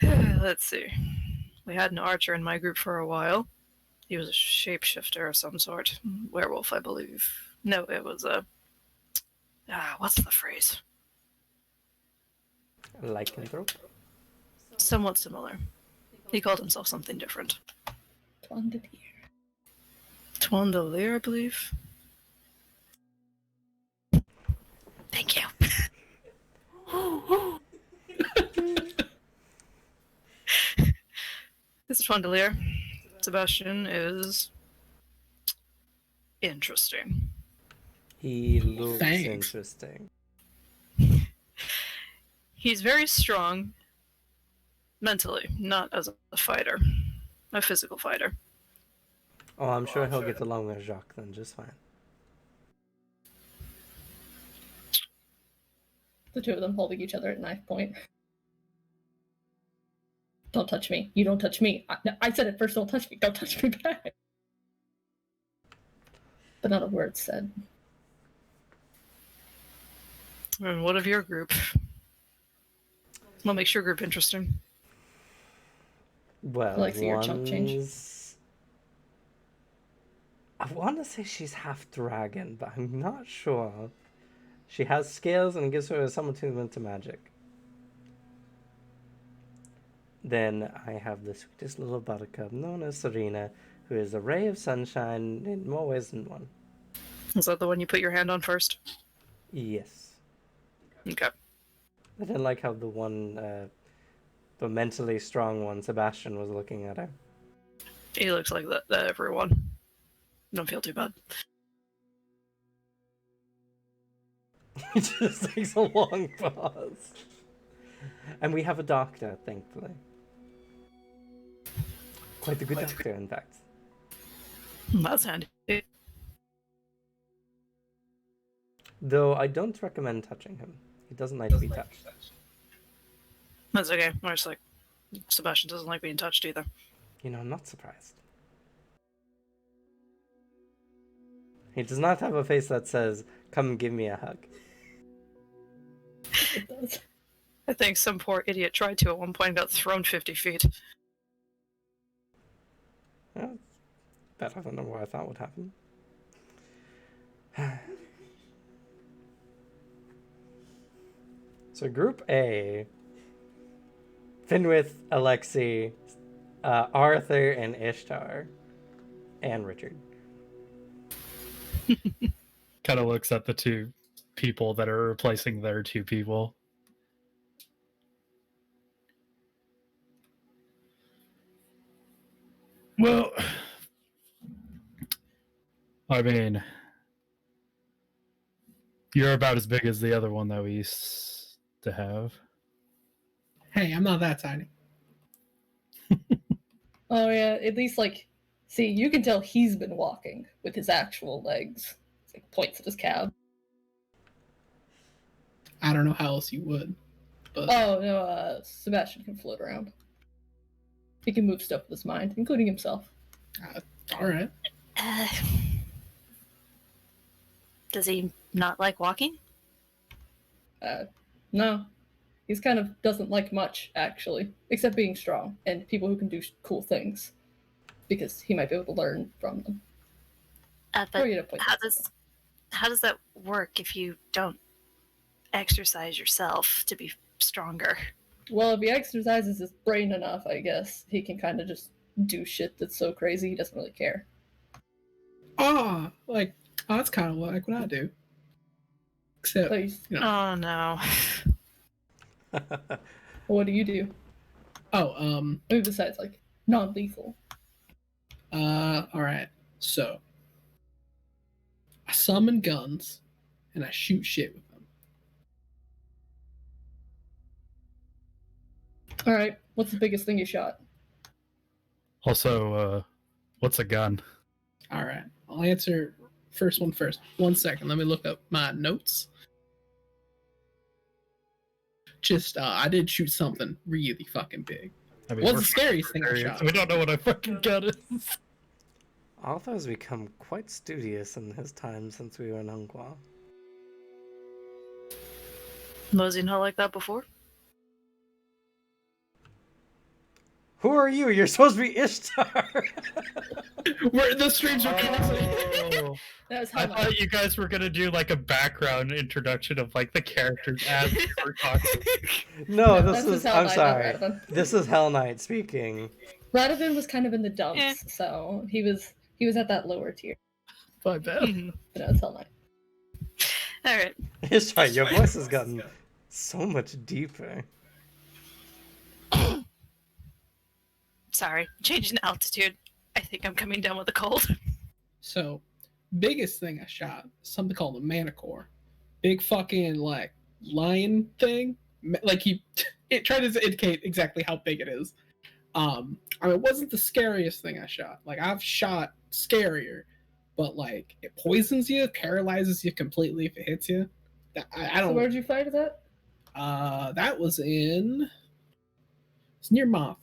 Let's see. We had an archer in my group for a while. He was a shapeshifter of some sort. Werewolf, I believe. No, it was a... what's the phrase? Lycanthrope? Somewhat similar. He called himself something different. Twandelier, I believe. Thank you. This is Twandelier. Sebastian is interesting. He looks Thanks. interesting. He's very strong mentally, not as a fighter, a physical fighter. Oh, I'm sure he'll get along with Jacques then just fine. The two of them holding each other at knife point. Don't touch me. You don't touch me. I said it first, don't touch me. Don't touch me back. But not a word said. And what of your group? What makes your group interesting? Well, Like your chump change. one's... I want to say she's half dragon, but I'm not sure. She has scales and it gives her some attunement to magic. Then I have the sweetest little buttercup known as Serena, who is a ray of sunshine in more ways than one. Is that the one you put your hand on first? Yes. Okay. I didn't like how the one, the mentally strong one, Sebastian, was looking at her. He looks like that everyone. Don't feel too bad. He just takes a long pause. And we have a doctor, thankfully. Quite the good doctor, in fact. That's handy. Though I don't recommend touching him. He doesn't like to be touched. That's okay. We're just like, Sebastian doesn't like being touched either. You know, I'm not surprised. He does not have a face that says, "Come give me a hug." It does. I think some poor idiot tried to at one point and got thrown 50 feet. Well, better than what I thought would happen. So Group A, Finwith, Alexei, Arthur, and Ishtar, and Richard. Kind of looks at the two people that are replacing their two people. Well, I mean, you're about as big as the other one that we used to have. Hey, I'm not that tiny. Oh yeah, at least like, see, you can tell he's been walking with his actual legs. It's like points at his calf. I don't know how else you would. But Oh no, Sebastian can float around. He can move stuff with his mind, including himself. all right. Does he not like walking? No, he's kind of doesn't like much actually, except being strong and people who can do cool things, because he might be able to learn from them. But Or, you know, point how things out. does that work if you don't exercise yourself to be stronger? Well, if he exercises his brain enough, I guess he can kind of just do shit that's so crazy he doesn't really care. Oh, that's kind of like what I do. Except, So he's, Oh no. what do you do? oh, I mean, besides like non-lethal. all right. So, I summon guns, and I shoot shit with them. All right, what's the biggest thing you shot? Also, what's a gun? All right. I'll answer first one first. 1 second. Let me look up my notes. Just, I did shoot something really fucking big. I mean, What's we're the scariest thing I fucking shot? We don't know what a fucking gun is. Arthur has become quite studious in his time since we were in Ungwa. Was he not like that before? Who are you? You're supposed to be Ishtar! Where the streams are crossing. Oh, That was I how thought you guys were gonna do like a background introduction of like the characters as we were talking. No, That's this just is. how I'm I know sorry. Radovan. This is Hell Knight speaking. Radovan was kind of in the dumps, Eh. so he was at that lower tier. My bad. Mhm. But no, it's Hell Knight. All right. Ishtar, your voice has gotten so much deeper. Sorry, changing altitude. I think I'm coming down with a cold. So, biggest thing I shot, something called a manicore. Big fucking like lion thing. Like it tried to indicate exactly how big it is. I mean, it wasn't the scariest thing I shot. Like I've shot scarier, but like it poisons you, paralyzes you completely if it hits you. I So don't. where'd you fight it at? That was in. It's near Moth.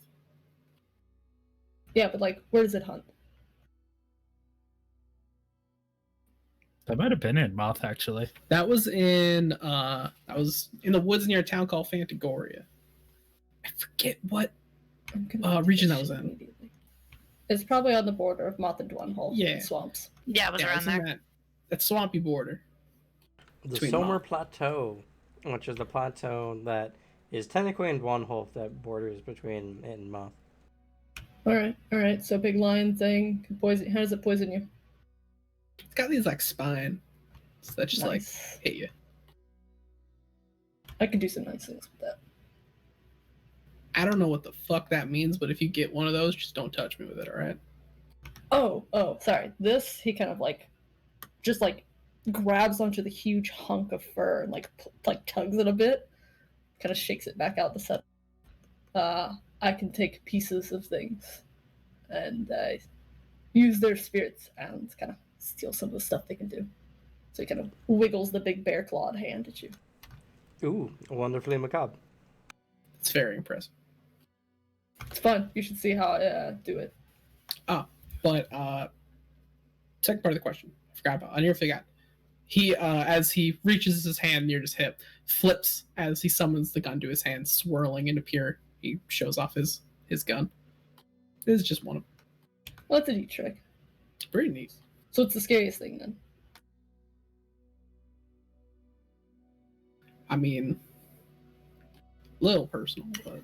Yeah, but like, where does it hunt? That might have been in Moth actually. That was in the woods near a town called Fantagoria. I forget what I'm gonna look region this that was shit in. immediately. It's probably on the border of Moth and Dwanhole. Yeah. Swamps. Yeah, it was around it's in there. that swampy border. The Between Somer Moth. Plateau, which is the plateau that is technically in Dwanholf that borders between it and Moth. All right. So big lion thing can poison. How does it poison you? It's got these like spines that just like Nice. hit you. I could do some nice things with that. I don't know what the fuck that means, but if you get one of those, just don't touch me with it, alright? Oh, sorry. This he kind of like, just like grabs onto the huge hunk of fur and like tugs it a bit, kind of shakes it back out the set. I can take pieces of things and use their spirits and kind of steal some of the stuff they can do. So he kind of wiggles the big bear clawed hand at you. Ooh, wonderfully macabre. It's very impressive. It's fun. You should see how I do it. But second part of the question, I forgot about. I never forgot. He, as he reaches his hand near his hip, flips as he summons the gun to his hand, swirling into pure. He shows off his gun. This is just one of them. Well, that's a neat trick. It's pretty neat. So it's the scariest thing then. I mean, a little personal, but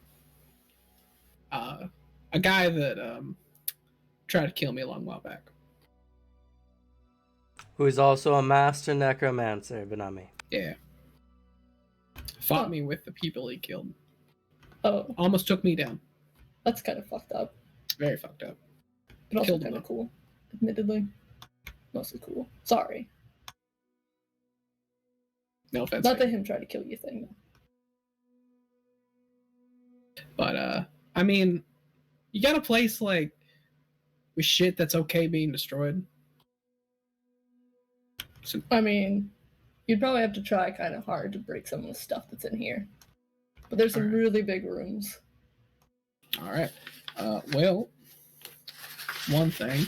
a guy that tried to kill me a long while back. Who is also a master necromancer, but not me. Yeah. Fought me with the people he killed. Oh, Almost took me down. that's kind of fucked up. Very fucked up. But also Killed him, kind of though. cool. Admittedly. Mostly cool. Sorry. No offense. Not the him try to kill you thing. But I mean, you got a place like with shit that's okay being destroyed. So, I mean, you'd probably have to try kind of hard to break some of the stuff that's in here. But there's some Alright. really big rooms. all right. Well, one thing.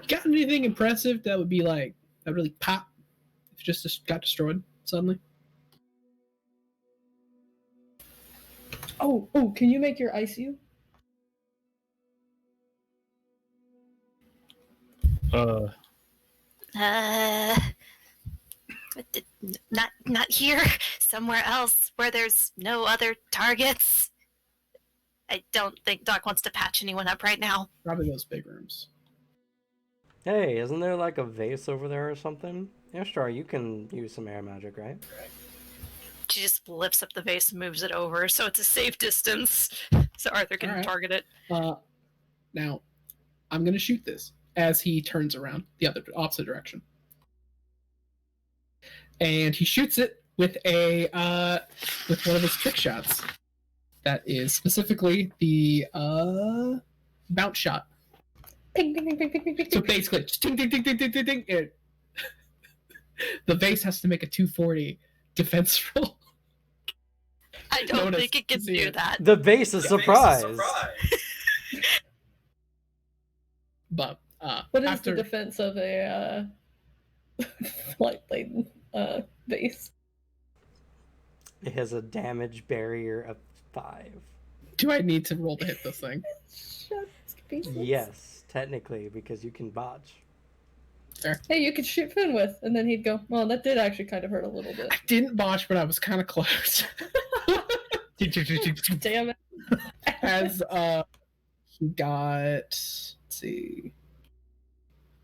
Got anything impressive that would be like that really pop if it just got destroyed suddenly? Oh, can you make your ICU? Not here. Somewhere else where there's no other targets. I don't think Doc wants to patch anyone up right now. Probably those big rooms. Hey, isn't there like a vase over there or something? Yeah, sure, you can use some air magic, right? She just lifts up the vase and moves it over, so it's a safe distance, so Arthur can Alright. target it. Now, I'm gonna shoot this as he turns around the opposite direction, and he shoots it with with one of his trick shots. That is specifically the bounce shot. Ping, ping, ping, ping, ping, ping, ping. So basically, just ding, ding, ding, ding, ding, ding, ding. The vase has to make a 240 defense roll. I don't Notice- think it can see do it. that. The vase is surprised. But What is after the defense of a light laden base? It has a damage barrier of 5. do I need to roll to hit this thing? Shut pieces. Yes, technically, because you can botch. Hey, you could shoot Finn with, and then he'd go, well, that did actually kind of hurt a little bit. I didn't botch, but I was kind of close. Damn it. As he got, let's see,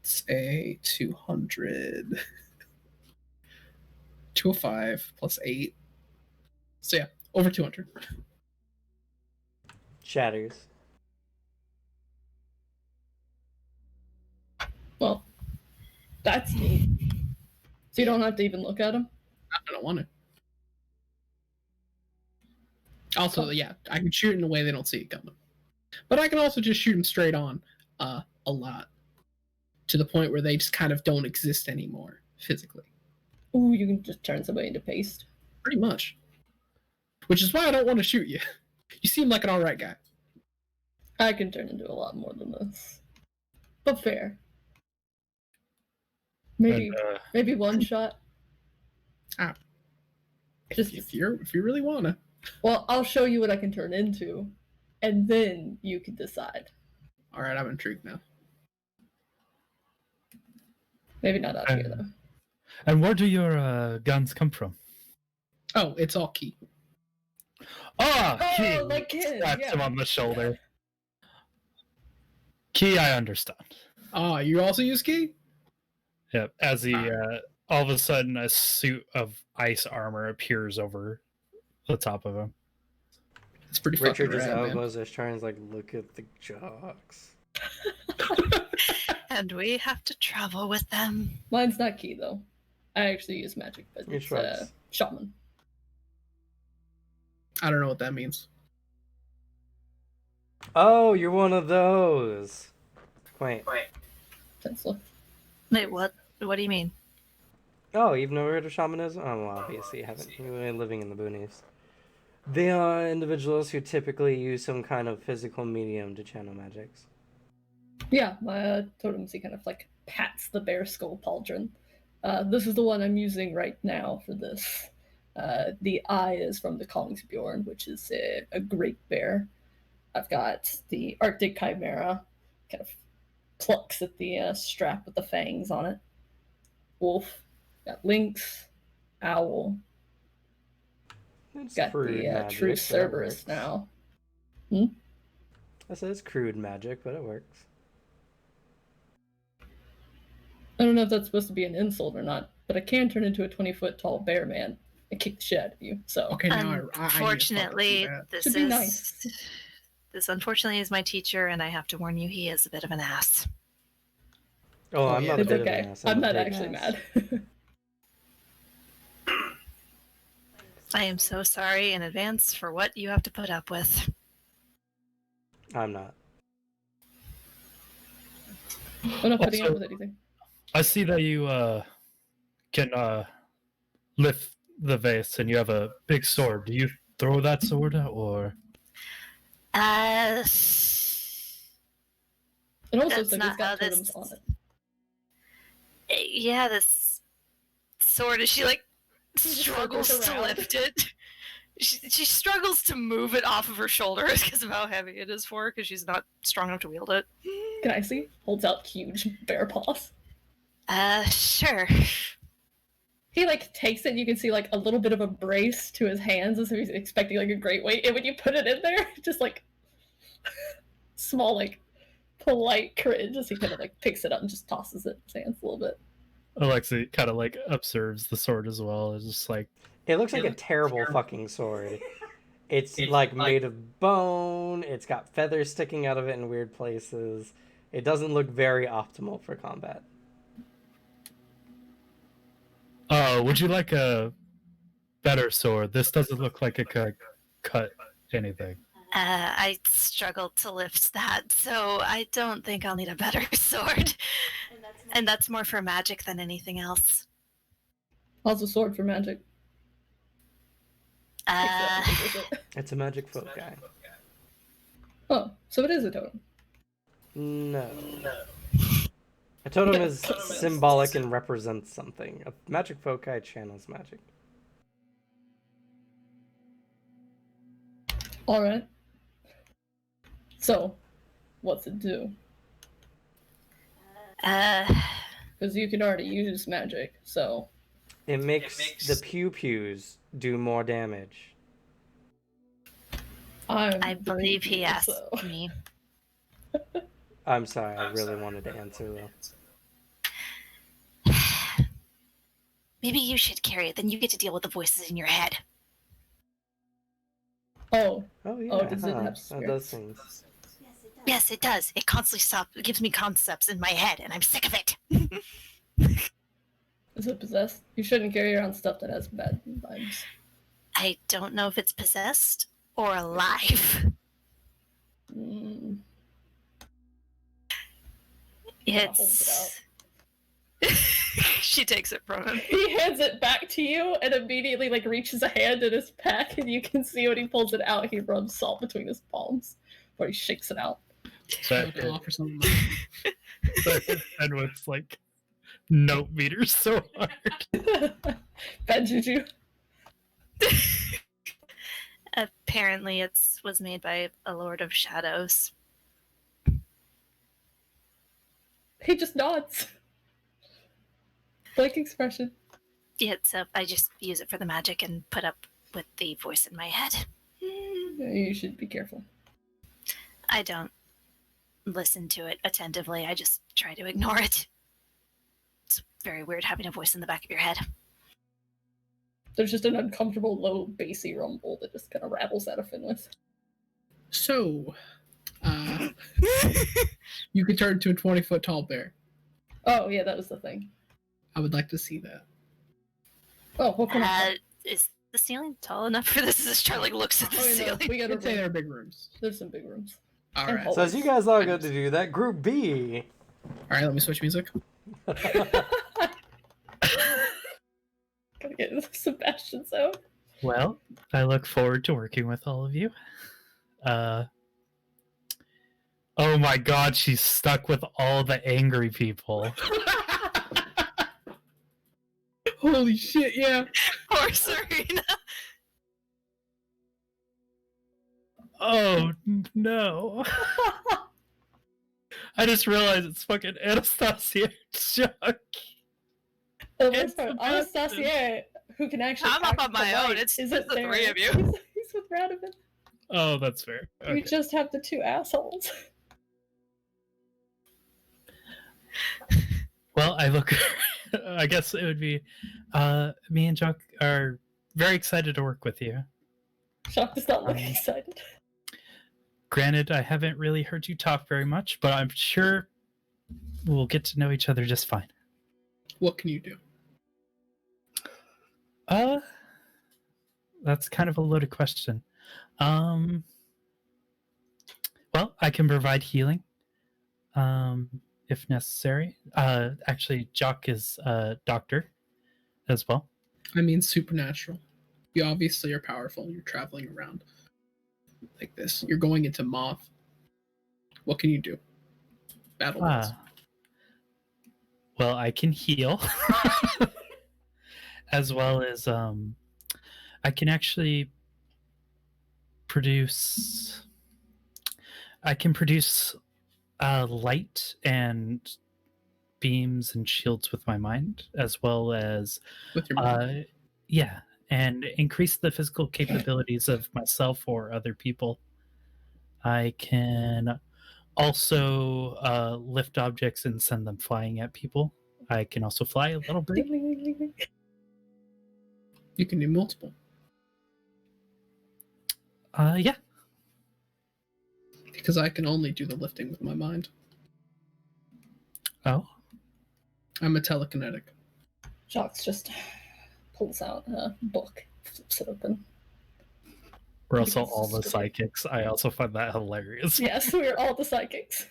say 200, 205 plus 8. So yeah, over 200. Shatters. Well, that's neat. So you don't have to even look at him? I don't want to. Also, yeah, I can shoot in a way they don't see it coming. But I can also just shoot them straight on a lot. To the point where they just kind of don't exist anymore, physically. Ooh, you can just turn somebody into paste. Pretty much. Which is why I don't want to shoot you. You seem like an alright guy. I can turn into a lot more than this. But fair. Maybe And, maybe one shot. Just- If you really wanna. Well, I'll show you what I can turn into, and then you can decide. Alright, I'm intrigued now. Maybe not out here though. and where do your guns come from? Oh, it's all key. Ah, Oh, Key! like kids, Slaps yeah. him on the shoulder. Key, I understand. Ah, you also use key? Yep. As he, all of a sudden, a suit of ice armor appears over the top of him. It's pretty Richard fucking just rad, man. elbows his turns like, look at the jocks. and we have to travel with them. Mine's not key though. I actually use magic, but He it's shrugs. shaman. I don't know what that means. Oh, you're one of those. Wait. Essentially. Wait, what? What do you mean? Oh, you've never heard of shamanism? Oh, well, obviously you haven't. You're living in the boonies. They are individuals who typically use some kind of physical medium to channel magics. Yeah, my totems, he kind of like pats the bear skull pauldron. This is the one I'm using right now for this. The eye is from the Kongsbjorn, which is a great bear. I've got the Arctic Chimera, kind of plucks at the strap with the fangs on it. Wolf, got lynx, owl, It's got crude the magic, true but it Cerberus works. now. I said it's crude magic, but it works. I don't know if that's supposed to be an insult or not, but I can turn into a 20-foot tall bear man and kick the shit out of you. So Okay, now I need to fucking Unfortunately, see that. this Should be is nice. this unfortunately is my teacher, and I have to warn you, he is a bit of an ass. Oh, Oh, I'm yeah. not a it's bit of an okay. ass. I'm a not big actually ass. mad. I am so sorry in advance for what you have to put up with. I'm not. I'm not putting up Also- with anything. I see that you can lift the vase and you have a big sword. Do you throw that sword or? Uh, It also That's said not it's got how this- totems on it. yeah, this sword is she like struggles circles to around. lift it. She struggles to move it off of her shoulders because of how heavy it is for her, because she's not strong enough to wield it. Can I see? Holds out huge bear paws. Sure. He like takes it and you can see like a little bit of a brace to his hands as if he's expecting like a great weight. And when you put it in there, just like small like polite cringe as he kind of like picks it up and just tosses it in his hands a little bit. Alexi kind of like observes the sword as well. It's just like, It looks like a terrible fucking sword. It's like made of bone. It's got feathers sticking out of it in weird places. It doesn't look very optimal for combat. oh, would you like a better sword? This doesn't look like it could cut anything. I struggled to lift that, so I don't think I'll need a better sword. And that's more for magic than anything else. How's a sword for magic? It's a magic folk guy. Oh, so it is a totem. No. A totem is symbolic and represents something. A magic folk guy channels magic. Alright. So, what's it do? Because you can already use magic, so. It makes the pew-pews do more damage. I believe he asked so. me. I'm sorry, I really wanted to answer though. Maybe you should carry it, then you get to deal with the voices in your head. Oh, Oh yeah, does it have that does spirits? things. Yes, it does. It constantly gives me concepts in my head, and I'm sick of it. is it possessed? You shouldn't carry around stuff that has bad vibes. I don't know if it's possessed or alive. Mm, It's. She takes it from him. he hands it back to you and immediately like reaches a hand in his pack and you can see when he pulls it out he rubs salt between his palms or he shakes it out. That To offer something. and with like note meters so hard. Bad juju. Apparently, it was made by a Lord of Shadows. He just nods. Blank expression. Yeah, so I just use it for the magic and put up with the voice in my head. You should be careful. I don't listen to it attentively. I just try to ignore it. It's very weird having a voice in the back of your head. There's just an uncomfortable low bassy rumble that just kind of rattles out of Finwith. So, you could turn into a 20-foot tall bear. Oh, yeah, that was the thing. I would like to see that. Oh, what kind of... Is the ceiling tall enough for this? As Charlie looks at the Oh, yeah, no, ceiling. we got I'd say there are room. big rooms. There's some big rooms. All And right. holes. So as you guys log out to do that, Group B. All right, let me switch music. Gotta get into Sebastian zone. Well, I look forward to working with all of you. Oh my god, she's stuck with all the angry people. Holy shit! Yeah. Poor Serena. Oh no. I just realized it's fucking Anastasia and Chuck. The It's worst part, the Anastasia, who can actually I'm up act on my own. polite, It's just isn't the there. three of you. He's with Radovan. Oh, that's fair. We Okay. just have the two assholes. Well, I guess it would be, me and Chuck are very excited to work with you. Shock does not look excited. Granted, I haven't really heard you talk very much, but I'm sure we'll get to know each other just fine. What can you do? That's kind of a loaded question. Well, I can provide healing, if necessary. Actually, Jock is a doctor as well. I mean, supernatural. You obviously are powerful. You're traveling around like this. You're going into Moth. What can you do? Battle wounds. Well, I can heal, as well as I can actually produce. I can produce light and beams and shields with my mind, as well as With your mind. yeah, and increase the physical capabilities of myself or other people. I can also lift objects and send them flying at people. I can also fly a little bit. You can do multiple. Yeah. Because I can only do the lifting with my mind. Oh. I'm a telekinetic. Shox just pulls out a book, flips it open. We're also Because all it's the stupid. psychics. I also find that hilarious. Yes, we're all the psychics.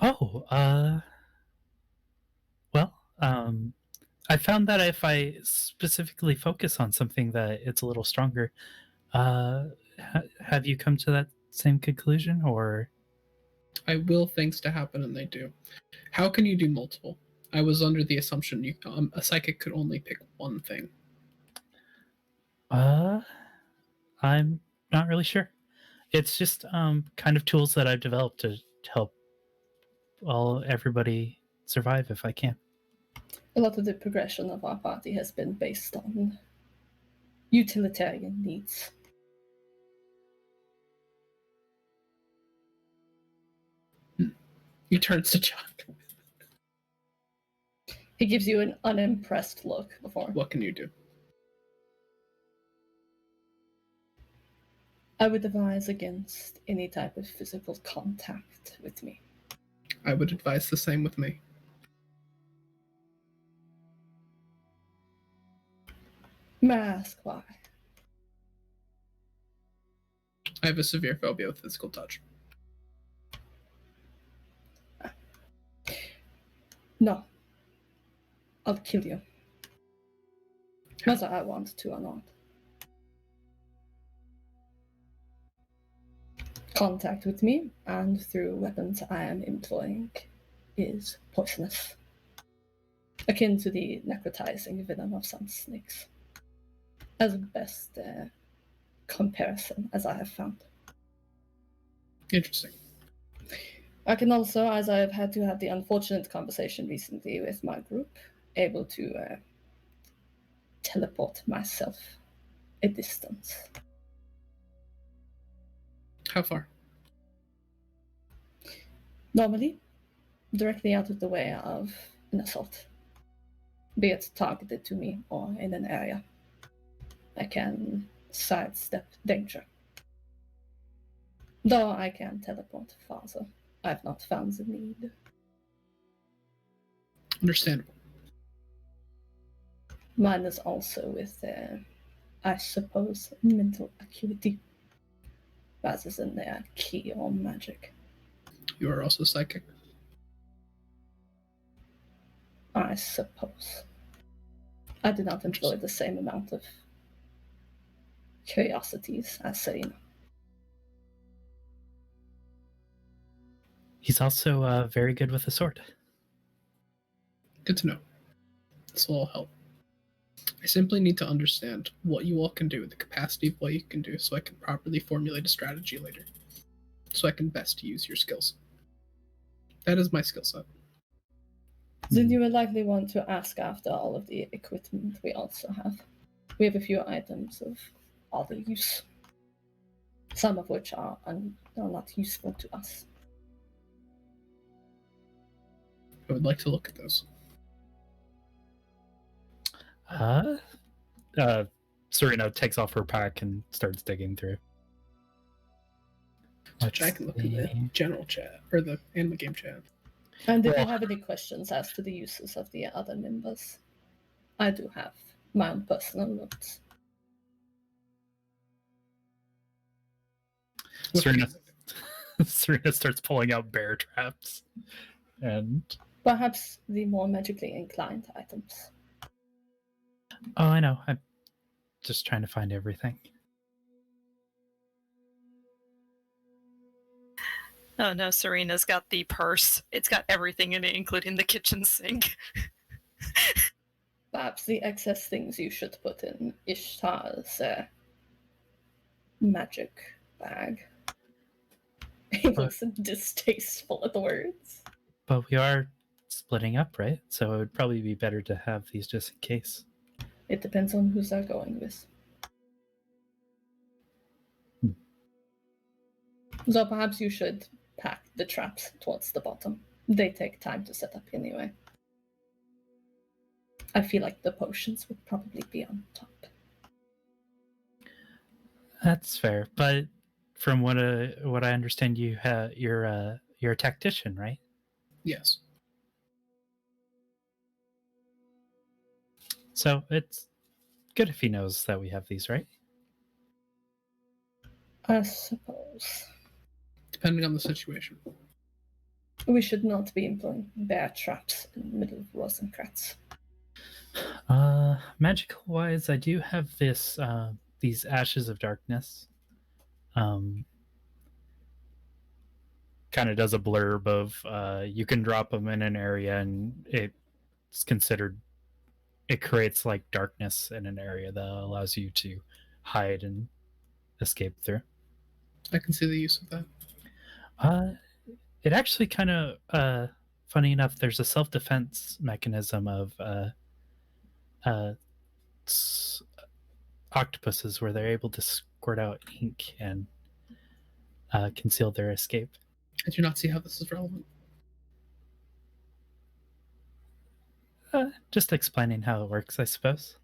Oh, well, I found that if I specifically focus on something that it's a little stronger. Have you come to that same conclusion, or? I will things to happen, and they do. How can you do multiple? I was under the assumption a psychic could only pick one thing. I'm not really sure. It's just kind of tools that I've developed to help everybody survive if I can. A lot of the progression of our party has been based on utilitarian needs. He turns to Chuck. He gives you an unimpressed look before. What can you do? I would advise against any type of physical contact with me. I would advise the same with me. May I ask why? I have a severe phobia with physical touch. No. I'll kill you. Whether I want to or not. Contact with me and through weapons I am employing is poisonous. Akin to the necrotizing venom of some snakes. As a best comparison, as I have found. Interesting. I can also, as I have had to have the unfortunate conversation recently with my group, able to teleport myself a distance. How far? Normally, directly out of the way of an assault. Be it targeted to me or in an area. I can sidestep danger. Though I can teleport farther, I've not found the need. Understandable. Mine is also with, I suppose, mental acuity, rather than their key or magic. You are also psychic. I suppose. I do not employ the same amount of curiosities as Serena. He's also very good with a sword. Good to know. This will all help. I simply need to understand what you all can do, the capacity of what you can do, so I can properly formulate a strategy later. So I can best use your skills. That is my skill set. Then you will likely want to ask after all of the equipment we also have. We have a few items of other use, some of which are not useful to us. I would like to look at those. Serena takes off her pack and starts digging through. Which I can look in the general chat, or the Anima game chat. And if you have any questions as to the uses of the other members, I do have my own personal notes. Serena starts pulling out bear traps. And perhaps the more magically inclined items. Oh, I know. I'm just trying to find everything. Oh no, Serena's got the purse. It's got everything in it, including the kitchen sink. Perhaps the excess things you should put in Ishtar's magic bag. He looks distasteful at the words. But we are splitting up, right? So it would probably be better to have these just in case. It depends on who they're going with. So perhaps you should pack the traps towards the bottom. They take time to set up anyway. I feel like the potions would probably be on top. That's fair, but from what I understand, you're a tactician, right? Yes. So it's good if he knows that we have these, right? I suppose. Depending on the situation. We should not be employing bear traps in the middle of Rosencrantz. Magical wise, I do have this these ashes of darkness. Kind of does a blurb of you can drop them in an area and it's considered, it creates like darkness in an area that allows you to hide and escape through. I can see the use of that. It actually kind of funny enough, there's a self-defense mechanism of octopuses where they're able to squirt out ink and conceal their escape. I do not see how this is relevant. Just explaining how it works, I suppose.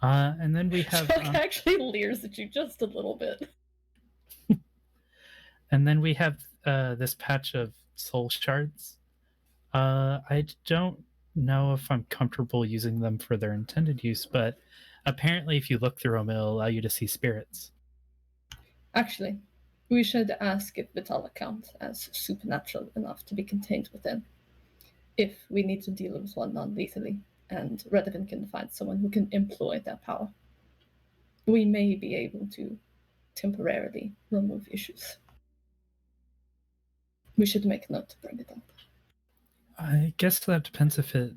And then we have Chuck actually leers at you just a little bit. and then we have this patch of soul shards. I don't know if I'm comfortable using them for their intended use, but apparently if you look through them, it'll allow you to see spirits. Actually, we should ask if Vitala counts as supernatural enough to be contained within. If we need to deal with one non-lethally, and Redevin can find someone who can employ their power, we may be able to temporarily remove issues. We should make note to bring it up. I guess that depends if it...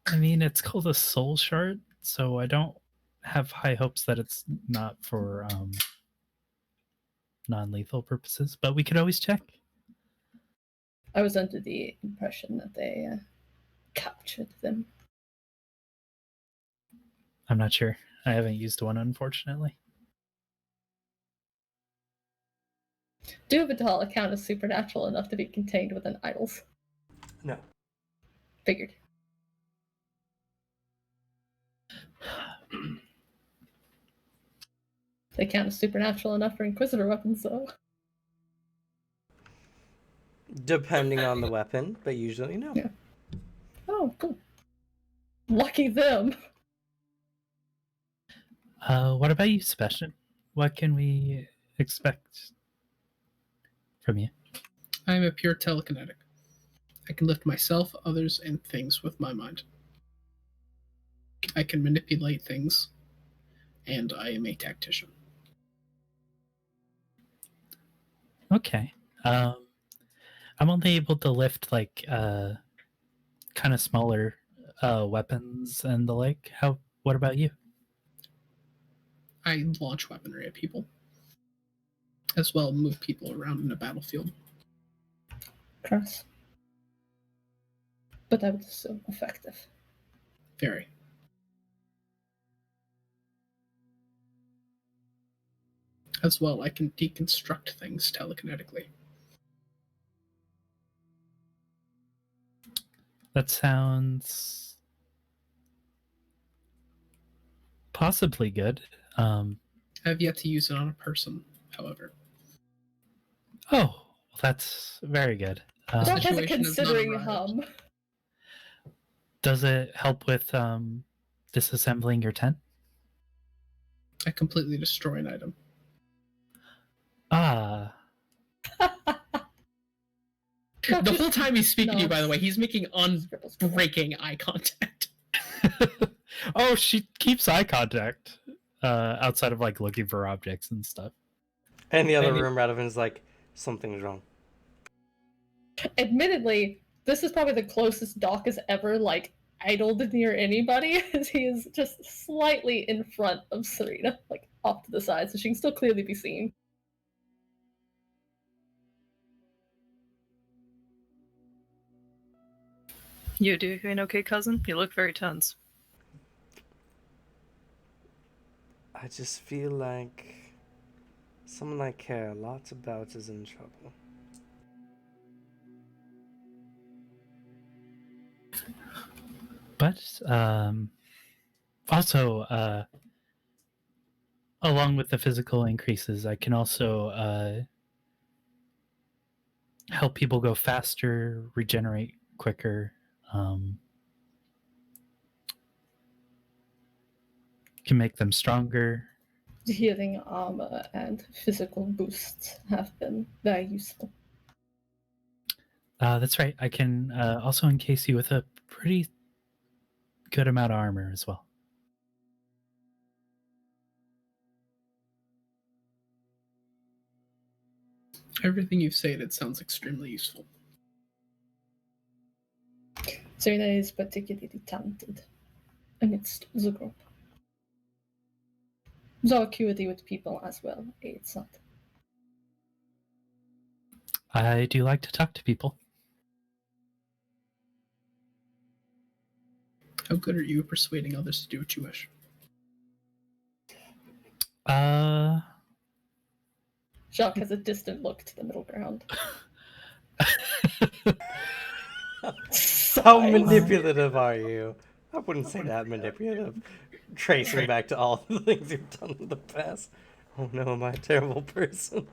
I mean, it's called a soul shard, so I don't have high hopes that it's not for non-lethal purposes, but we could always check. I was under the impression that they captured them. I'm not sure. I haven't used one, unfortunately. Do Vitala count as supernatural enough to be contained within idols? No. Figured. They count as supernatural enough for Inquisitor weapons, though. Depending on the weapon, but usually no. Yeah. Oh, cool. Lucky them. What about you, Sebastian? What can we expect from you? I'm a pure telekinetic. I can lift myself, others, and things with my mind. I can manipulate things, and I am a tactician. Okay. I'm only able to lift like kind of smaller weapons and the like. What about you? I launch weaponry at people, as well move people around in a battlefield. Cross. But I would assume effective. Very. As well, I can deconstruct things telekinetically. That sounds possibly good. I have yet to use it on a person, however. Oh, well, that's very good. Doc has a situation has not considering arrived. hum. Does it help with disassembling your tent? I completely destroy an item. Ah, The whole time he's speaking to you, by the Nods. way, he's making Scribble, scribble. unbreaking eye contact. oh, she keeps eye contact outside of like looking for objects and stuff. And the other Maybe. room Radovan is like, something's wrong. Admittedly, this is probably the closest Doc has ever like idled near anybody, as he is just slightly in front of Serena, like off to the side, so she can still clearly be seen. You doing okay, cousin? You look very tense. I just feel like someone I care a lot about is in trouble. But also, along with the physical increases, I can also help people go faster, regenerate quicker. Can make them stronger. Healing armor and physical boosts have been very useful. That's right. I can also encase you with a pretty good amount of armor as well. Everything you've said, it sounds extremely useful. Serena is particularly talented amidst the group. The acuity with people as well aids that. I do like to talk to people. How good are you at persuading others to do what you wish? Jacques has a distant look to the middle ground. How Sighs. manipulative are you? I wouldn't say that manipulative. Tracing back to all the things you've done in the past. Oh no, am I a terrible person?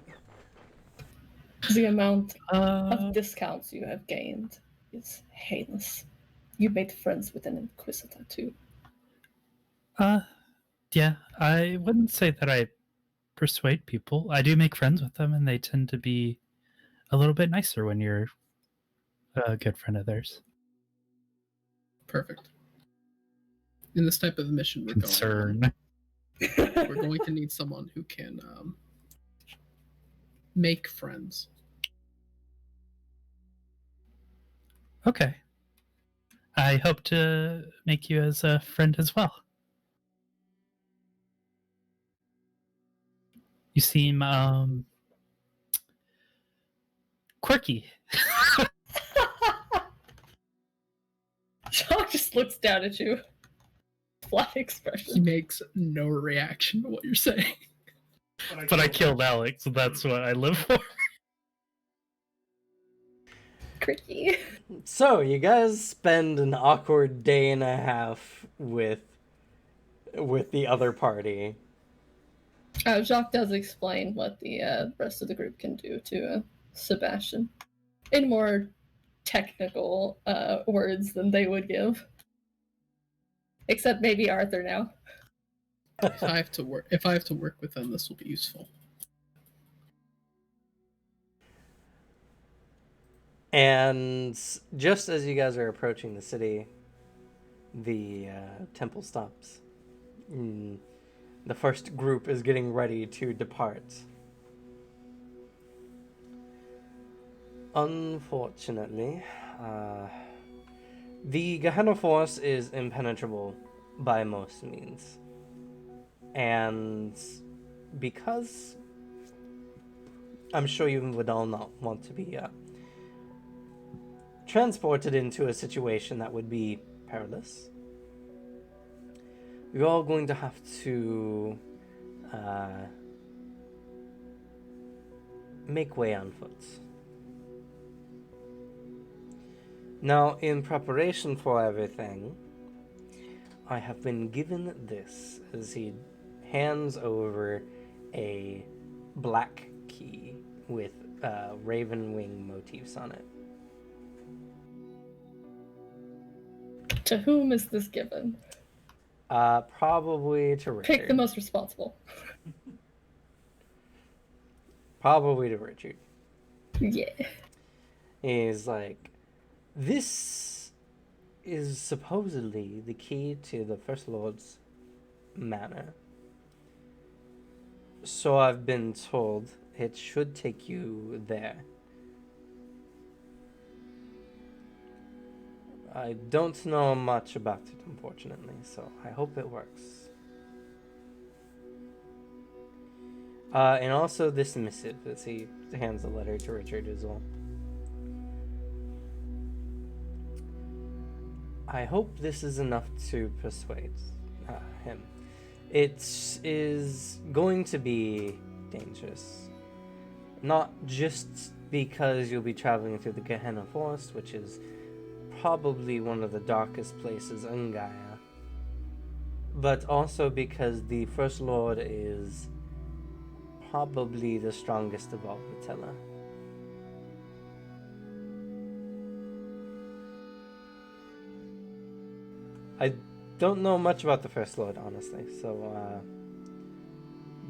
The amount Uh, of discounts you have gained is heinous. You made friends with an Inquisitor too. yeah, I wouldn't say that I persuade people. I do make friends with them, and they tend to be a little bit nicer when you're a good friend of theirs. Perfect. In this type of mission, we're Concern. going to need someone who can make friends. Okay. I hope to make you as a friend as well. You seem quirky. Jacques just looks down at you. Flat He expression. makes no reaction to what you're saying. But I killed Alex, so that's what I live for. Cricky. So, you guys spend an awkward day and a half with the other party. Jacques does explain what the rest of the group can do to Sebastian. in more technical words than they would give. Except maybe Arthur now. If I have to work with them, this will be useful. And just as you guys are approaching the city, the temple stops. The first group is getting ready to depart. Unfortunately, the Gehenna Force is impenetrable by most means. And because I'm sure you would all not want to be transported into a situation that would be perilous, you're all going to have to make way on foot. Now, in preparation for everything, I have been given this, as he hands over a black key with raven wing motifs on it. To whom is this given? Probably to Richard. Pick the most responsible. Probably to Richard. Yeah. He's like, this is supposedly the key to the First Lord's manor. So I've been told it should take you there. I don't know much about it, unfortunately, so I hope it works. And also this missive, as he hands the letter to Richard as well. I hope this is enough to persuade him. It is going to be dangerous. Not just because you'll be traveling through the Gehenna Forest, which is probably one of the darkest places in Gaia, but also because the First Lord is probably the strongest of all the Tella. I don't know much about the First Lord, honestly, so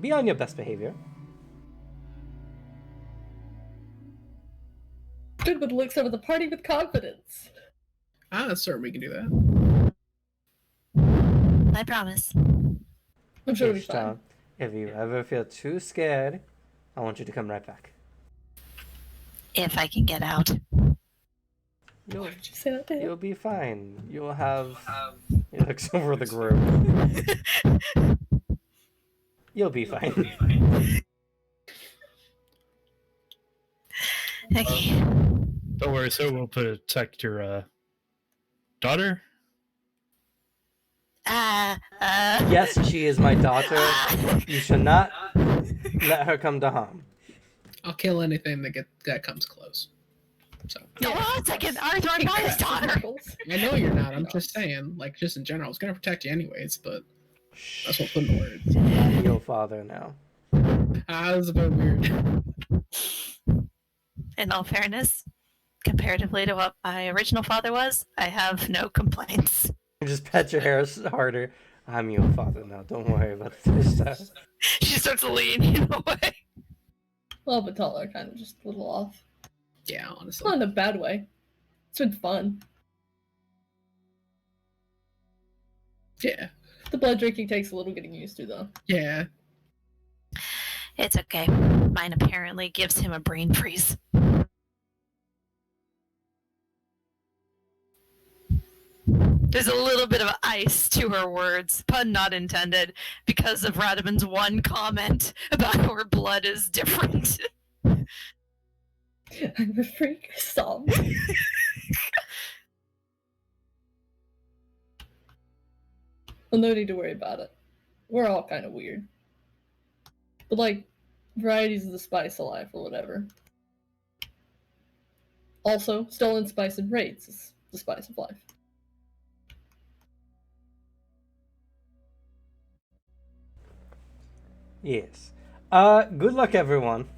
be on your best behavior. Goodwood looks over the party with confidence. Sir, we can do that. I promise. I'm sure it'll be Yes, fine. John, if you ever feel too scared, I want you to come right back. If I can get out. You'll, Why did you say that to him? you'll be fine. You'll have... He looks over the group. You'll be fine. Okay. Don't worry, sir. We'll protect your daughter. Yes, she is my daughter. You should not let her come to harm. I'll kill anything that comes close. So No, hold on a second. Arthur, I'm not his daughter. I know you're not. I'm just saying, like, just in general, it's gonna protect you anyways. But that's what put in the words. I'm your father now. That was a bit weird. In all fairness, comparatively to what my original father was, I have no complaints. Just pet your hair harder. I'm your father now. Don't worry about this stuff. She starts leaning away. Well, but taller, kind of just a little off. Yeah, honestly. Not in a bad way. It's been fun. Yeah. The blood drinking takes a little getting used to, though. Yeah. It's okay. Mine apparently gives him a brain freeze. There's a little bit of ice to her words, pun not intended, because of Radaman's one comment about how her blood is different. I'm a freak. Stop. Well, no need to worry about it. We're all kind of weird. But, like, varieties of the spice of life or whatever. Also, stolen spice and raids is the spice of life. Yes. Good luck, everyone.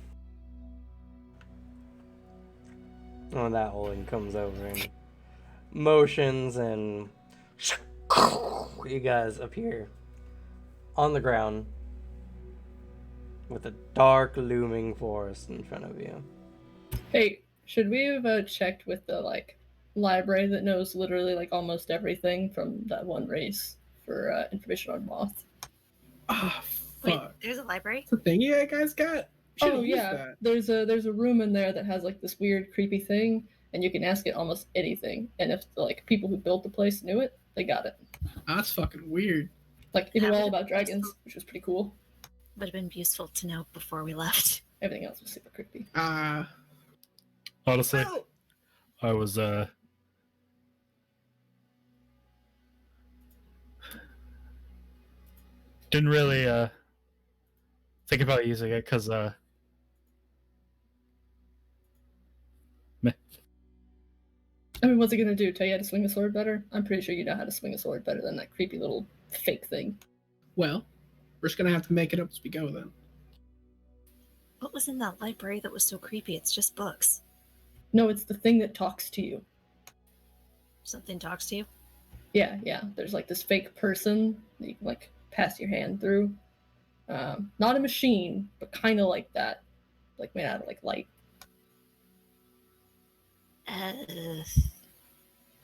Oh, that one comes over and motions, and you guys appear on the ground with a dark, looming forest in front of you. Hey, should we have checked with the library that knows literally almost everything from that one race for information on Moth? Oh, Wait, fuck. there's a library? It's a thing you guys got? Should Oh have used yeah, that. there's a room in there that has this weird, creepy thing, and you can ask it almost anything. And if the people who built the place knew it, they got it. That's fucking weird. They knew That all would've about been dragons, useful. which was pretty cool. Would have been useful to know before we left. Everything else was super creepy. Honestly, Well, I was didn't really think about using it because meh. I mean, what's it gonna do? Tell you how to swing a sword better? I'm pretty sure you know how to swing a sword better than that creepy little fake thing. well, we're just gonna have to make it up as we go then. What was in that library that was so creepy? It's just books. No, it's the thing that talks to you. Something talks to you? Yeah. There's this fake person that you can pass your hand through. Not a machine, but kind of like that, made out of light.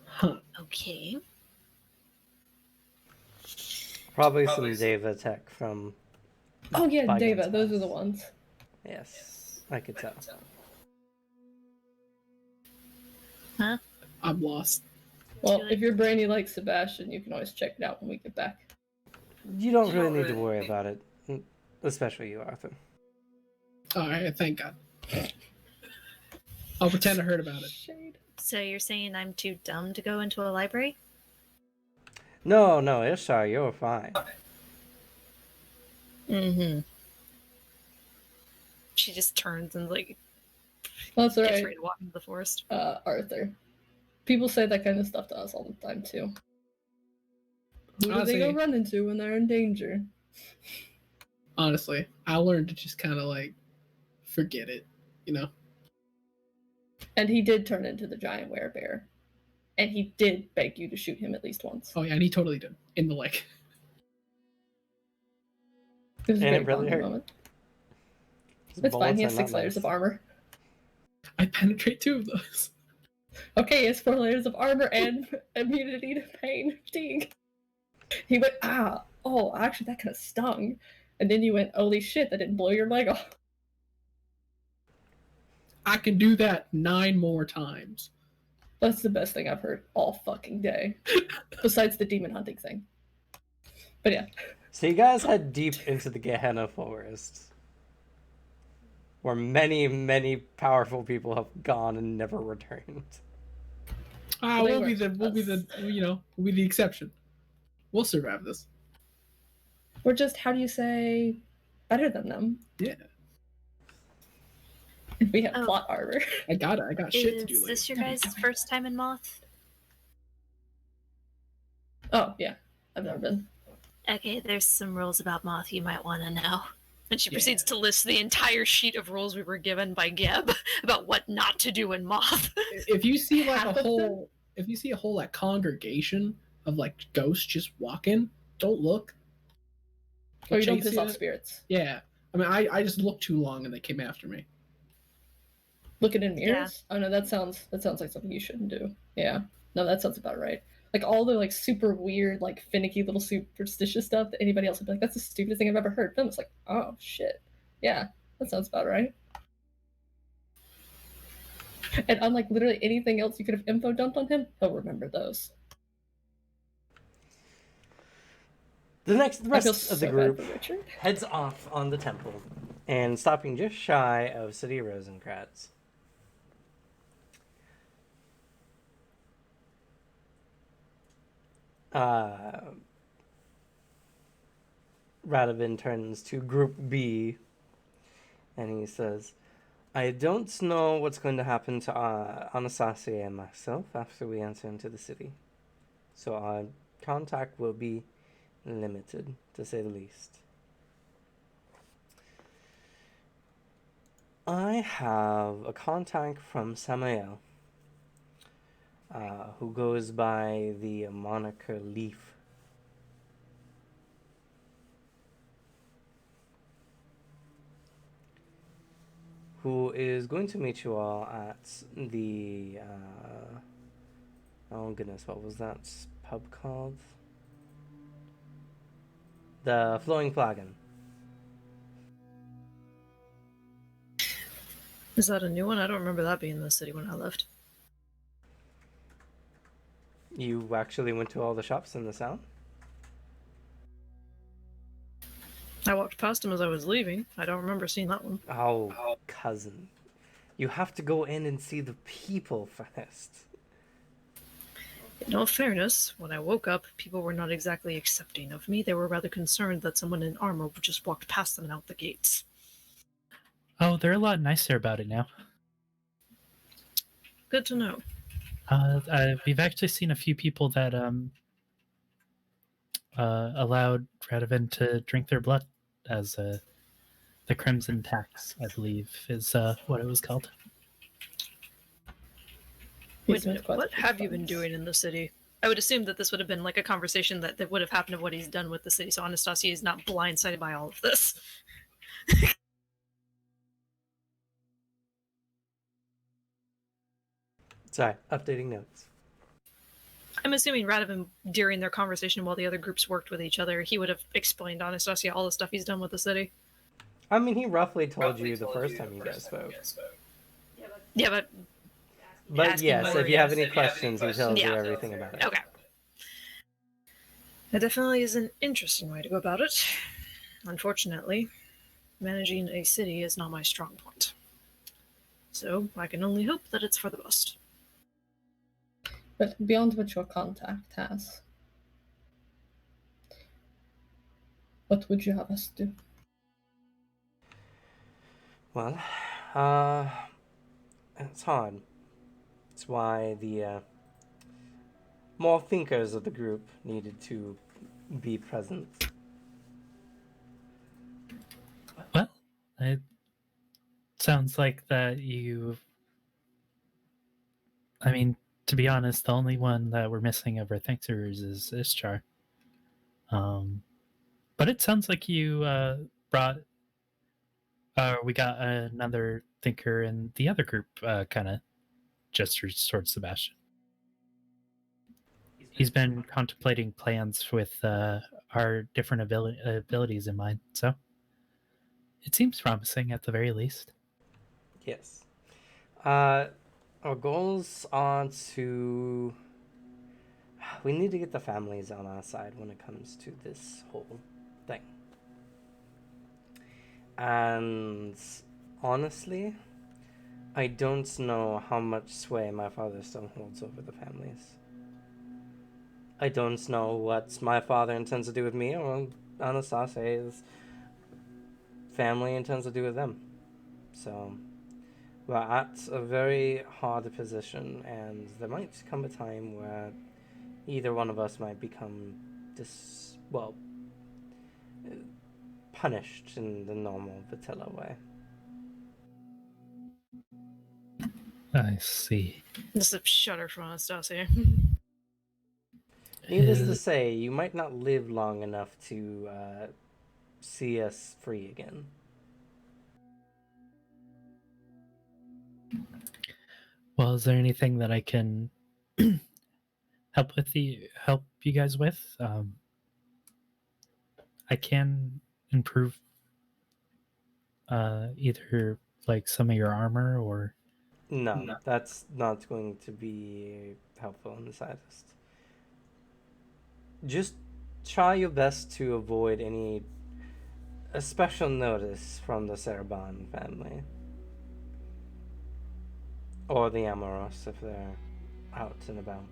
Huh. Okay. Probably some Deva tech from. Oh yeah, Bygones Deva. Those are past. the ones. Yes, I could tell. Huh? I'm lost. Well, Really? if you're brainy like Sebastian, you can always check it out when we get back. You don't really need to worry about it, especially you, Arthur. Alright, thank God. I'll pretend I heard about it. Shade. So you're saying I'm too dumb to go into a library? No, Ishtar, you're fine. Mm-hmm. She just turns and That's gets alright, ready to walk into the forest. Arthur. People say that kind of stuff to us all the time too. Who do they go Honestly- run into when they're in danger? Honestly, I learned to just kind of forget it, you know? And he did turn into the giant werebear. And he did beg you to shoot him at least once. Oh yeah, and he totally did. In the It was a And very it really bonding hurt. moment. His It's fine, he has bullets are 6 not layers nice. of armor. I penetrate 2 of those. Okay, he has 4 layers of armor and immunity to pain, fatigue. He went, oh, actually that kind of stung. And then you went, holy shit, that didn't blow your leg off. I can do that 9 more times. That's the best thing I've heard all fucking day. Besides the demon hunting thing. But yeah. So you guys head deep into the Gehenna forest, where many, many powerful people have gone and never returned. Well, they We'll be weren't the exception. We'll survive this. We're just, how do you say, better than them. Yeah. If we have Oh. plot armor. I got shit to do Is later. this your guys' first time in Moth? Oh, yeah. I've never been. Okay, there's some rules about Moth you might want to know. And she Yeah. proceeds to list the entire sheet of rules we were given by Geb about what not to do in Moth. If you see Half a of them? whole congregation of ghosts just walking, don't look. Oh, you don't Chase piss off it. spirits. Yeah. I mean, I just looked too long and they came after me. Looking in mirrors? Oh no, that sounds like something you shouldn't do. Yeah. No, that sounds about right. All the super weird, finicky little superstitious stuff that anybody else would be like, that's the stupidest thing I've ever heard. Then it's like, oh shit. Yeah, that sounds about right. And unlike literally anything else you could have info dumped on him, he'll remember those. The I feel rest of so the bad group for Richard. heads off on the temple and stopping just shy of City Rosencrantz. Radovan turns to Group B and he says, I don't know what's going to happen to Anastasia and myself after we enter into the city. So our contact will be limited, to say the least. I have a contact from Samael who goes by the moniker Leaf. Who is going to meet you all at the oh goodness, what was that pub called? The Flowing Flagon. Is that a new one? I don't remember that being in the city when I left. You actually went to all the shops in the town? I walked past him as I was leaving. I don't remember seeing that one. Oh, cousin. You have to go in and see the people first. In all fairness, when I woke up, people were not exactly accepting of me. They were rather concerned that someone in armor just walked past them and out the gates. Oh, they're a lot nicer about it now. Good to know. We've actually seen a few people that allowed Radovan to drink their blood as the Crimson Tax, I believe, is what it was called. Wait a minute, what have you been doing in the city? I would assume that this would have been like a conversation that would have happened of what he's done with the city, so Anastasia is not blindsided by all of this. Sorry, updating notes. I'm assuming Radovan, during their conversation while the other groups worked with each other, he would have explained to Anastasia all the stuff he's done with the city. I mean, he roughly told you the first time you guys spoke. Yeah, but But yes, if you have any questions, he tells you everything about it. okay. That definitely is an interesting way to go about it. Unfortunately, managing a city is not my strong point. So I can only hope that it's for the best. But beyond what your contact has, what would you have us do? Well, it's hard. It's why the more thinkers of the group needed to be present. Well, it sounds like that you. I mean, to be honest, the only one that we're missing of our thinkers is Ischar. But it sounds like you brought. We got another thinker in the other group. Kind of gestures towards Sebastian. He's been contemplating plans with our different abilities in mind, so it seems promising at the very least. Yes. Our goals are to. We need to get the families on our side when it comes to this whole thing. And honestly, I don't know how much sway my father still holds over the families. I don't know what my father intends to do with me or Anastasia's family intends to do with them. So we're at a very hard position, and there might come a time where either one of us might become punished in the normal Vatilla way. I see. Just a shudder from Anastasia. Needless to say, you might not live long enough to see us free again. Well, is there anything that I can help you guys with? I can improve either like some of your armor or No, that's not going to be helpful in the slightest. Just try your best to avoid any special notice from the Saraban family. Or the Amoros if they're out and about.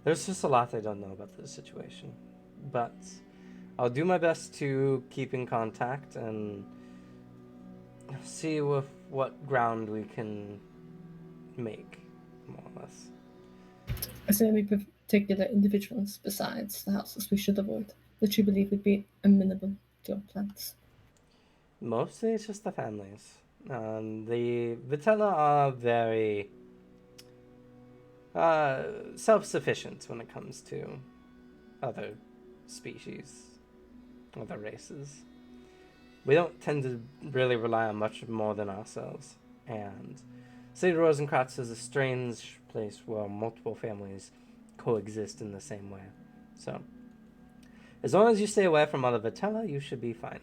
There's just a lot I don't know about this situation. But I'll do my best to keep in contact and see what ground we can make, more or less. Is there any particular individuals besides the houses we should avoid that you believe would be amenable to your plans? Mostly it's just the families. The Vitella are very self-sufficient when it comes to other species, other races. We don't tend to really rely on much more than ourselves. And City Rosencrantz is a strange place where multiple families coexist in the same way. So, as long as you stay away from other Vitella, you should be fine.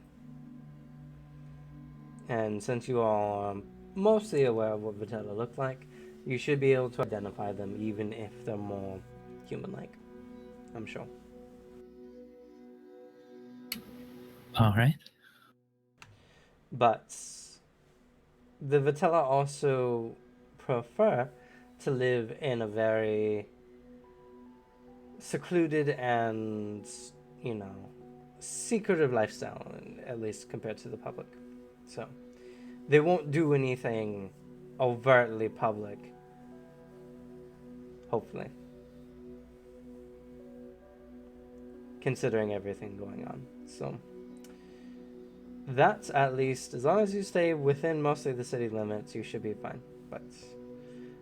And since you all are mostly aware of what Vitella look like, you should be able to identify them even if they're more human-like. I'm sure. All right. But the Vitella also prefer to live in a very secluded and, secretive lifestyle, at least compared to the public. So, they won't do anything overtly public. Hopefully. Considering everything going on. So, that's at least, as long as you stay within mostly the city limits, you should be fine. But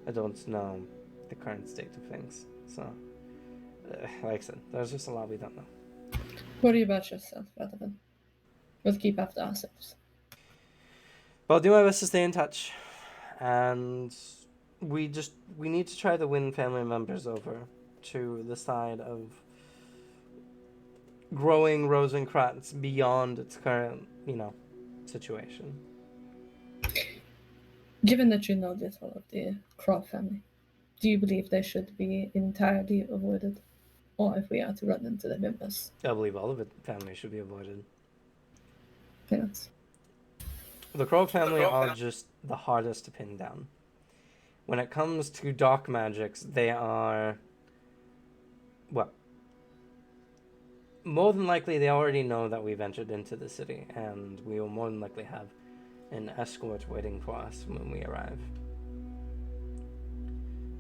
I don't know the current state of things. So, like I said, there's just a lot we don't know. Worry about yourself, Radovan. We'll keep after ourselves. But I'll do my best to stay in touch. And we need to try to win family members over to the side of growing Rosencrantz beyond its current, situation. Given that you know little of the Crow family, do you believe they should be entirely avoided? Or if we are to run into the members? I believe all of it family should be avoided. Yes. The Crow family are just the hardest to pin down. When it comes to dark magics, they are, well, more than likely they already know that we've entered into the city, and we will more than likely have an escort waiting for us when we arrive.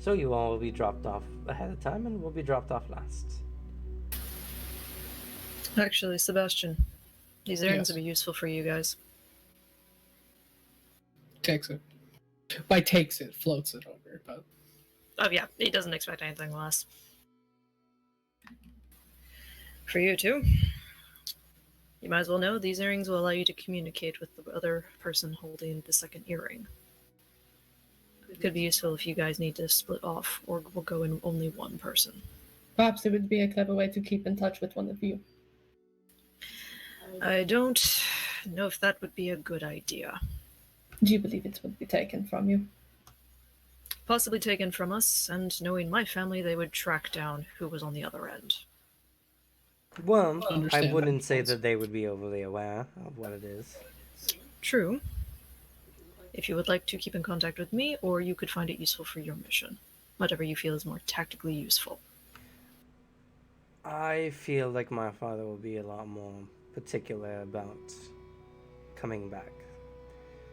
So you all will be dropped off ahead of time, and we'll be dropped off last. Actually, Sebastian, these errands Yes. will be useful for you guys. Takes it. By takes it, floats it over. But Oh yeah, he doesn't expect anything less. For you too. You might as well know these earrings will allow you to communicate with the other person holding the second earring. It could be useful if you guys need to split off, or will go in only one person. Perhaps it would be a clever way to keep in touch with one of you. I don't know if that would be a good idea. Do you believe it would be taken from you? Possibly taken from us, and knowing my family, they would track down who was on the other end. Well, I Understand wouldn't that say points. that they would be overly aware of what it is. True. If you would like to keep in contact with me, or you could find it useful for your mission. Whatever you feel is more tactically useful. I feel like my father will be a lot more particular about coming back.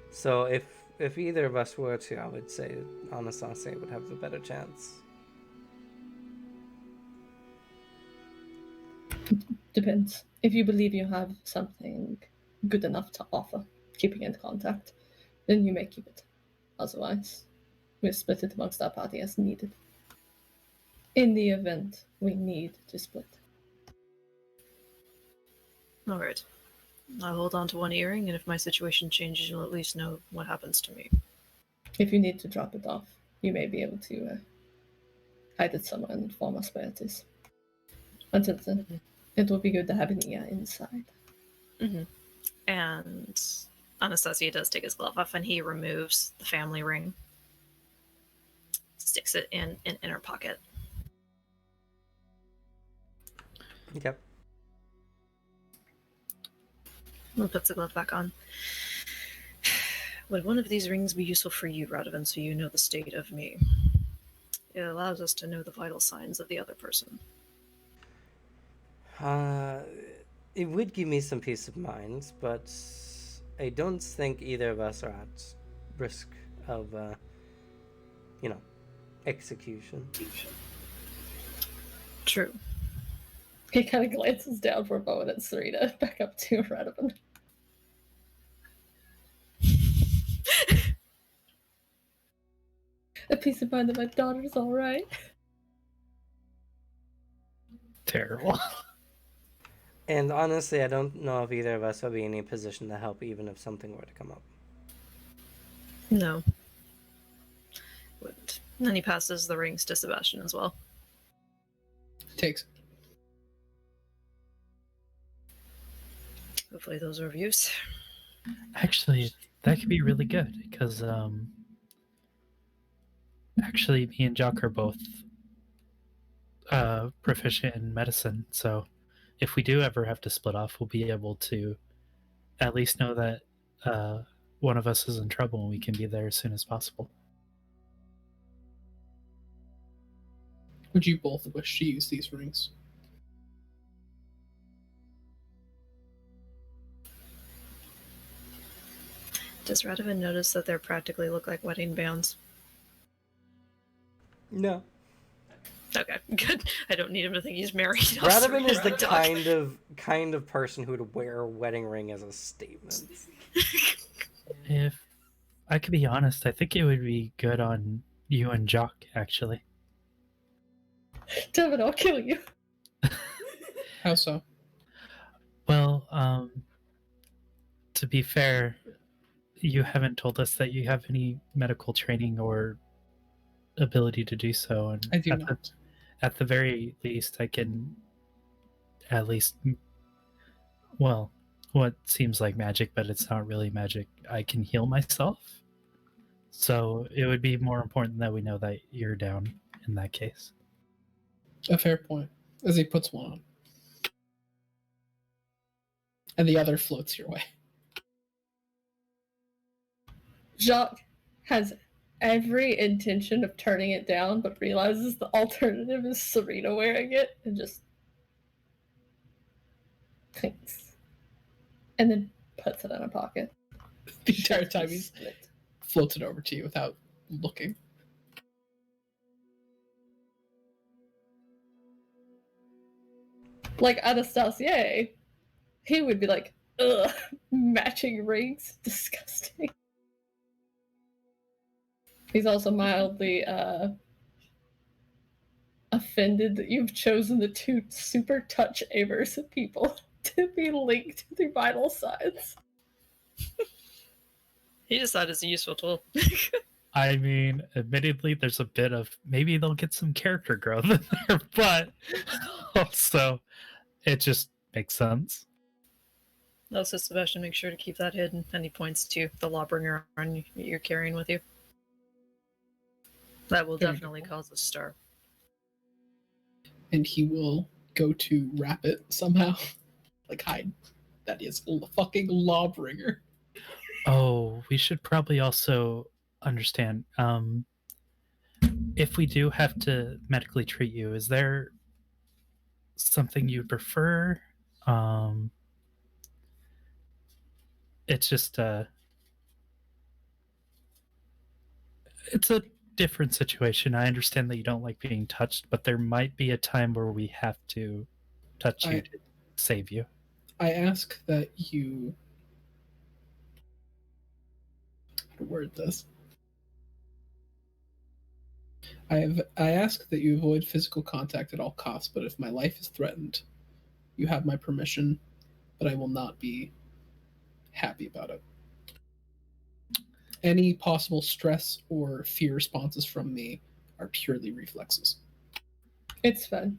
So if either of us were to, I would say Anastasia would have the better chance. Depends. If you believe you have something good enough to offer, keeping in contact, then you may keep it. Otherwise, we'll split it amongst our party as needed. In the event we need to split. Alright. I'll hold on to one earring, and if my situation changes, you'll at least know what happens to me. If you need to drop it off, you may be able to hide it somewhere and inform us where it is. Until then, it will be good to have an ear inside. Mm-hmm. And Anastasia does take his glove off, and he removes the family ring. Sticks it in an inner pocket. Okay. And puts the glove back on. Would one of these rings be useful for you, Radovan, so you know the state of me? It allows us to know the vital signs of the other person. It would give me some peace of mind, but I don't think either of us are at risk of, execution. True. He kind of glances down for a moment at Serena, back up to Radovan. a peace of mind that my daughter's all right. Terrible. And honestly, I don't know if either of us will be in any position to help, even if something were to come up. No. Wouldn't. And then he passes the rings to Sebastian as well. Takes. Hopefully those are of use. Actually, that could be really good because actually, me and Jock are both proficient in medicine. So if we do ever have to split off, we'll be able to at least know that one of us is in trouble and we can be there as soon as possible. Would you both wish to use these rings? Does Radovan notice that they practically look like wedding bands? No. Okay, good. I don't need him to think he's married. Radovan is the Dog. kind of person who would wear a wedding ring as a statement. If I could be honest, I think it would be good on you and Jock, actually. Devin, I'll kill you. How so? Well, to be fair, you haven't told us that you have any medical training or ability to do so, and I do not. At the very least, I can at least, well, what seems like magic, but it's not really magic. I can heal myself. So it would be more important that we know that you're down in that case. A fair point. As he puts one on. And the other floats your way. Jacques has every intention of turning it down, but realizes the alternative is Serena wearing it and just thinks. And then puts it in a pocket. The entire time he's floats it over to you without looking. Like Anastasia, he would be like, ugh, matching rings, disgusting. He's also mildly offended that you've chosen the two super touch avers people to be linked through vital signs. He just thought it's a useful tool. I mean, admittedly, there's a bit of maybe they'll get some character growth in there, but also it just makes sense. Also, Sebastian, make sure to keep that hidden. And he points to the lawbringer you're carrying with you. That will definitely cause a stir. And he will go to wrap it somehow. Like hide. That is a fucking lawbringer. Oh, we should probably also understand, if we do have to medically treat you, is there something you'd prefer? It's just it's a different situation. I understand that you don't like being touched, but there might be a time where we have to touch you to save you. I ask that you word this. I ask that you avoid physical contact at all costs, but if my life is threatened, you have my permission, but I will not be happy about it. Any possible stress or fear responses from me are purely reflexes. It's fine.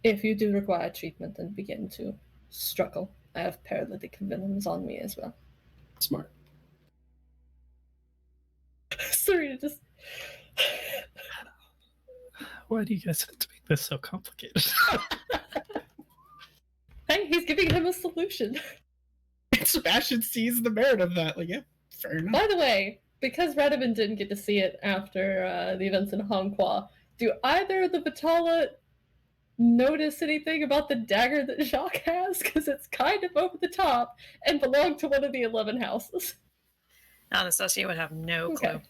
If you do require treatment and begin to struggle, I have paralytic venoms on me as well. Smart. Serena just... Why do you guys have to make this so complicated? Hey, he's giving him a solution. And Sebastian sees the merit of that. Like, yeah, fair enough. By the way, because Radovan didn't get to see it after the events in Hanqua, do either of the Vitala notice anything about the dagger that Jacques has? Because it's kind of over the top and belonged to one of the 11 houses. Anastasia would have no clue. Okay.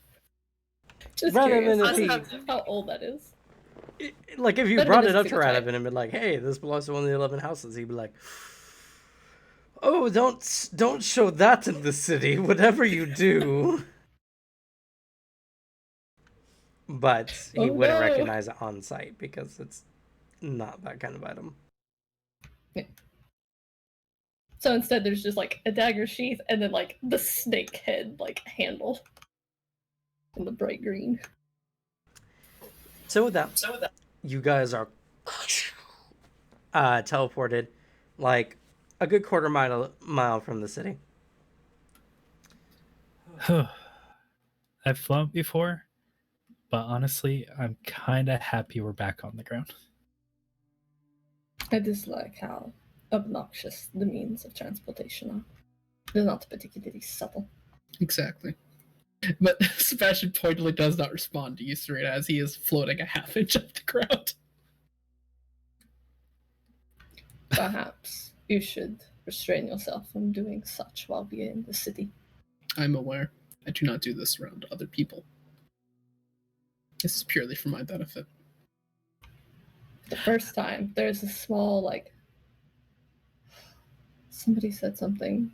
Just Radovan, curious if how old that is. like if you Radovan brought is it a up to single type. Radovan and been like, "Hey, this belongs to one of the 11 houses," he'd be like, "Oh, don't show that in the city. Whatever you do." but he Oh, wouldn't no. recognize it on sight because it's not that kind of item. So instead, there's just like a dagger sheath and then like the snake head like handle in the bright green. So with that, you guys are teleported like a good quarter mile from the city. I've flown before, but honestly, I'm kind of happy we're back on the ground. I dislike how obnoxious the means of transportation are. They're not particularly subtle. Exactly. But Sebastian pointedly does not respond to you, Serena, as he is floating a half inch off the ground. Perhaps you should restrain yourself from doing such while we are in the city. I'm aware. I do not do this around other people. This is purely for my benefit. The first time, there's a small, like, somebody said something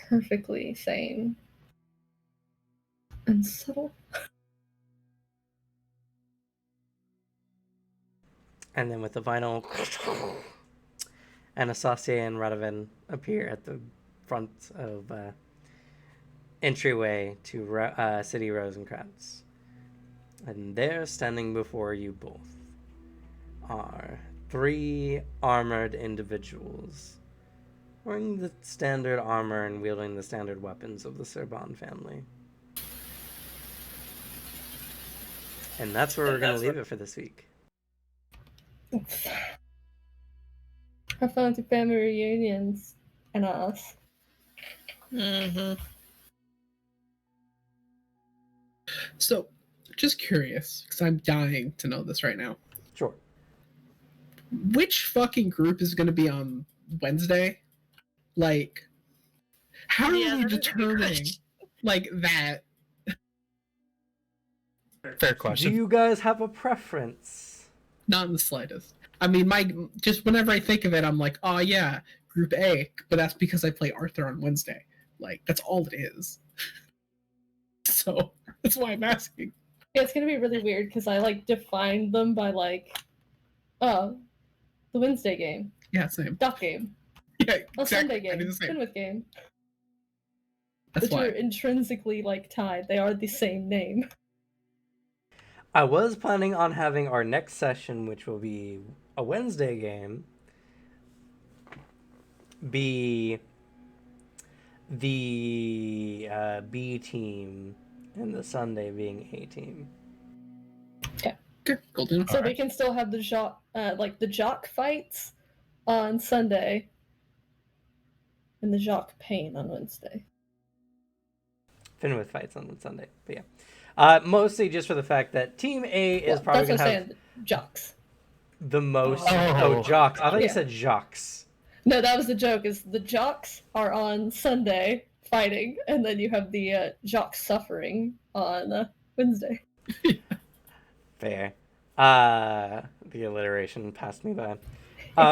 perfectly sane and subtle. And then with the final, Anastasia and Radovan appear at the front of entryway to City Rosencrantz. And there, standing before you both, are 3 armored individuals wearing the standard armor and wielding the standard weapons of the Serban family. And that's where we're going to leave it for this week. Have fun at the family reunions and us. Mm-hmm. So, just curious, because I'm dying to know this right now. Sure. Which fucking group is going to be on Wednesday? Like, how are Yeah, we that's a good determining, question. like, that? Fair Do question. you guys have a preference? Not in the slightest. I mean, just whenever I think of it, I'm like, oh yeah, Group A, but that's because I play Arthur on Wednesday. Like, that's all it is. So, that's why I'm asking. Yeah, it's gonna be really weird because I like defined them by like, oh, the Wednesday game, Yeah, same. Duck game, Yeah, a Sunday exactly. I do game, the same. Pinwith game. That's The two are why. intrinsically like tied. They are the same name. I was planning on having our next session, which will be a Wednesday game, be the B team and the Sunday being A team. Okay, golden. So we can still have the jock fights on Sunday and the jock pain on Wednesday. Finwith fights on Sunday, but yeah. Mostly just for the fact that Team A is Well, probably that's going what to I'm have saying. Jocks. the most. Oh. Jocks. I thought you Yeah. said Jocks. No, that was the joke. Is the jocks are on Sunday fighting, and then you have the jocks suffering on Wednesday. Fair. The alliteration passed me by.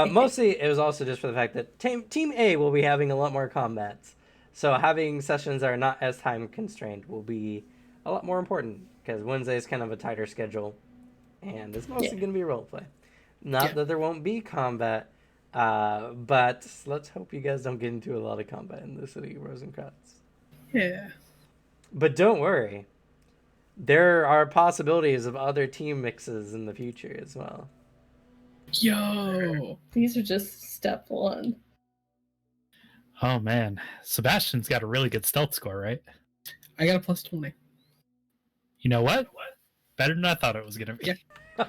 Mostly, it was also just for the fact that Team A will be having a lot more combats. So having sessions that are not as time constrained will be a lot more important because Wednesday is kind of a tighter schedule, and it's mostly going to be roleplay. Not that there won't be combat, but let's hope you guys don't get into a lot of combat in the City of Rosencrantz. Yeah. But don't worry. There are possibilities of other team mixes in the future as well. Yo. These are just step one. Oh man, Sebastian's got a really good stealth score, right? I got a plus 20. You know what? Better than I thought it was gonna be. Yeah.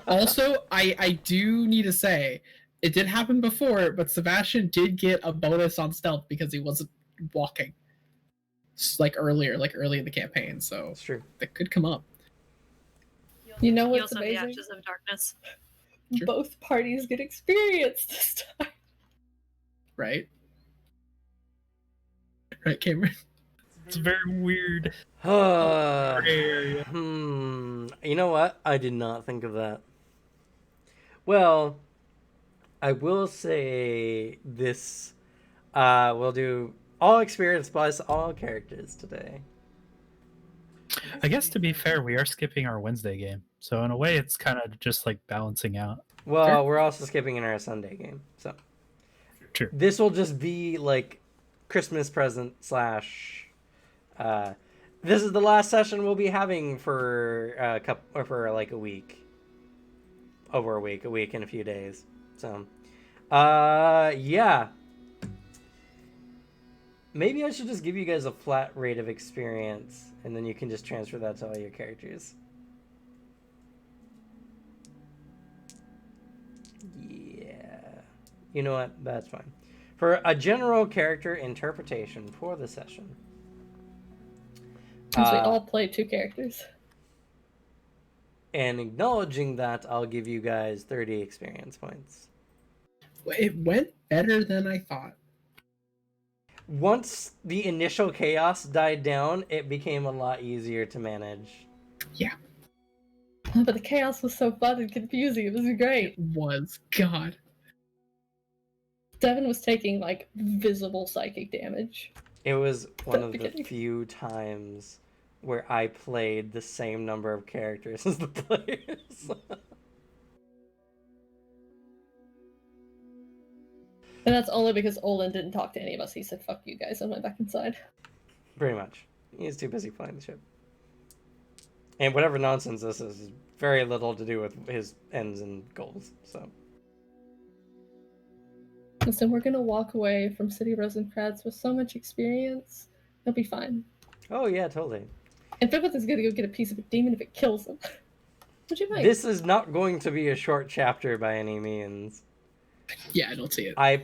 Also, I do need to say, it did happen before, but Sebastian did get a bonus on stealth because he wasn't walking. Like early in the campaign, so That's true. that could come up. You know You what's also have the amazing? Ashes of Darkness. Sure. Both parties get experience this time. Right? Right, Cameron? It's very weird. You know what? I did not think of that. Well, I will say this. We'll do all experience plus all characters today. I guess to be fair, we are skipping our Wednesday game, so in a way, it's kind of just like balancing out. Well, Sure. we're also skipping in our Sunday game, so True. this will just be like Christmas present slash. This is the last session we'll be having for for like a week, over a week and a few days. So, yeah. Maybe I should just give you guys a flat rate of experience, and then you can just transfer that to all your characters. Yeah. You know what? That's fine. For a general character interpretation for the session. Since we all play 2 characters. And acknowledging that, I'll give you guys 30 experience points. It went better than I thought. Once the initial chaos died down, it became a lot easier to manage. Yeah, But the chaos was so fun and confusing. It was great. it was. God. Devin was taking like visible psychic damage. It was one of the beginning. few times where I played the same number of characters as the players. And that's only because Olin didn't talk to any of us. He said, fuck you guys, and went back inside. Pretty much. He's too busy playing the ship. And whatever nonsense this is very little to do with his ends and goals, so. Listen, we're gonna walk away from City Rosencrantz with so much experience. It'll be fine. Oh yeah, totally. And Fibeth is gonna go get a piece of a demon if it kills him. Which it might. This is not going to be a short chapter by any means. Yeah, I don't see it. I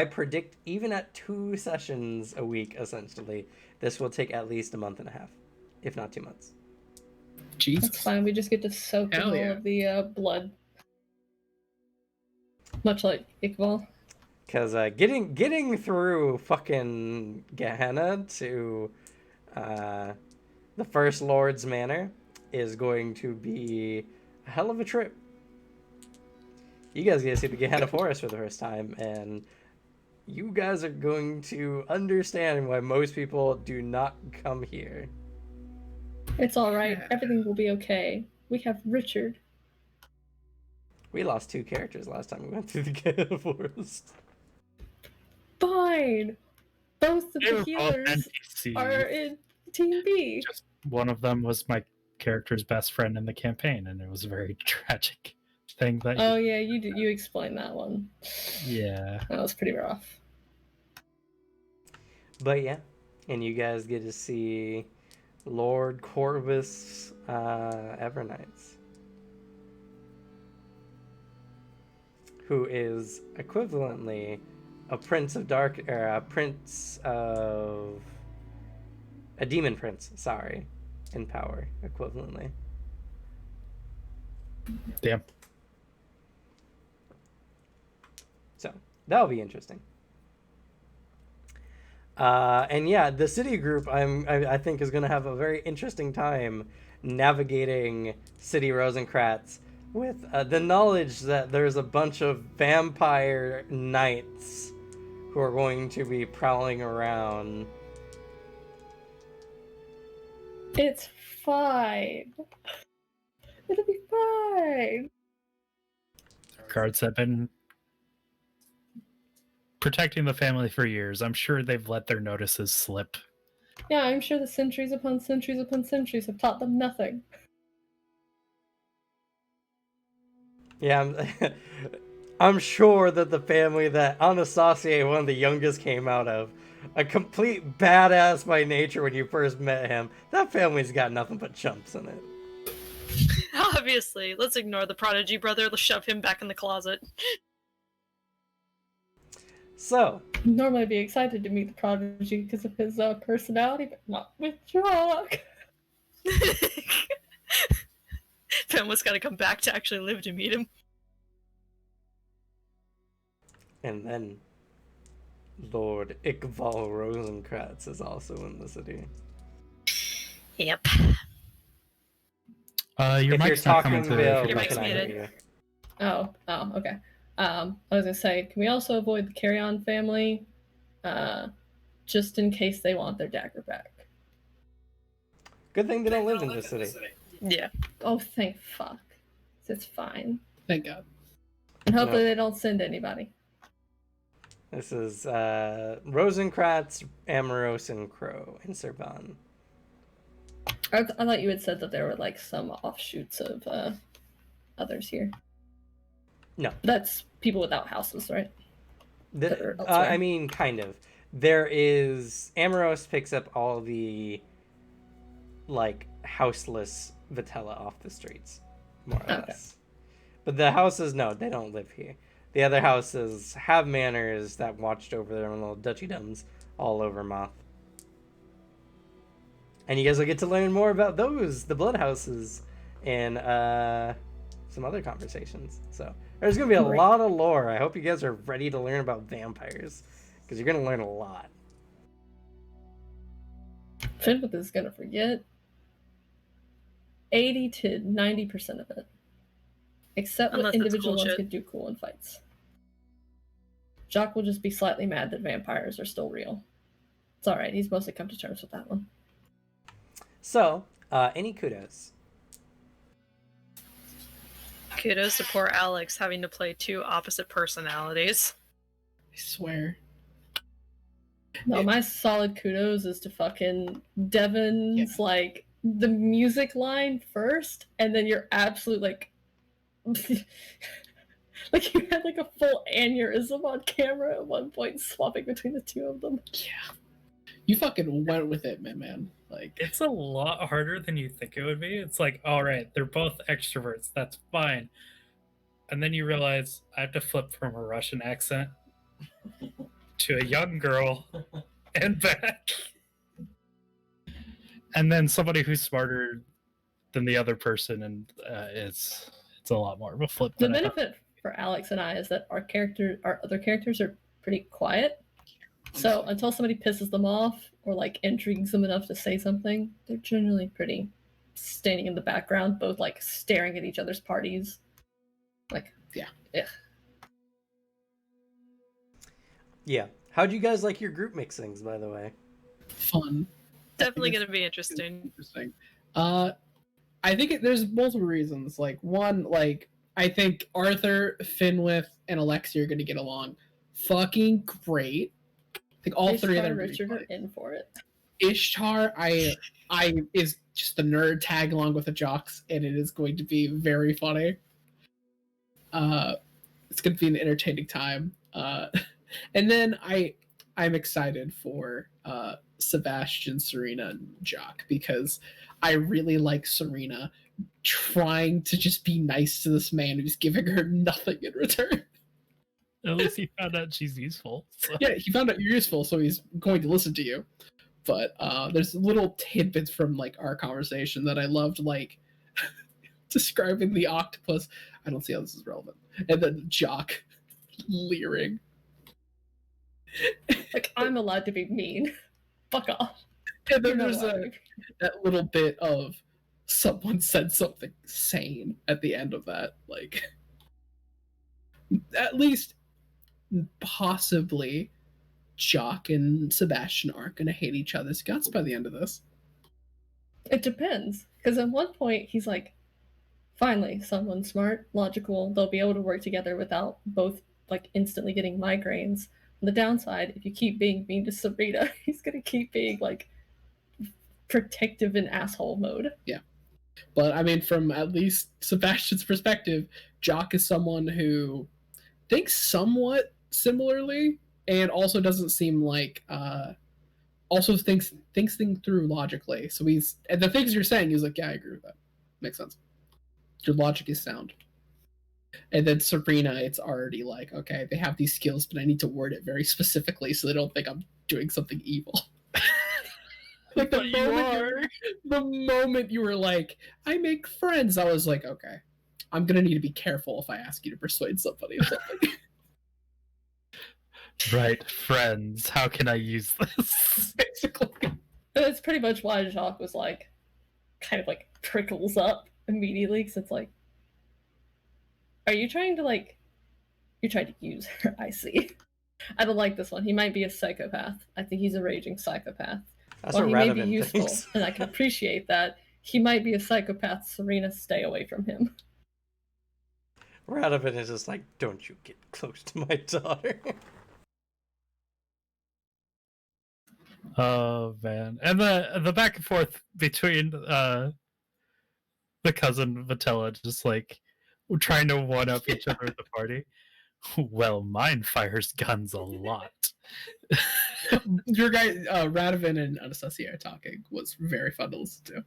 predict even at 2 sessions a week, essentially, this will take at least a month and a half, if not 2 months. Jesus. That's fine. We just get to soak in Hell all yeah. of the blood. Much like Iqbal. Because getting through fucking Gehenna to the First Lord's Manor is going to be a hell of a trip. You guys get to see the Gehenna Forest for the first time, and you guys are going to understand why most people do not come here. It's alright. Yeah. Everything will be okay. We have Richard. We lost 2 characters last time we went through the Gehenna Forest. Fine. Both of They the were both healers NPCs. are in Team B. Just one of them was my character's best friend in the campaign, and it was a very tragic thing that. Oh yeah, you explained that one. Yeah. That was pretty rough. But yeah, and you guys get to see Lord Corvus Evernights, who is equivalently a prince of dark, or a demon prince. Sorry, in power equivalently. Damn. So that'll be interesting. And yeah, the city group I think is going to have a very interesting time navigating City Rosencrantz with the knowledge that there's a bunch of vampire knights who are going to be prowling around. It's fine. It'll be fine. Guards have been protecting the family for years. I'm sure they've let their notices slip. Yeah, I'm sure the centuries upon centuries upon centuries have taught them nothing. Yeah, I'm sure that the family that Anastasia, one of the youngest, came out of, a complete badass by nature when you first met him, that family's got nothing but chumps in it. Obviously, let's ignore the prodigy brother. Let's shove him back in the closet. So, Normally I'd be excited to meet the prodigy because of his personality, but not with Jock. Family's got to come back to actually live to meet him. and then Lord Iqbal Rosencrantz is also in the city. Yep. Your If mic's you're not coming talking, through. Bill, if Your you're we mic's cannot listening. hear muted. you. Oh, okay. I was gonna say, can we also avoid the Carry-On family, just in case they want their dagger back? Good thing they don't live in this city. Yeah. Oh, thank fuck. It's fine. Thank God. And hopefully No. they don't send anybody. This is Rosencrantz, Amoros, and Crow in Serban. I thought you had said that there were like some offshoots of others here. No. That's people without houses, right? That are elsewhere. I mean, kind of. There is Amoros picks up all the like houseless Vitella off the streets, more or Okay. less. But the houses, no, they don't live here. The other houses have manors that watched over their own little duchydoms all over Moth. And you guys will get to learn more about those, the blood houses, in some other conversations. So there's going to be a Great. lot of lore. I hope you guys are ready to learn about vampires, because you're going to learn a lot. Finwith is gonna forget 80 to 90% of it. Except Unless what it's individual ones bullshit. could do cool in fights. Jacques will just be slightly mad that vampires are still real. It's alright, he's mostly come to terms with that one. So, any kudos? Kudos to poor Alex having to play two opposite personalities. I swear. No, my solid kudos is to fucking Devin's like the music line first, and then your absolute like like you had like a full aneurysm on camera at one point, swapping between the two of them. Yeah. You fucking went with it, man. Like, It's a lot harder than you think it would be. It's like, all right, they're both extroverts. That's fine. And then you realize I have to flip from a Russian accent to a young girl and back. And then somebody who's smarter than the other person, and it's a lot more of a flip. The than I thought. benefit for Alex and I is that our other characters are pretty quiet. So until somebody pisses them off or like intrigues them enough to say something, they're generally pretty standing in the background, both like staring at each other's parties. Like, Yeah. Yeah. How'd you guys like your group mixings, by the way? Fun. Definitely it's- going to be interesting. Interesting. I think there's multiple reasons. Like, one, like, I think Arthur, Finwith, and Alexi are going to get along fucking great. I think all three of them and are Richard are in for it. Ishtar, I is just the nerd tag along with the jocks, and it is going to be very funny. It's going to be an entertaining time. And then I'm excited for Sebastian, Serena, and Jock, because I really like Serena trying to just be nice to this man who's giving her nothing in return. At least he found out she's useful. So. Yeah, he found out you're useful, so he's going to listen to you. But there's little tidbits from like our conversation that I loved, like describing the octopus. I don't see how this is relevant. And then Jock leering. Like, I'm allowed to be mean. Fuck off. And then You're not there's allowed to be- that little bit of someone said something sane at the end of that. Like, at least possibly Jock and Sebastian aren't going to hate each other's guts by the end of this. It depends. Because at one point, he's like, finally, someone smart, logical, they'll be able to work together without both like instantly getting migraines. On the downside, if you keep being mean to Serena, he's going to keep being like protective in asshole mode. Yeah. But I mean, from at least Sebastian's perspective, Jock is someone who thinks somewhat similarly and also doesn't seem like also thinks things through logically. So he's, and the things you're saying, he's like, yeah, I agree with that. Makes sense. Your logic is sound. And then Serena, it's already like, okay, they have these skills, but I need to word it very specifically so they don't think I'm doing something evil. Like the moment you were like, I make friends, I was like, okay, I'm gonna need to be careful if I ask you to persuade somebody or something. Right, friends. How can I use this? Basically. And that's pretty much why Jacques was like, kind of like prickles up immediately, because it's like, are you trying to like, you're trying to use her, I see. I don't like this one. He might be a psychopath. I think he's a raging psychopath. That's While what he may be Radovan useful, thinks. and I can appreciate that, he might be a psychopath. Serena, stay away from him. Radovan is just like, don't you get close to my daughter. Oh man, and the back and forth between the cousin Vitella, just like trying to one up each other at the party. Well, mine fires guns a lot. Your guy, Radovan and Anastasia are talking was very fun to listen to.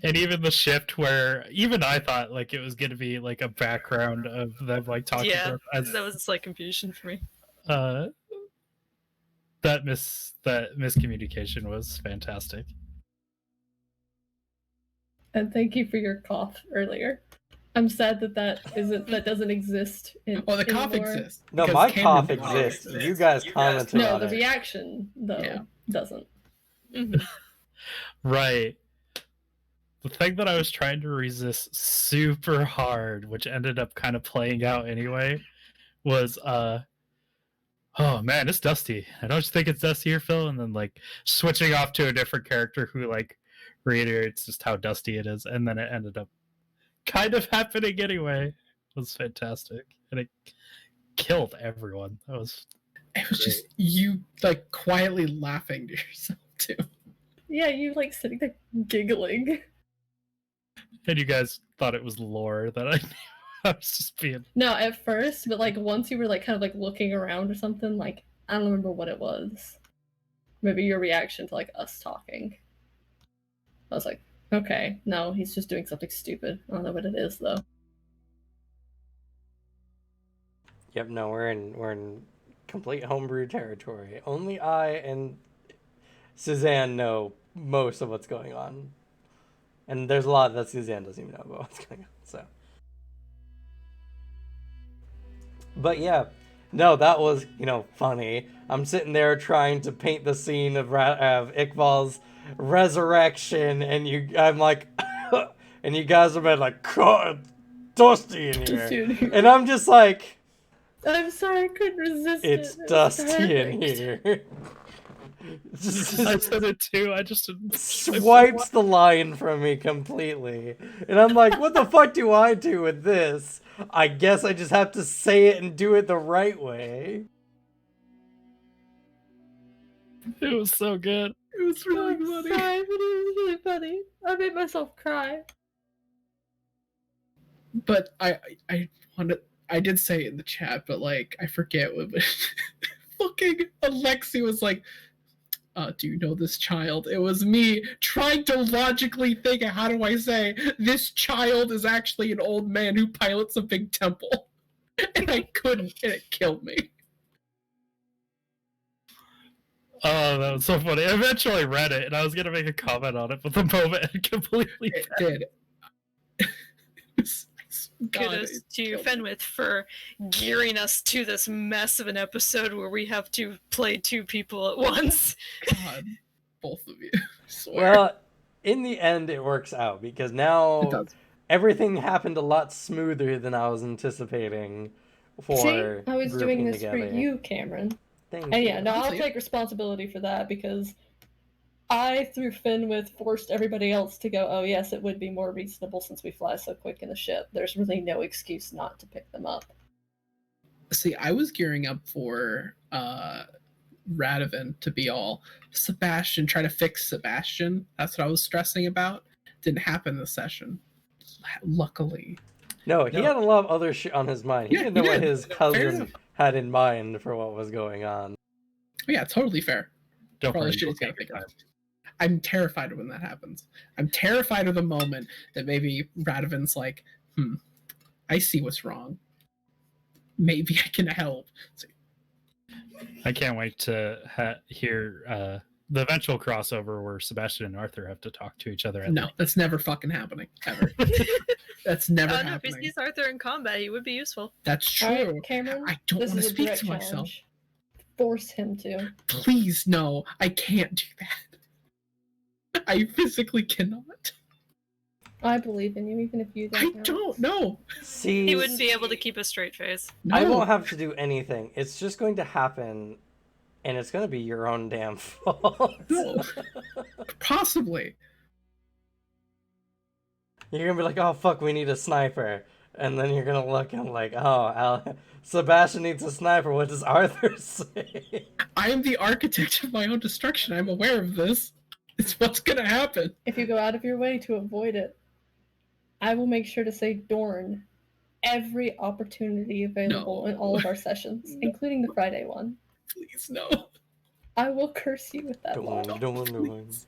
And even the shift where even I thought like it was going to be like a background of them like talking. Yeah, as, that was a slight confusion for me. that miscommunication was fantastic. And thank you for your cough earlier. I'm sad that doesn't exist in. Oh, the cough anymore. exists. No, because my Cameron cough did not exists. exist. You guys commented No, on the it. reaction though Yeah. doesn't. Mhm. Right. The thing that I was trying to resist super hard, which ended up kind of playing out anyway, was oh man, it's dusty. I don't think it's dusty here, Phil, and then like switching off to a different character who like reiterates just how dusty it is, and then it ended up kind of happening anyway. It was fantastic. And it killed everyone. That was It was just you like quietly laughing to yourself too. Yeah, you like sitting there giggling. and you guys thought it was lore that I I was just being No, at first, but like once you were like kind of like looking around or something, like I don't remember what it was. Maybe your reaction to like us talking. I was like, okay, no, he's just doing something stupid. I don't know what it is though. Yep, no, we're in complete homebrew territory. Only I and Suzanne know most of what's going on. And there's a lot that Suzanne doesn't even know about what's going on, so. But yeah, no, that was, funny. I'm sitting there trying to paint the scene of Iqbal's resurrection, and I'm like, and you guys have been like, God, dusty in here. And I'm just like, I'm sorry, I couldn't resist it. it's dusty in here. I said it too. I just swipes the line from me completely. And I'm like, what the fuck do I do with this? I guess I just have to say it and do it the right way. It was so good. It was really I'm funny. sorry, but it was really funny. I made myself cry. But I wanted, I did say it in the chat, but like I forget what fucking Alexi was like, do you know this child? It was me trying to logically think of how do I say this child is actually an old man who pilots a big temple. And I couldn't, and it killed me. Oh, that was so funny. I eventually read it, and I was gonna make a comment on it, but the moment it completely It did. Kudos to Fenwith for gearing us to this mess of an episode where we have to play two people at once. God, both of you. I swear. Well, in the end, it works out because It now does. everything happened a lot smoother than I was anticipating for See, I was doing grouping this together. for you, Cameron. Thank And you. yeah, no, I'll See? take responsibility for that because I, through Fenwith, forced everybody else to go, oh yes, it would be more reasonable since we fly so quick in the ship. There's really no excuse not to pick them up. See, I was gearing up for Radovan to be all Sebastian, try to fix Sebastian. That's what I was stressing about. Didn't happen this session. Luckily. No, he had a lot of other shit on his mind. He Yeah, didn't know he what did. his Fair cousin enough. had in mind for what was going on. Yeah, totally fair. don't For all the worry, shit you'll he's gotta take your figure time. I'm terrified when that happens. I'm terrified of the moment that maybe Radovan's like, I see what's wrong. Maybe I can help. So, I can't wait to hear the eventual crossover where Sebastian and Arthur have to talk to each other. At no, that's never fucking happening. Ever. That's never No, if he happening. sees Arthur in combat, he would be useful. That's true. All right, Cameron, I don't this want to is a speak direct to myself. challenge. Force him to. Please, no. I can't do that. I physically cannot. I believe in you, even if you I don't. don't know. See, He wouldn't be able to keep a straight face. No. I won't have to do anything. It's just going to happen And it's gonna be your own damn fault. No. Possibly. You're gonna be like, oh fuck, we need a sniper. And then you're gonna look and like, oh, Sebastian needs a sniper. What does Arthur say? I am the architect of my own destruction. I'm aware of this. It's what's gonna happen. If you go out of your way to avoid it, I will make sure to say Dorn every opportunity available in all of our sessions, including the Friday one. Please, no. I will curse you with that line. Don't.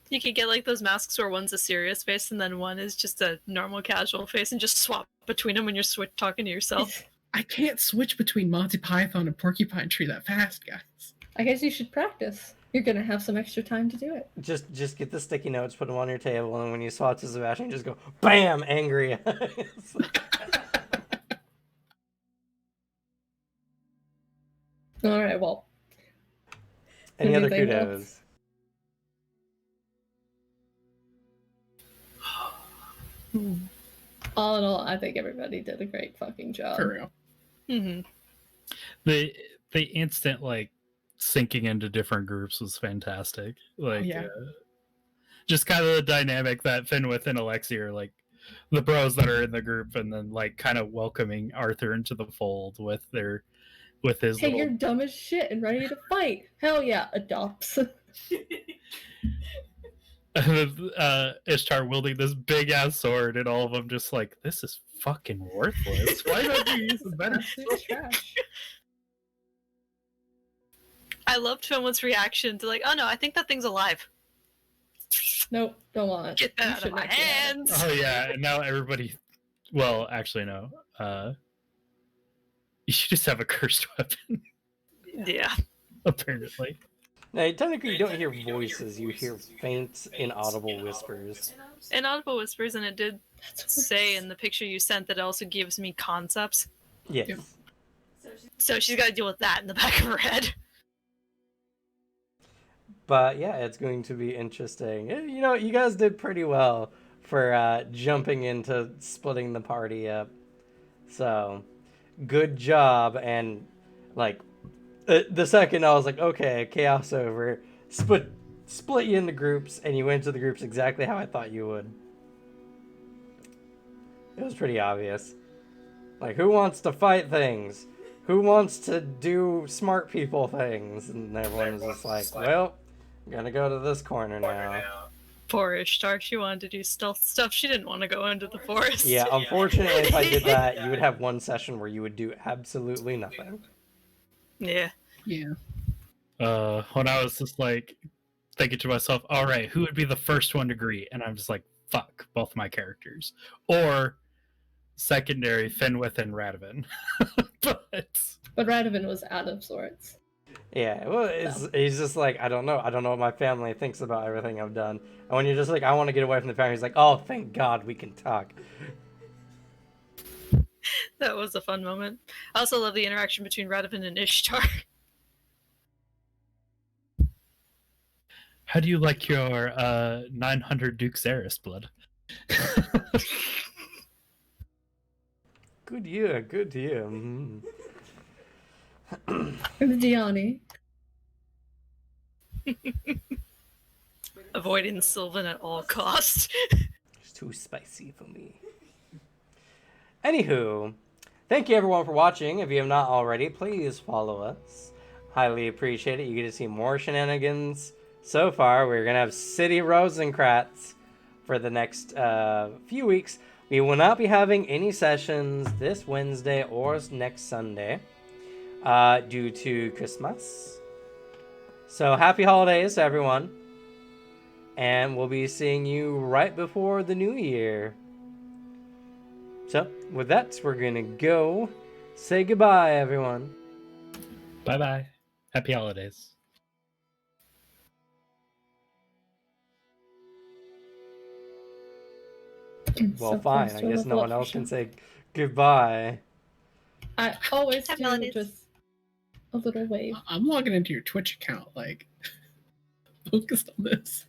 You could get like those masks where one's a serious face and then one is just a normal casual face and just swap between them when you're talking to yourself. I can't switch between Monty Python and Porcupine Tree that fast, guys. I guess you should practice. You're gonna have some extra time to do it. Just get the sticky notes, put them on your table, and when you swap to Sebastian, just go, BAM! Angry eyes. Alright, well. Any other Anything kudos? else? All in all, I think everybody did a great fucking job. For real. Mm-hmm. The instant like sinking into different groups was fantastic. Like, yeah. Just kind of the dynamic that Finwith and Alexi are like the bros that are in the group, and then like kind of welcoming Arthur into the fold with his. Hey, little... you're dumb as shit and ready to fight. Hell yeah, adopts. Ishtar wielding this big ass sword, and all of them just like, this is fucking worthless. Why don't you use a better It's trash. I loved Finwood's reaction to like, oh no, I think that thing's alive. Nope, don't want it. Get You that out should of my not get it. hands. Oh yeah, and now everybody. Well, actually no. You should just have a cursed weapon. Yeah. Apparently. Now, technically, you don't hear voices; you hear faint, inaudible whispers. Inaudible whispers, and it did say in the picture you sent that it also gives me concepts. Yes. Yep. So she's got to deal with that in the back of her head. But yeah, it's going to be interesting. You know, you guys did pretty well for jumping into splitting the party up. So, good job. And like, the second I was like, okay, chaos over. Split you into groups, and you went to the groups exactly how I thought you would. It was pretty obvious. Like, who wants to fight things? Who wants to do smart people things? And everyone was just like, well, I'm gonna go to this corner now. Poor Ishtar, she wanted to do stealth stuff. She didn't want to go into the forest. Yeah, unfortunately, if I did that, you would have one session where you would do absolutely nothing. Yeah. Yeah. When I was just like thinking to myself, all right, who would be the first one to agree? And I'm just like, fuck, both my characters. Or secondary, Finwith and Radovan. But Radovan was out of sorts. Yeah, well, he's just like, I don't know what my family thinks about everything I've done. And when you're just like, I want to get away from the family, he's like, oh, thank God we can talk. That was a fun moment. I also love the interaction between Radovan and Ishtar. How do you like your 900 Duke Xeris blood? Good year. Mm. And Gianni. Avoiding Sylvan at all costs. It's too spicy for me. Anywho, thank you everyone for watching. If you have not already, please follow us. Highly appreciate it. You get to see more shenanigans. So far, we're going to have City Rosencrantz for the next few weeks. We will not be having any sessions this Wednesday or next Sunday due to Christmas. So happy holidays to everyone. And we'll be seeing you right before the new year. So, with that, we're going to go say goodbye, everyone. Bye-bye. Happy holidays. Well, So fine. close I to a guess no level one up else for can sure. say goodbye. I always Happy do holidays. just a little wave. I'm logging into your Twitch account, like, focused on this.